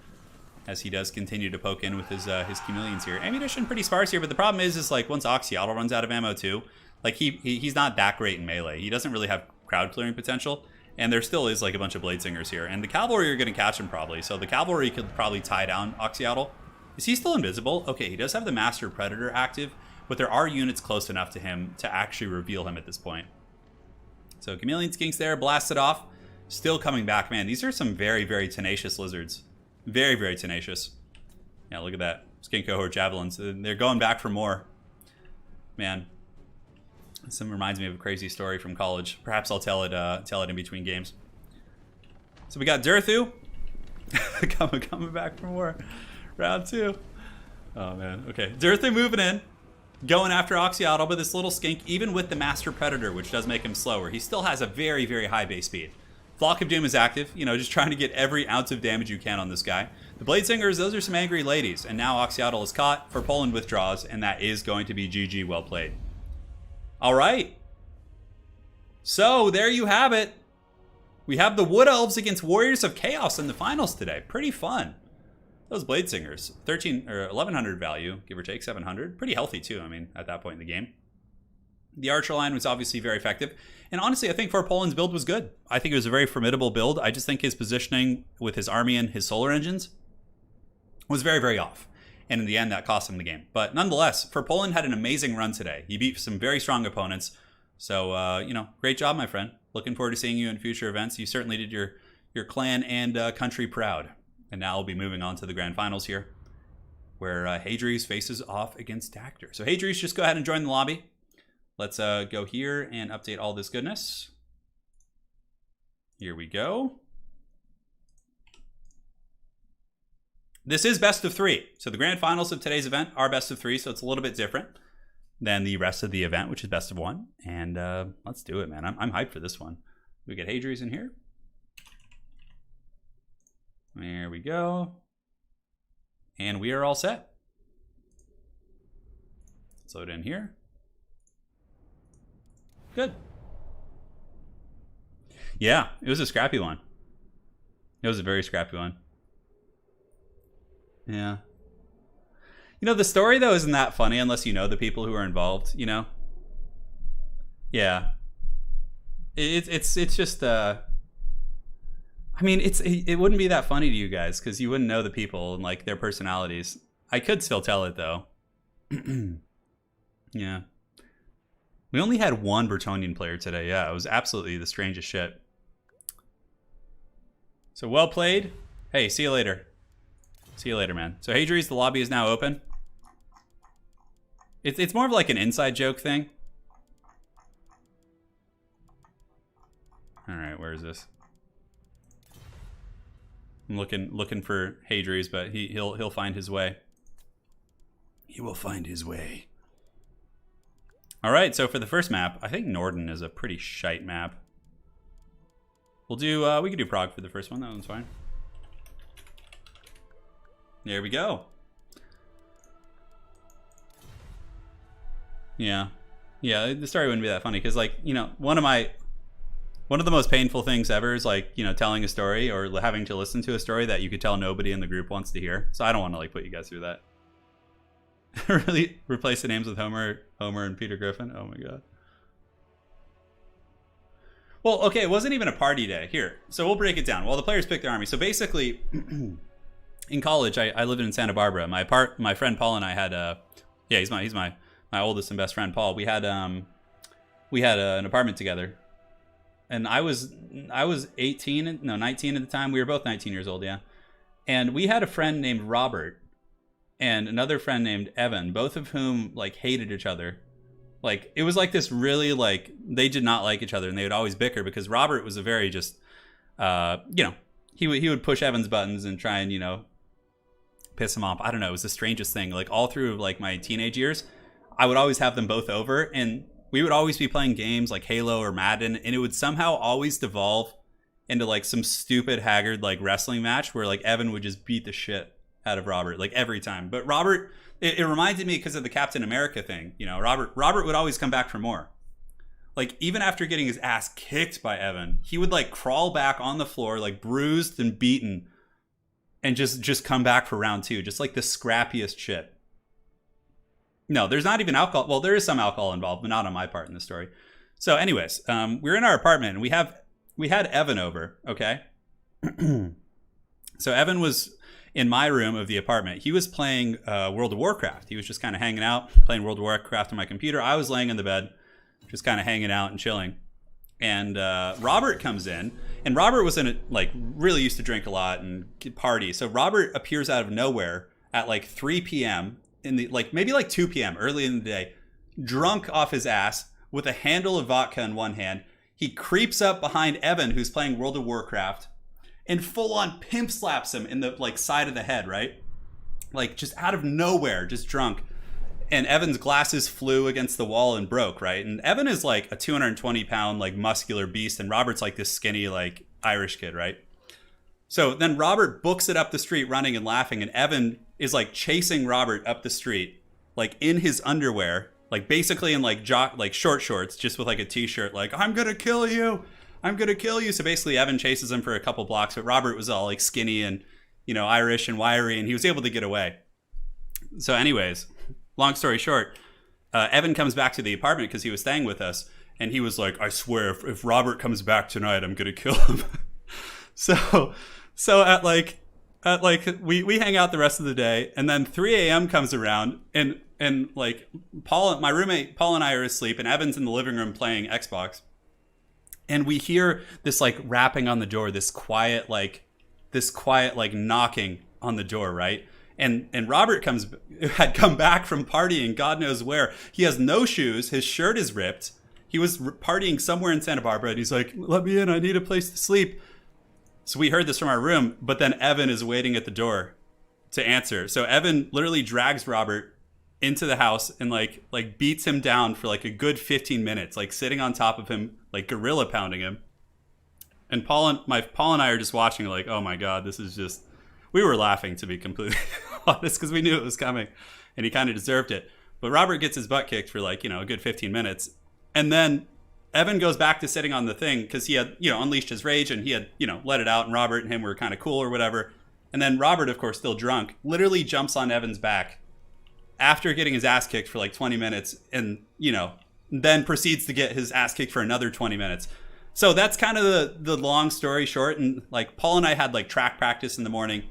as he does continue to poke in with his chameleons here. Ammunition pretty sparse here, but the problem is like once Oxyotl runs out of ammo too, like he's not that great in melee. He doesn't really have crowd clearing potential, and there still is like a bunch of Bladesingers here, and the cavalry are going to catch him probably. So the cavalry could probably tie down Oxyotl. Is he still invisible? Okay, he does have the Master Predator active, but there are units close enough to him to actually reveal him at this point. So Chameleon Skinks there, blasted off. Still coming back, man. These are some very, very tenacious lizards. Very, very tenacious. Yeah, look at that. Skink Cohort Javelins. They're going back for more. Man. This reminds me of a crazy story from college. Perhaps I'll tell it in between games. So we got Durthu. coming back for more. Round 2. Oh, man. Okay. Durthu moving in. Going after Oxyotl, but this little skink, even with the Master Predator, which does make him slower, he still has a very, very high base speed. Flock of Doom is active, you know, just trying to get every ounce of damage you can on this guy. The Bladesingers, those are some angry ladies, and now Oxyotl is caught for Poland withdraws, and that is going to be GG, well played. All right. So, there you have it. We have the Wood Elves against Warriors of Chaos in the finals today. Pretty fun. Those Bladesingers, 1100 value, give or take 700. Pretty healthy too, I mean, at that point in the game. The Archer line was obviously very effective. And honestly, I think for Poland's build was good. I think it was a very formidable build. I just think his positioning with his army and his solar engines was very, very off. And in the end, that cost him the game. But nonetheless, for Poland had an amazing run today. He beat some very strong opponents. So, you know, great job, my friend. Looking forward to seeing you in future events. You certainly did your clan and country proud. And now we'll be moving on to the grand finals here, where Hadri's faces off against Dactyr. So Hadri's, just go ahead and join the lobby. Let's go here and update all this goodness. Here we go. This is best of 3. So the grand finals of today's event are best of 3, so it's a little bit different than the rest of the event, which is best of 1. And let's do it, man. I'm hyped for this one. We get Hadri's in here. There we go. And we are all set. Let's load in here. Good. Yeah, it was a scrappy one. It was a very scrappy one. Yeah. You know, the story, though, isn't that funny unless you know the people who are involved, you know? Yeah. It's just, I mean, it wouldn't be that funny to you guys because you wouldn't know the people and, like, their personalities. I could still tell it, though. Yeah. We only had one Bretonnian player today. Yeah, it was absolutely the strangest shit. So well played. Hey, see you later. See you later, man. So Hadri's, the lobby is now open. It's more of like an inside joke thing. All right, where is this? I'm looking for Hadri's, but he'll find his way. He will find his way. All right, so for the first map, I think Norden is a pretty shite map. We'll do, we could do Prague for the first one. That one's fine. There we go. Yeah. Yeah, the story wouldn't be that funny because, like, you know, one of the most painful things ever is, like, you know, telling a story or having to listen to a story that you could tell nobody in the group wants to hear. So I don't want to, like, put you guys through that. Really replace the names with Homer and Peter Griffin? Oh my god. Well, okay, it wasn't even a party day. Here, so we'll break it down. Well, the players pick their army. So basically, in college, I lived in Santa Barbara. My friend Paul and I had yeah, he's my oldest and best friend, Paul. We had an apartment together, and I was 19 at the time. We were both 19 years old, yeah. And we had a friend named Robert and another friend named Evan, both of whom, like, hated each other. Like, it was like this really, like, they did not like each other, and they would always bicker because Robert was a very just, you know, he would push Evan's buttons and try and, you know, piss him off. I don't know. It was the strangest thing. Like, all through, like, my teenage years, I would always have them both over, and we would always be playing games like Halo or Madden, and it would somehow always devolve into, like, some stupid haggard, like, wrestling match where, like, Evan would just beat the shit out of Robert, like, every time. But Robert, it reminded me because of the Captain America thing. You know, Robert would always come back for more. Like, even after getting his ass kicked by Evan, he would, like, crawl back on the floor, like, bruised and beaten, and just come back for round two, just like the scrappiest shit. No, there's not even alcohol. Well, there is some alcohol involved, but not on my part in the story. So anyways, we're in our apartment, and we had Evan over, okay? So Evan was in my room of the apartment. He was playing World of Warcraft. He was just kind of hanging out, playing World of Warcraft on my computer. I was laying in the bed, just kind of hanging out and chilling. And Robert comes in, and Robert was really used to drink a lot and party. So Robert appears out of nowhere at like 3 p.m. in the, like, maybe like 2 p.m. early in the day, drunk off his ass with a handle of vodka in one hand. He creeps up behind Evan, who's playing World of Warcraft, and full on pimp slaps him in the, like, side of the head, right? Like, just out of nowhere, just drunk. And Evan's glasses flew against the wall and broke, right? And Evan is like a 220-pound, like, muscular beast, and Robert's like this skinny, like, Irish kid, right? So then Robert books it up the street running and laughing, and Evan is, like, chasing Robert up the street, like, in his underwear, like, basically in, like, short shorts, just with, like, a t-shirt, like, I'm gonna kill you! I'm gonna kill you. So basically Evan chases him for a couple blocks, but Robert was all, like, skinny and, you know, Irish and wiry, and he was able to get away. So anyways, long story short, Evan comes back to the apartment because he was staying with us, and he was like, I swear, if Robert comes back tonight, I'm gonna kill him. so at we hang out the rest of the day, and then 3 a.m. comes around, and like, my roommate Paul and I are asleep, and Evan's in the living room playing Xbox. And we hear this, like, rapping on the door, this quiet knocking on the door, right? And Robert had come back from partying, God knows where. He has no shoes. His shirt is ripped. He was partying somewhere in Santa Barbara, and he's like, let me in. I need a place to sleep. So we heard this from our room, but then Evan is waiting at the door to answer. So Evan literally drags Robert into the house and like beats him down for like a good 15 minutes, like sitting on top of him, like gorilla pounding him. And Paul and I are just watching, like, oh my God, this is just, we were laughing, to be completely honest, because we knew it was coming, and he kind of deserved it. But Robert gets his butt kicked for, like, you know, a good 15 minutes. And then Evan goes back to sitting on the thing because he had, you know, unleashed his rage, and he had, you know, let it out, and Robert and him were kind of cool or whatever. And then Robert, of course, still drunk, literally jumps on Evan's back after getting his ass kicked for like 20 minutes, and, you know, then proceeds to get his ass kicked for another 20 minutes. So that's kind of the long story short. And, like, Paul and I had, like, track practice in the morning.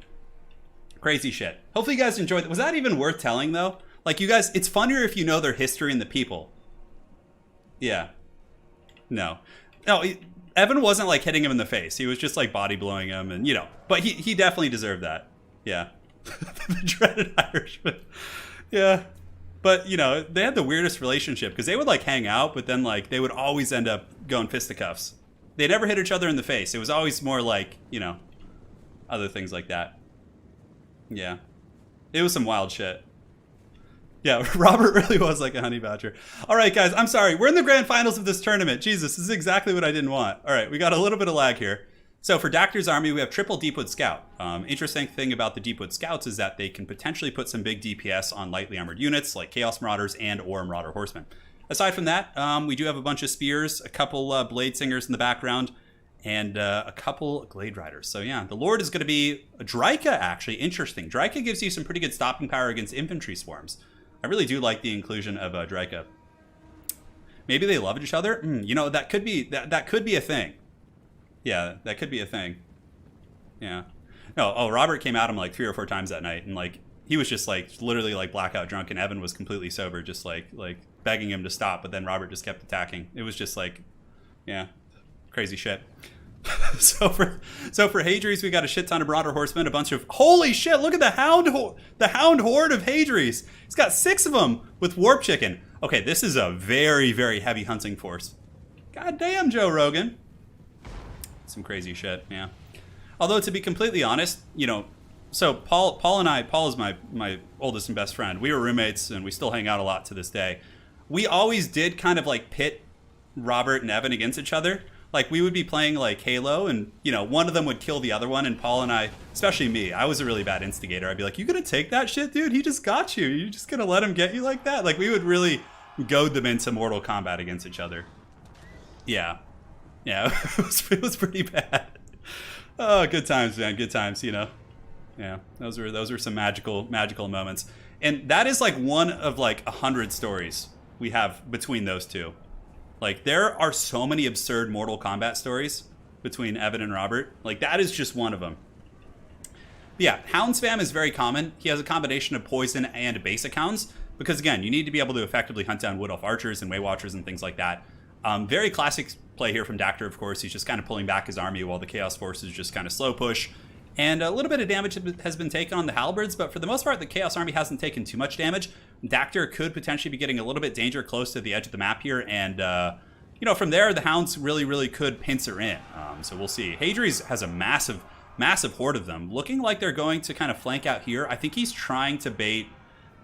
Crazy shit. Hopefully you guys enjoyed it. Was that even worth telling, though? Like, you guys, it's funnier if you know their history and the people. Yeah. No, Evan wasn't, like, hitting him in the face. He was just, like, body blowing him, and, you know, but he definitely deserved that. Yeah. The dreaded Irishman. Yeah. But, you know, they had the weirdest relationship because they would, like, hang out, but then, like, they would always end up going fisticuffs. They never hit each other in the face. It was always more like, you know, other things like that. Yeah. It was some wild shit. Yeah, Robert really was like a honey badger. All right, guys, I'm sorry. We're in the grand finals of this tournament. Jesus, this is exactly what I didn't want. All right, we got a little bit of lag here. So for Dactor's army, we have triple Deepwood Scout. Interesting thing about the Deepwood Scouts is that they can potentially put some big DPS on lightly armored units like Chaos Marauders and or Marauder Horsemen. Aside from that, we do have a bunch of spears, a couple Blade Singers in the background, and a couple Glade Riders. So yeah, the Lord is going to be Dryka, actually. Interesting. Dryka gives you some pretty good stopping power against infantry swarms. I really do like the inclusion of Dryka. Maybe they love each other? You know, that could be that could be a thing. Yeah, that could be a thing. Yeah. No, Robert came at him like 3 or 4 times that night, and like he was just like literally like blackout drunk, and Evan was completely sober, just like begging him to stop, but then Robert just kept attacking. It was just like, yeah, crazy shit. so for Hadries, we got a shit ton of Marauder Horsemen, a bunch of holy shit. Look at the hound horde of Hadries. He's got 6 of them with Warp Chicken. Okay, this is a very, very heavy hunting force. God damn, Joe Rogan. Some crazy shit, yeah. Although to be completely honest, you know, so Paul is my oldest and best friend. We were roommates and we still hang out a lot to this day. We always did kind of like pit Robert and Evan against each other. Like we would be playing like Halo and, you know, one of them would kill the other one, and Paul and I, especially me, I was a really bad instigator. I'd be like, you gonna take that shit, dude? He just got you. You just gonna let him get you like that? Like we would really goad them into Mortal Kombat against each other. Yeah. Yeah, it was pretty bad. Oh, good times, man. Good times, you know. Yeah, those were some magical moments. And that is like one of like 100 stories we have between those two. Like there are so many absurd Mortal Kombat stories between Evan and Robert. Like that is just one of them. But yeah, hound spam is very common. He has a combination of poison and basic hounds because again, you need to be able to effectively hunt down Wood Elf archers and Way Watchers and things like that. Very classic play here from Dactor, of course. He's just kind of pulling back his army while the Chaos Forces just kind of slow push. And a little bit of damage has been taken on the Halberds, but for the most part, the Chaos Army hasn't taken too much damage. Dactor could potentially be getting a little bit danger close to the edge of the map here, and, you know, from there, the Hounds really could pincer in. So we'll see. Hadries has a massive horde of them, looking like they're going to kind of flank out here. I think he's trying to bait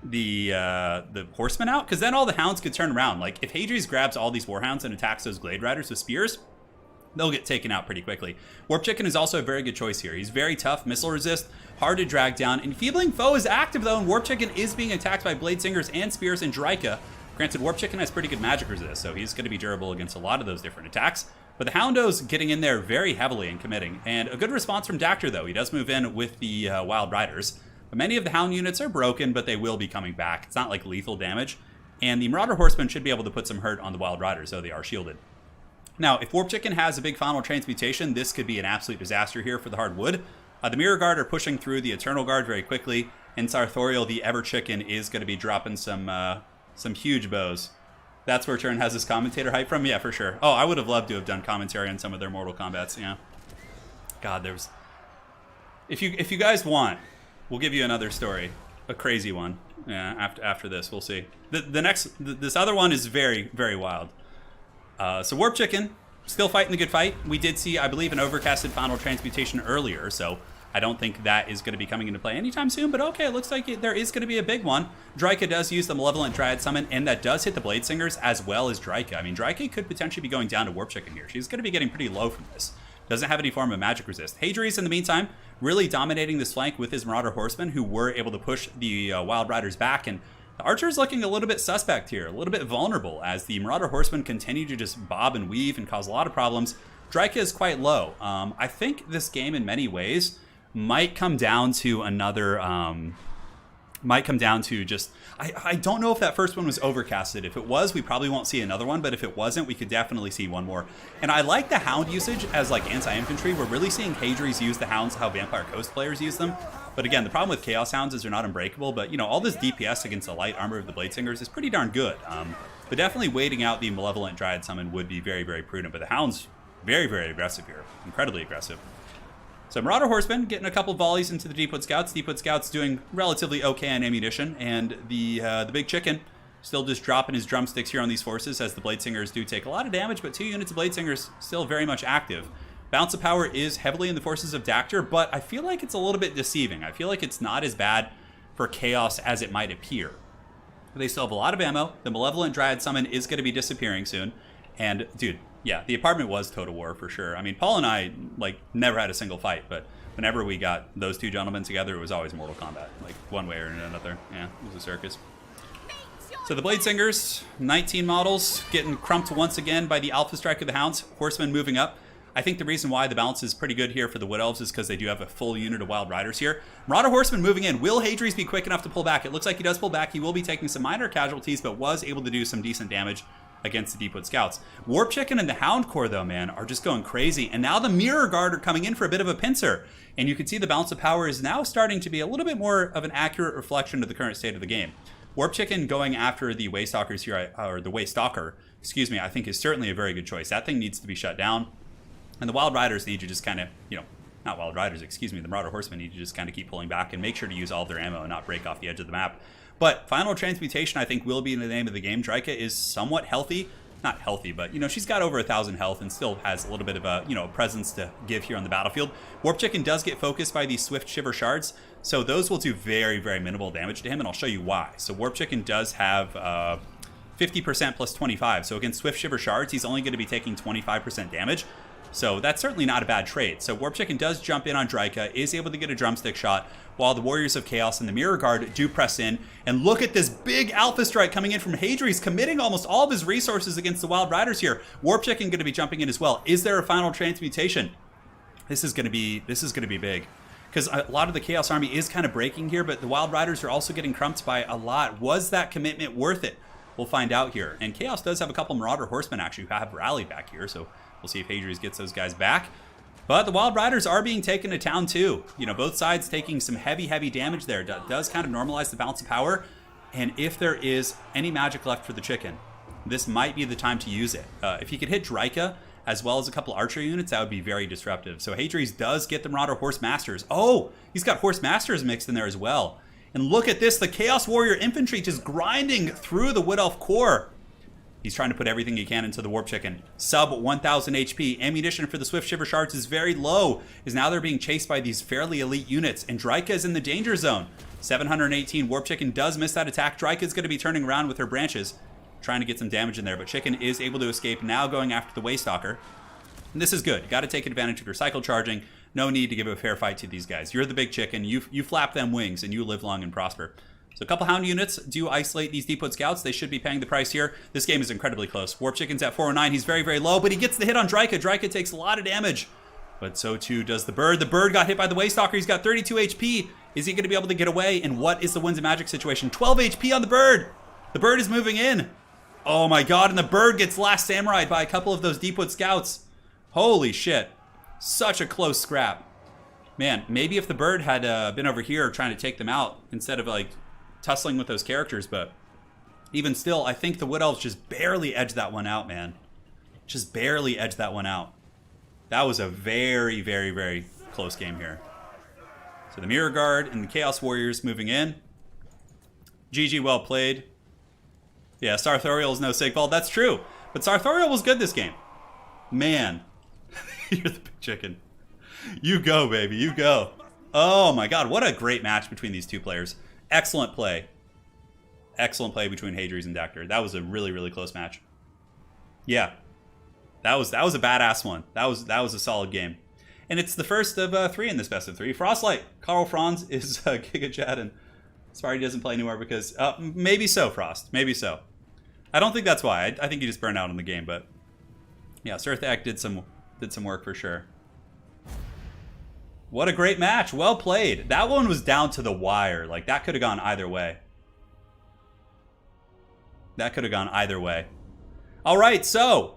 the horsemen out, because then all the hounds could turn around. Like if Hadries grabs all these warhounds and attacks those Glade Riders with spears, they'll get taken out pretty quickly. Warp Chicken is also a very good choice here. He's very tough, missile resist, hard to drag down. Enfeebling Foe is active though, and Warp Chicken is being attacked by Blade Singers and Spears and Dryka. Granted, Warp Chicken has pretty good magic resist, so he's going to be durable against a lot of those different attacks. But the Houndo's getting in there very heavily and committing. And a good response from Dactor though. He does move in with the Wild Riders. Many of the Hound units are broken, but they will be coming back. It's not like lethal damage. And the Marauder Horsemen should be able to put some hurt on the Wild Riders, though they are shielded. Now, if Warp Chicken has a big final transmutation, this could be an absolute disaster here for the Hardwood. The Mirror Guard are pushing through the Eternal Guard very quickly, and Sartorial, the Ever Chicken, is going to be dropping some huge bows. That's where Turin has his commentator hype from? Yeah, for sure. Oh, I would have loved to have done commentary on some of their Mortal Kombats, yeah. God, there's... If you guys want... We'll give you another story, a crazy one. Yeah, after this, we'll see. This other one is very, very wild. So Warp Chicken, still fighting the good fight. We did see, I believe, an overcasted final transmutation earlier, so I don't think that is going to be coming into play anytime soon, but okay, it looks like there is going to be a big one. Dryka does use the Malevolent Dryad Summon, and that does hit the Blade Singers as well as Dryka. I mean, Dryka could potentially be going down to Warp Chicken here. She's going to be getting pretty low from this. Doesn't have any form of magic resist. Hadries, in the meantime, really dominating this flank with his Marauder Horsemen, who were able to push the Wild Riders back. And the Archer's looking a little bit suspect here, a little bit vulnerable, as the Marauder Horsemen continue to just bob and weave and cause a lot of problems. Dryka is quite low. I think this game, in many ways, might come down to another... I don't know if that first one was overcasted. If it was, we probably won't see another one, but if it wasn't, we could definitely see one more. And I like the Hound usage as like anti-infantry. We're really seeing Hadries use the Hounds how Vampire Coast players use them. But again, the problem with Chaos Hounds is they're not unbreakable, but you know, all this DPS against the light armor of the Blade Singers is pretty darn good. But definitely waiting out the Malevolent Dryad Summon would be very, very prudent. But the Hound's very, very aggressive here. Incredibly aggressive. So Marauder Horsemen getting a couple volleys into the Deepwood Scouts. Deepwood Scouts doing relatively okay on ammunition, and the Big Chicken still just dropping his drumsticks here on these forces as the Blade Singers do take a lot of damage, but 2 units of Blade Singers still very much active. Bounce of Power is heavily in the forces of Dactor, but I feel like it's a little bit deceiving. I feel like it's not as bad for Chaos as it might appear. They still have a lot of ammo. The Malevolent Dryad Summon is going to be disappearing soon. And, dude, yeah, the apartment was total war for sure. I mean, Paul and I, like, never had a single fight, but whenever we got those two gentlemen together, it was always Mortal Kombat, like, one way or another. Yeah, it was a circus. So the Blade Singers, 19 models, getting crumped once again by the Alpha Strike of the Hounds. Horsemen moving up. I think the reason why the balance is pretty good here for the Wood Elves is because they do have a full unit of Wild Riders here. Marauder Horseman moving in. Will Hadries be quick enough to pull back? It looks like he does pull back. He will be taking some minor casualties, but was able to do some decent damage against the Deepwood Scouts. Warp Chicken and the Hound Corps, though, man, are just going crazy. And now the Mirror Guard are coming in for a bit of a pincer. And you can see the balance of power is now starting to be a little bit more of an accurate reflection of the current state of the game. Warp Chicken going after the Waystalkers here, or the Waystalker, excuse me, I think is certainly a very good choice. That thing needs to be shut down. And the Wild Riders need to just kind of, you know, not Wild Riders, excuse me, the Marauder Horsemen need to just kind of keep pulling back and make sure to use all of their ammo and not break off the edge of the map. But Final Transmutation, I think, will be in the name of the game. Dryka is somewhat healthy. Not healthy, but, you know, she's got over 1,000 health and still has a little bit of a, you know, presence to give here on the battlefield. Warp Chicken does get focused by these Swift Shiver Shards, so those will do very, very minimal damage to him, and I'll show you why. So Warp Chicken does have 50% plus 25, so against Swift Shiver Shards, he's only going to be taking 25% damage. So that's certainly not a bad trade. So Warp Chicken does jump in on Dryka, is able to get a drumstick shot, while the Warriors of Chaos and the Mirror Guard do press in. And look at this big Alpha Strike coming in from Hadries, committing almost all of his resources against the Wild Riders here. Warp Chicken going to be jumping in as well. Is there a Final Transmutation? This is going to be big. Because a lot of the Chaos Army is kind of breaking here, but the Wild Riders are also getting crumped by a lot. Was that commitment worth it? We'll find out here. And Chaos does have a couple Marauder Horsemen actually who have rallied back here, so we'll see if Hadries gets those guys back. But the Wild Riders are being taken to town too. You know, both sides taking some heavy, heavy damage there. Does kind of normalize the balance of power. And if there is any magic left for the Chicken, this might be the time to use it. If he could hit Dryka as well as a couple archer units, that would be very disruptive. So Hadries does get the Marauder Horse Masters. Oh, he's got Horse Masters mixed in there as well. And look at this, the Chaos Warrior Infantry just grinding through the Wood Elf Corps. He's trying to put everything he can into the Warp Chicken. Sub 1,000 HP. Ammunition for the Swift Shiver Shards is very low, as now they're being chased by these fairly elite units. And Dryka is in the danger zone. 718. Warp Chicken does miss that attack. Dryka is going to be turning around with her branches, trying to get some damage in there. But Chicken is able to escape, now going after the Waystalker. And this is good. You got to take advantage of your cycle charging. No need to give a fair fight to these guys. You're the big chicken. You flap them wings, and you live long and prosper. So a couple Hound units do isolate these Deepwood Scouts. They should be paying the price here. This game is incredibly close. Warp Chicken's at 409. He's very, very low, but he gets the hit on Dryka. Dryka takes a lot of damage, but so too does the Bird. The Bird got hit by the Waystalker. He's got 32 HP. Is he going to be able to get away? And what is the Winds of Magic situation? 12 HP on the Bird. The Bird is moving in. Oh my god, and the Bird gets Last Samurai'd by a couple of those Deepwood Scouts. Holy shit. Such a close scrap. Man, maybe if the Bird had been over here trying to take them out instead of like tussling with those characters, but even still, I think the Wood Elves just barely edged that one out, man. Just barely edged that one out. That was a very, very, very close game here. So the Mirror Guard and the Chaos Warriors moving in. GG, well played. Yeah, Sarthorial is no Sigvald. That's true. But Sarthorial was good this game. Man. You're the big chicken. You go, baby. You go. Oh my god, what a great match between these two players. Excellent play. Excellent play between Hadries and Dactyr. That was a really, really close match. Yeah. That was a badass one. That was a solid game. And it's the first of 3 in this best of 3. Frostlight. Carl Franz is Giga Chad, and sorry he doesn't play anymore because maybe so, Frost. Maybe so. I don't think that's why. I think he just burned out on the game, but yeah, Surthak did some work for sure. What a great match. Well played. That one was down to the wire. Like, that could have gone either way. That could have gone either way. All right, so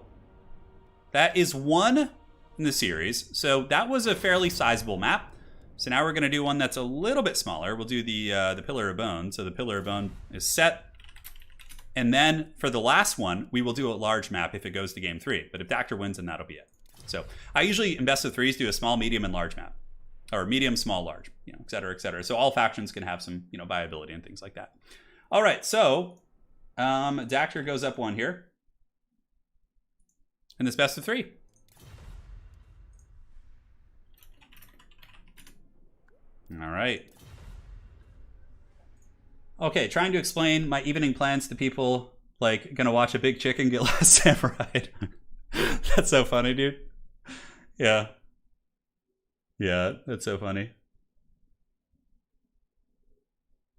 that is one in the series. So that was a fairly sizable map. So now we're going to do one that's a little bit smaller. We'll do the Pillar of Bone. So the Pillar of Bone is set. And then for the last one, we will do a large map if it goes to game 3. But if Dactyr wins, then that'll be it. So I usually, in best of 3s, do a small, medium, and large map. Or medium, small, large, you know, et cetera, et cetera. So all factions can have some, you know, viability and things like that. All right, so Dactyr goes up 1 here. In this best of 3. All right. Okay, trying to explain my evening plans to people, like, gonna watch a big chicken get Last Samurai. That's so funny, dude. Yeah. Yeah, that's so funny.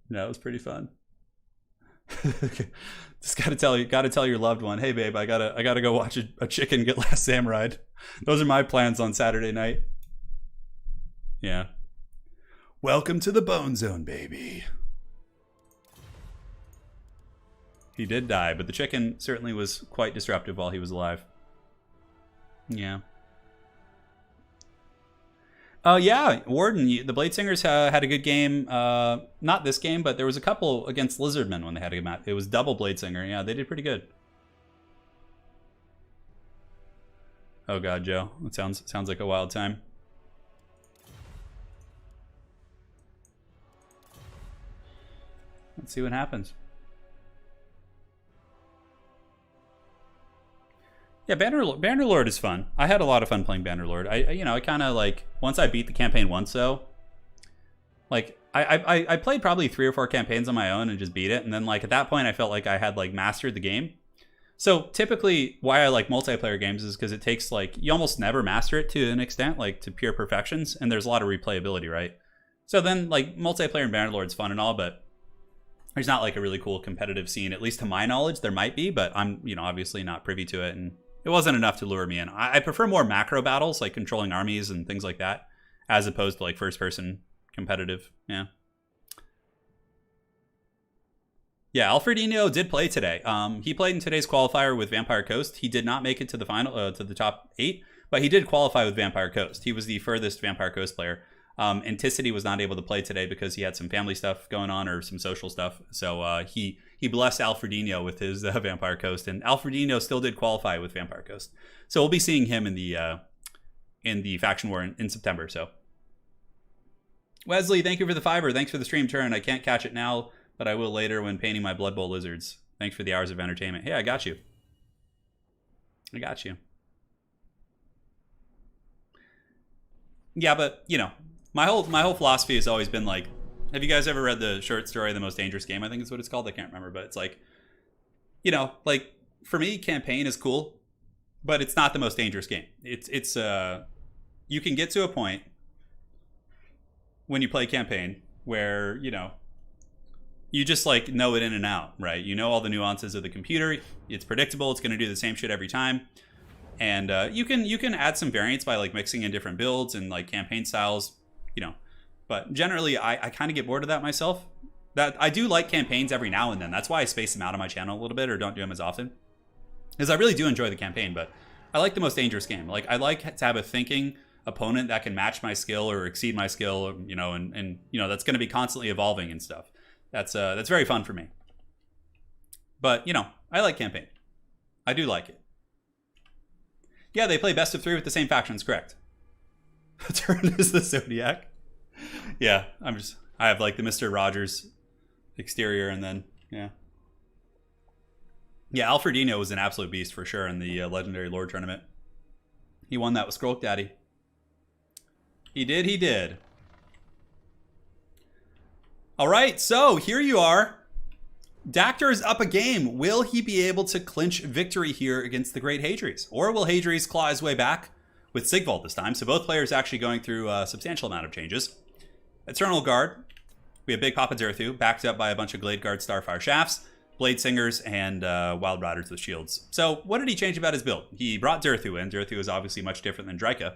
No, it was pretty fun. Just gotta tell your loved one, hey babe, I gotta go watch a chicken get Last Samurai. Those are my plans on Saturday night. Yeah. Welcome to the Bone Zone, baby. He did die, but the chicken certainly was quite disruptive while he was alive. Yeah. Yeah, Warden, the Bladesingers had a good game. Not this game, but there was a couple against Lizardmen when they had a good match. It was double Bladesinger. Yeah, they did pretty good. Oh god, Joe. That sounds like a wild time. Let's see what happens. Yeah, Bannerlord is fun. I had a lot of fun playing Bannerlord. I kind of like, once I beat the campaign once, though, like I played probably 3 or 4 campaigns on my own and just beat it, and then like at that point I felt like I had like mastered the game. So typically why I like multiplayer games is because it takes like, you almost never master it to an extent, like to pure perfections, and there's a lot of replayability, right? So then like multiplayer in Bannerlord's fun and all, but there's not like a really cool competitive scene, at least to my knowledge. There might be, but I'm, obviously not privy to it, and it wasn't enough to lure me in. I prefer more macro battles, like controlling armies and things like that, as opposed to like first-person competitive. Yeah. Yeah, Alfredino did play today. He played in today's qualifier with Vampire Coast. He did not make it to the final, to the top 8, but he did qualify with Vampire Coast. He was the furthest Vampire Coast player. Anticity was not able to play today because he had some family stuff going on or some social stuff. So he blessed Alfredino with his Vampire Coast, and Alfredino still did qualify with Vampire Coast. So we'll be seeing him in the faction war in September. So Wesley, thank you for the fiber. Thanks for the stream, Turin. I can't catch it now, but I will later when painting my Blood Bowl lizards. Thanks for the hours of entertainment. Hey, I got you. I got you. Yeah, but my whole philosophy has always been like, have you guys ever read the short story The Most Dangerous Game? I think is what it's called. I can't remember, but it's like, like for me, campaign is cool, but it's not the most dangerous game. It's you can get to a point when you play campaign where, you just like know it in and out, right? You know all the nuances of the computer. It's predictable. It's going to do the same shit every time. And you can add some variants by like mixing in different builds and like campaign styles, But generally, I kind of get bored of that myself. That I do like campaigns every now and then. That's why I space them out on my channel a little bit or don't do them as often. Because I really do enjoy the campaign, but I like the Most Dangerous Game. Like I like to have a thinking opponent that can match my skill or exceed my skill, and that's going to be constantly evolving and stuff. That's very fun for me. But I like campaign. I do like it. Yeah, they play best of 3 with the same factions, correct? Turin is the Zodiac. Yeah, I have like the Mr. Rogers exterior, and then, yeah. Yeah, Alfredino was an absolute beast for sure in the Legendary Lord tournament. He won that with Scroll Daddy. He did. All right, so here you are. Dactor is up a game. Will he be able to clinch victory here against the Great Hadries? Or will Hadries claw his way back with Sigvald this time? So both players actually going through a substantial amount of changes. Eternal Guard. We have Big Papa Zerthu, backed up by a bunch of Glade Guard Starfire Shafts, Blade Singers, and Wild Riders with shields. So what did he change about his build? He brought Zerthu in. Zerthu is obviously much different than Draika.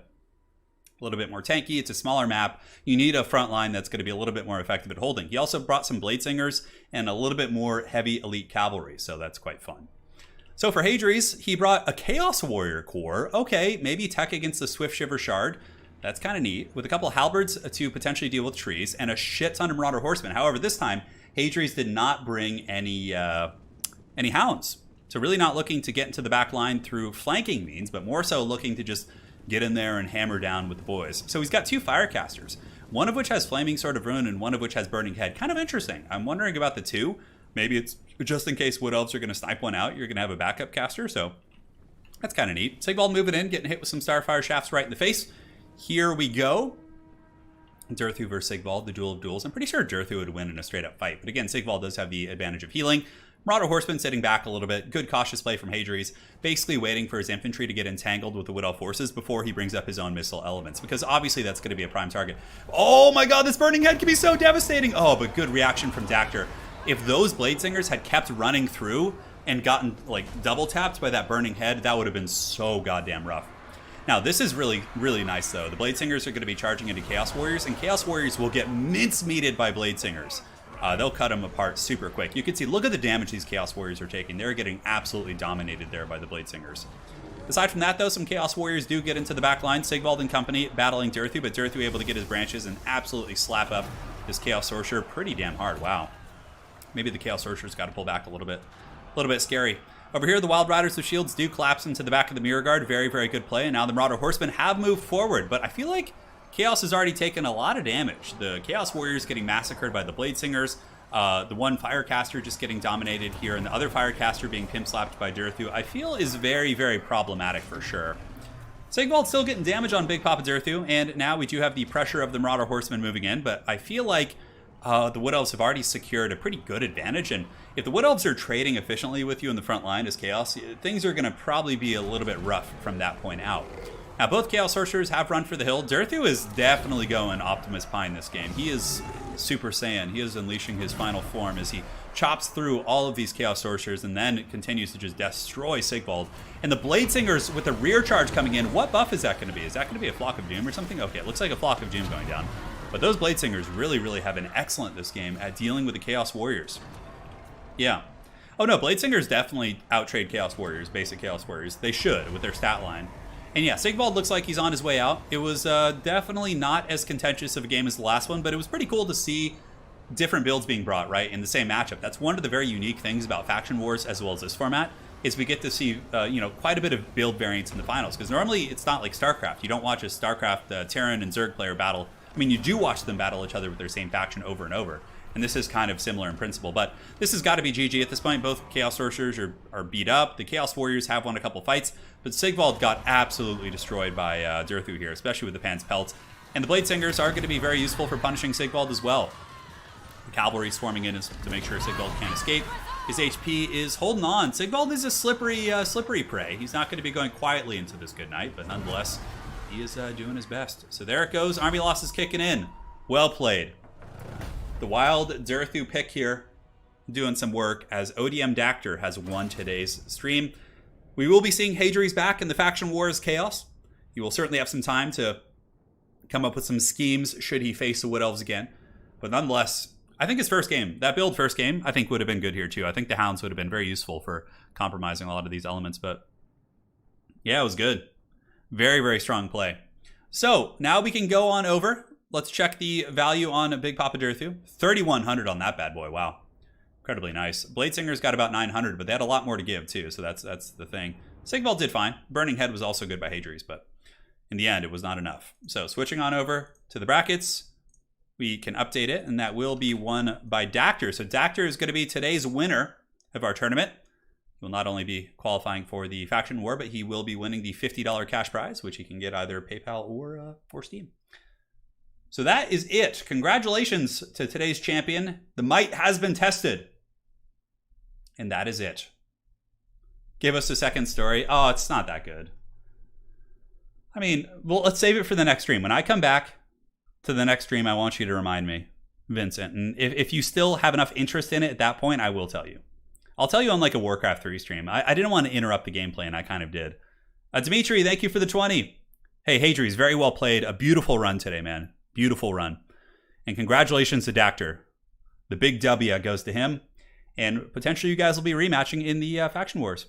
A little bit more tanky. It's a smaller map. You need a front line that's going to be a little bit more effective at holding. He also brought some Blade Singers and a little bit more heavy elite cavalry, so that's quite fun. So for Hadries, he brought a Chaos Warrior core. Okay, maybe tech against the Swift Shiver Shard. That's kind of neat. With a couple of halberds to potentially deal with trees and a shit ton of Marauder Horsemen. However, this time, Hadries did not bring any hounds. So really not looking to get into the back line through flanking means, but more so looking to just get in there and hammer down with the boys. So he's got 2 Firecasters, one of which has Flaming Sword of Ruin and one of which has Burning Head. Kind of interesting. I'm wondering about the 2. Maybe it's just in case Wood Elves are going to snipe one out, you're going to have a backup caster, so that's kind of neat. Sigvald moving in, getting hit with some Starfire Shafts right in the face. Here we go. Durthu versus Sigvald, the duel of duels. I'm pretty sure Durthu would win in a straight-up fight. But again, Sigvald does have the advantage of healing. Marauder Horseman sitting back a little bit. Good cautious play from Hadri's, basically waiting for his infantry to get entangled with the Wood Elf forces before he brings up his own missile elements, because obviously that's going to be a prime target. Oh my god, this Burning Head can be so devastating! Oh, but good reaction from Dactyr. If those Blade Singers had kept running through and gotten like double tapped by that Burning Head, that would have been so goddamn rough. Now, this is really, really nice, though. The Blade Singers are going to be charging into Chaos Warriors, and Chaos Warriors will get mince-meated by Blade Singers. They'll cut them apart super quick. You can see, look at the damage these Chaos Warriors are taking. They're getting absolutely dominated there by the Blade Singers. Aside from that, though, some Chaos Warriors do get into the back line. Sigvald and company battling Durthu, but Durthu able to get his branches and absolutely slap up this Chaos Sorcerer pretty damn hard. Wow. Maybe the Chaos Sorcerer's got to pull back a little bit. A little bit scary. Over here, the Wild Riders with shields do collapse into the back of the Mirror Guard. Very, very good play. And now the Marauder Horsemen have moved forward, but I feel like Chaos has already taken a lot of damage. The Chaos Warriors getting massacred by the Blade Singers. The one Firecaster just getting dominated here, and the other Firecaster being pimp-slapped by Durthu, I feel is very, very problematic for sure. Sigvald's still getting damage on Big Papa Durthu, and now we do have the pressure of the Marauder Horsemen moving in, but I feel like the Wood Elves have already secured a pretty good advantage, and if the Wood Elves are trading efficiently with you in the front line as Chaos, things are going to probably be a little bit rough from that point out. Now, both Chaos Sorcerers have run for the hill. Durthu is definitely going Optimus Prime this game. He is Super Saiyan. He is unleashing his final form as he chops through all of these Chaos Sorcerers and then continues to just destroy Sigvald. And the Blade Singers with the rear charge coming in, what buff is that going to be? Is that going to be a Flock of Doom or something? Okay, it looks like a Flock of Doom going down. But those Blade Singers really, really have been excellent this game at dealing with the Chaos Warriors. Yeah. Oh no, Blade Singers definitely outtrade Chaos Warriors, basic Chaos Warriors. They should with their stat line. And yeah, Sigvald looks like he's on his way out. It was definitely not as contentious of a game as the last one, but it was pretty cool to see different builds being brought, right, in the same matchup. That's one of the very unique things about Faction Wars as well as this format, is we get to see, quite a bit of build variance in the finals. Because normally it's not like StarCraft. You don't watch a StarCraft Terran and Zerg player battle. I mean, you do watch them battle each other with their same faction over and over. And this is kind of similar in principle. But this has got to be GG at this point. Both Chaos Sorcerers are beat up. The Chaos Warriors have won a couple fights. But Sigvald got absolutely destroyed by Durthu here, especially with the Pan's Pelt. And the Blade Singers are going to be very useful for punishing Sigvald as well. The Cavalry swarming in to make sure Sigvald can't escape. His HP is holding on. Sigvald is a slippery prey. He's not going to be going quietly into this good night, but nonetheless, he is doing his best. So there it goes. Army losses kicking in. Well played. The wild Durthu pick here doing some work as ODM Dactyr has won today's stream. We will be seeing Hadri's back in the Faction Wars Chaos. He will certainly have some time to come up with some schemes should he face the Wood Elves again. But nonetheless, I think his first game, that build first game, I think would have been good here too. I think the Hounds would have been very useful for compromising a lot of these elements. But yeah, it was good. Very, very strong play. So now we can go on over. Let's check the value on Big Papa Durthu. 3,100 on that bad boy. Wow. Incredibly nice. Blade Singer's got about 900, but they had a lot more to give too, so that's the thing. Sigvald did fine. Burning Head was also good by Hadri's, but in the end, it was not enough. So switching on over to the brackets, we can update it, and that will be won by Dactyr. So Dactyr is going to be today's winner of our tournament. He will not only be qualifying for the Faction War, but he will be winning the $50 cash prize, which he can get either PayPal or Steam. So that is it. Congratulations to today's champion. The might has been tested. And that is it. Give us a second story. Oh, it's not that good. I mean, well, let's save it for the next stream. When I come back to the next stream, I want you to remind me, Vincent. And if you still have enough interest in it at that point, I will tell you. I'll tell you on like a Warcraft 3 stream. I didn't want to interrupt the gameplay, and I kind of did. Dimitri, thank you for the 20. Hey, Hadri's, very well played. A beautiful run today, man. Beautiful run. And congratulations to Dactyr. The big W goes to him. And potentially you guys will be rematching in the Faction Wars.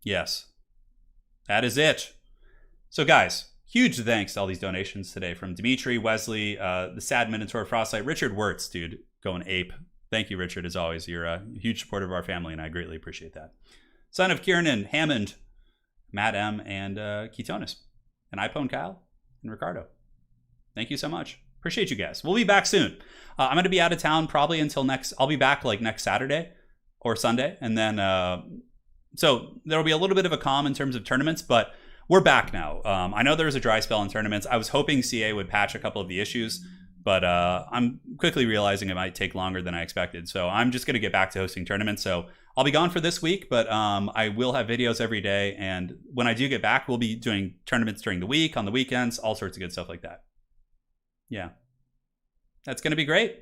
Yes. That is it. So guys, huge thanks to all these donations today from Dimitri, Wesley, the Sad Minotaur, Frostlight, Richard Wirtz, dude, going ape. Thank you, Richard, as always. You're a huge supporter of our family, and I greatly appreciate that. Son of Kieran, Hammond, Matt M, and Ketonis. And iPhone Kyle and Ricardo. Thank you so much. Appreciate you guys. We'll be back soon. I'm going to be out of town probably until I'll be back like next Saturday or Sunday. And then, so there'll be a little bit of a calm in terms of tournaments, but we're back now. I know there was a dry spell in tournaments. I was hoping CA would patch a couple of the issues, but I'm quickly realizing it might take longer than I expected. So I'm just going to get back to hosting tournaments. So I'll be gone for this week, but I will have videos every day. And when I do get back, we'll be doing tournaments during the week, on the weekends, all sorts of good stuff like that. Yeah. That's going to be great.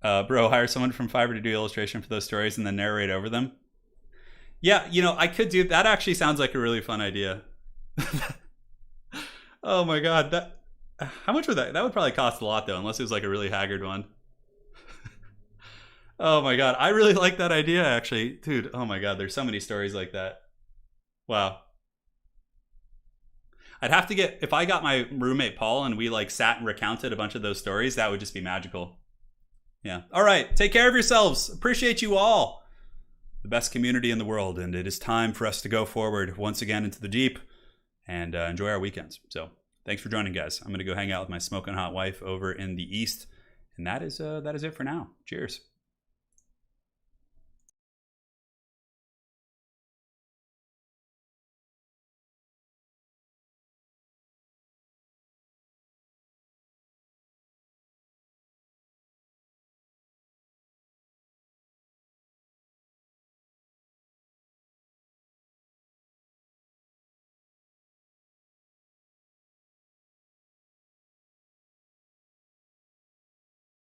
Bro, hire someone from Fiverr to do illustration for those stories and then narrate over them. Yeah, you know, I could do that. Actually sounds like a really fun idea. Oh my god, how much would that would probably cost a lot though, unless it was like a really haggard one. Oh my god, I really like that idea actually. Dude, oh my god, there's so many stories like that. Wow. I'd have to get, if I got my roommate Paul and we like sat and recounted a bunch of those stories, that would just be magical. Yeah. All right. Take care of yourselves. Appreciate you all. The best community in the world. And it is time for us to go forward once again into the deep and enjoy our weekends. So thanks for joining, guys. I'm going to go hang out with my smoking hot wife over in the east. And that is it for now. Cheers.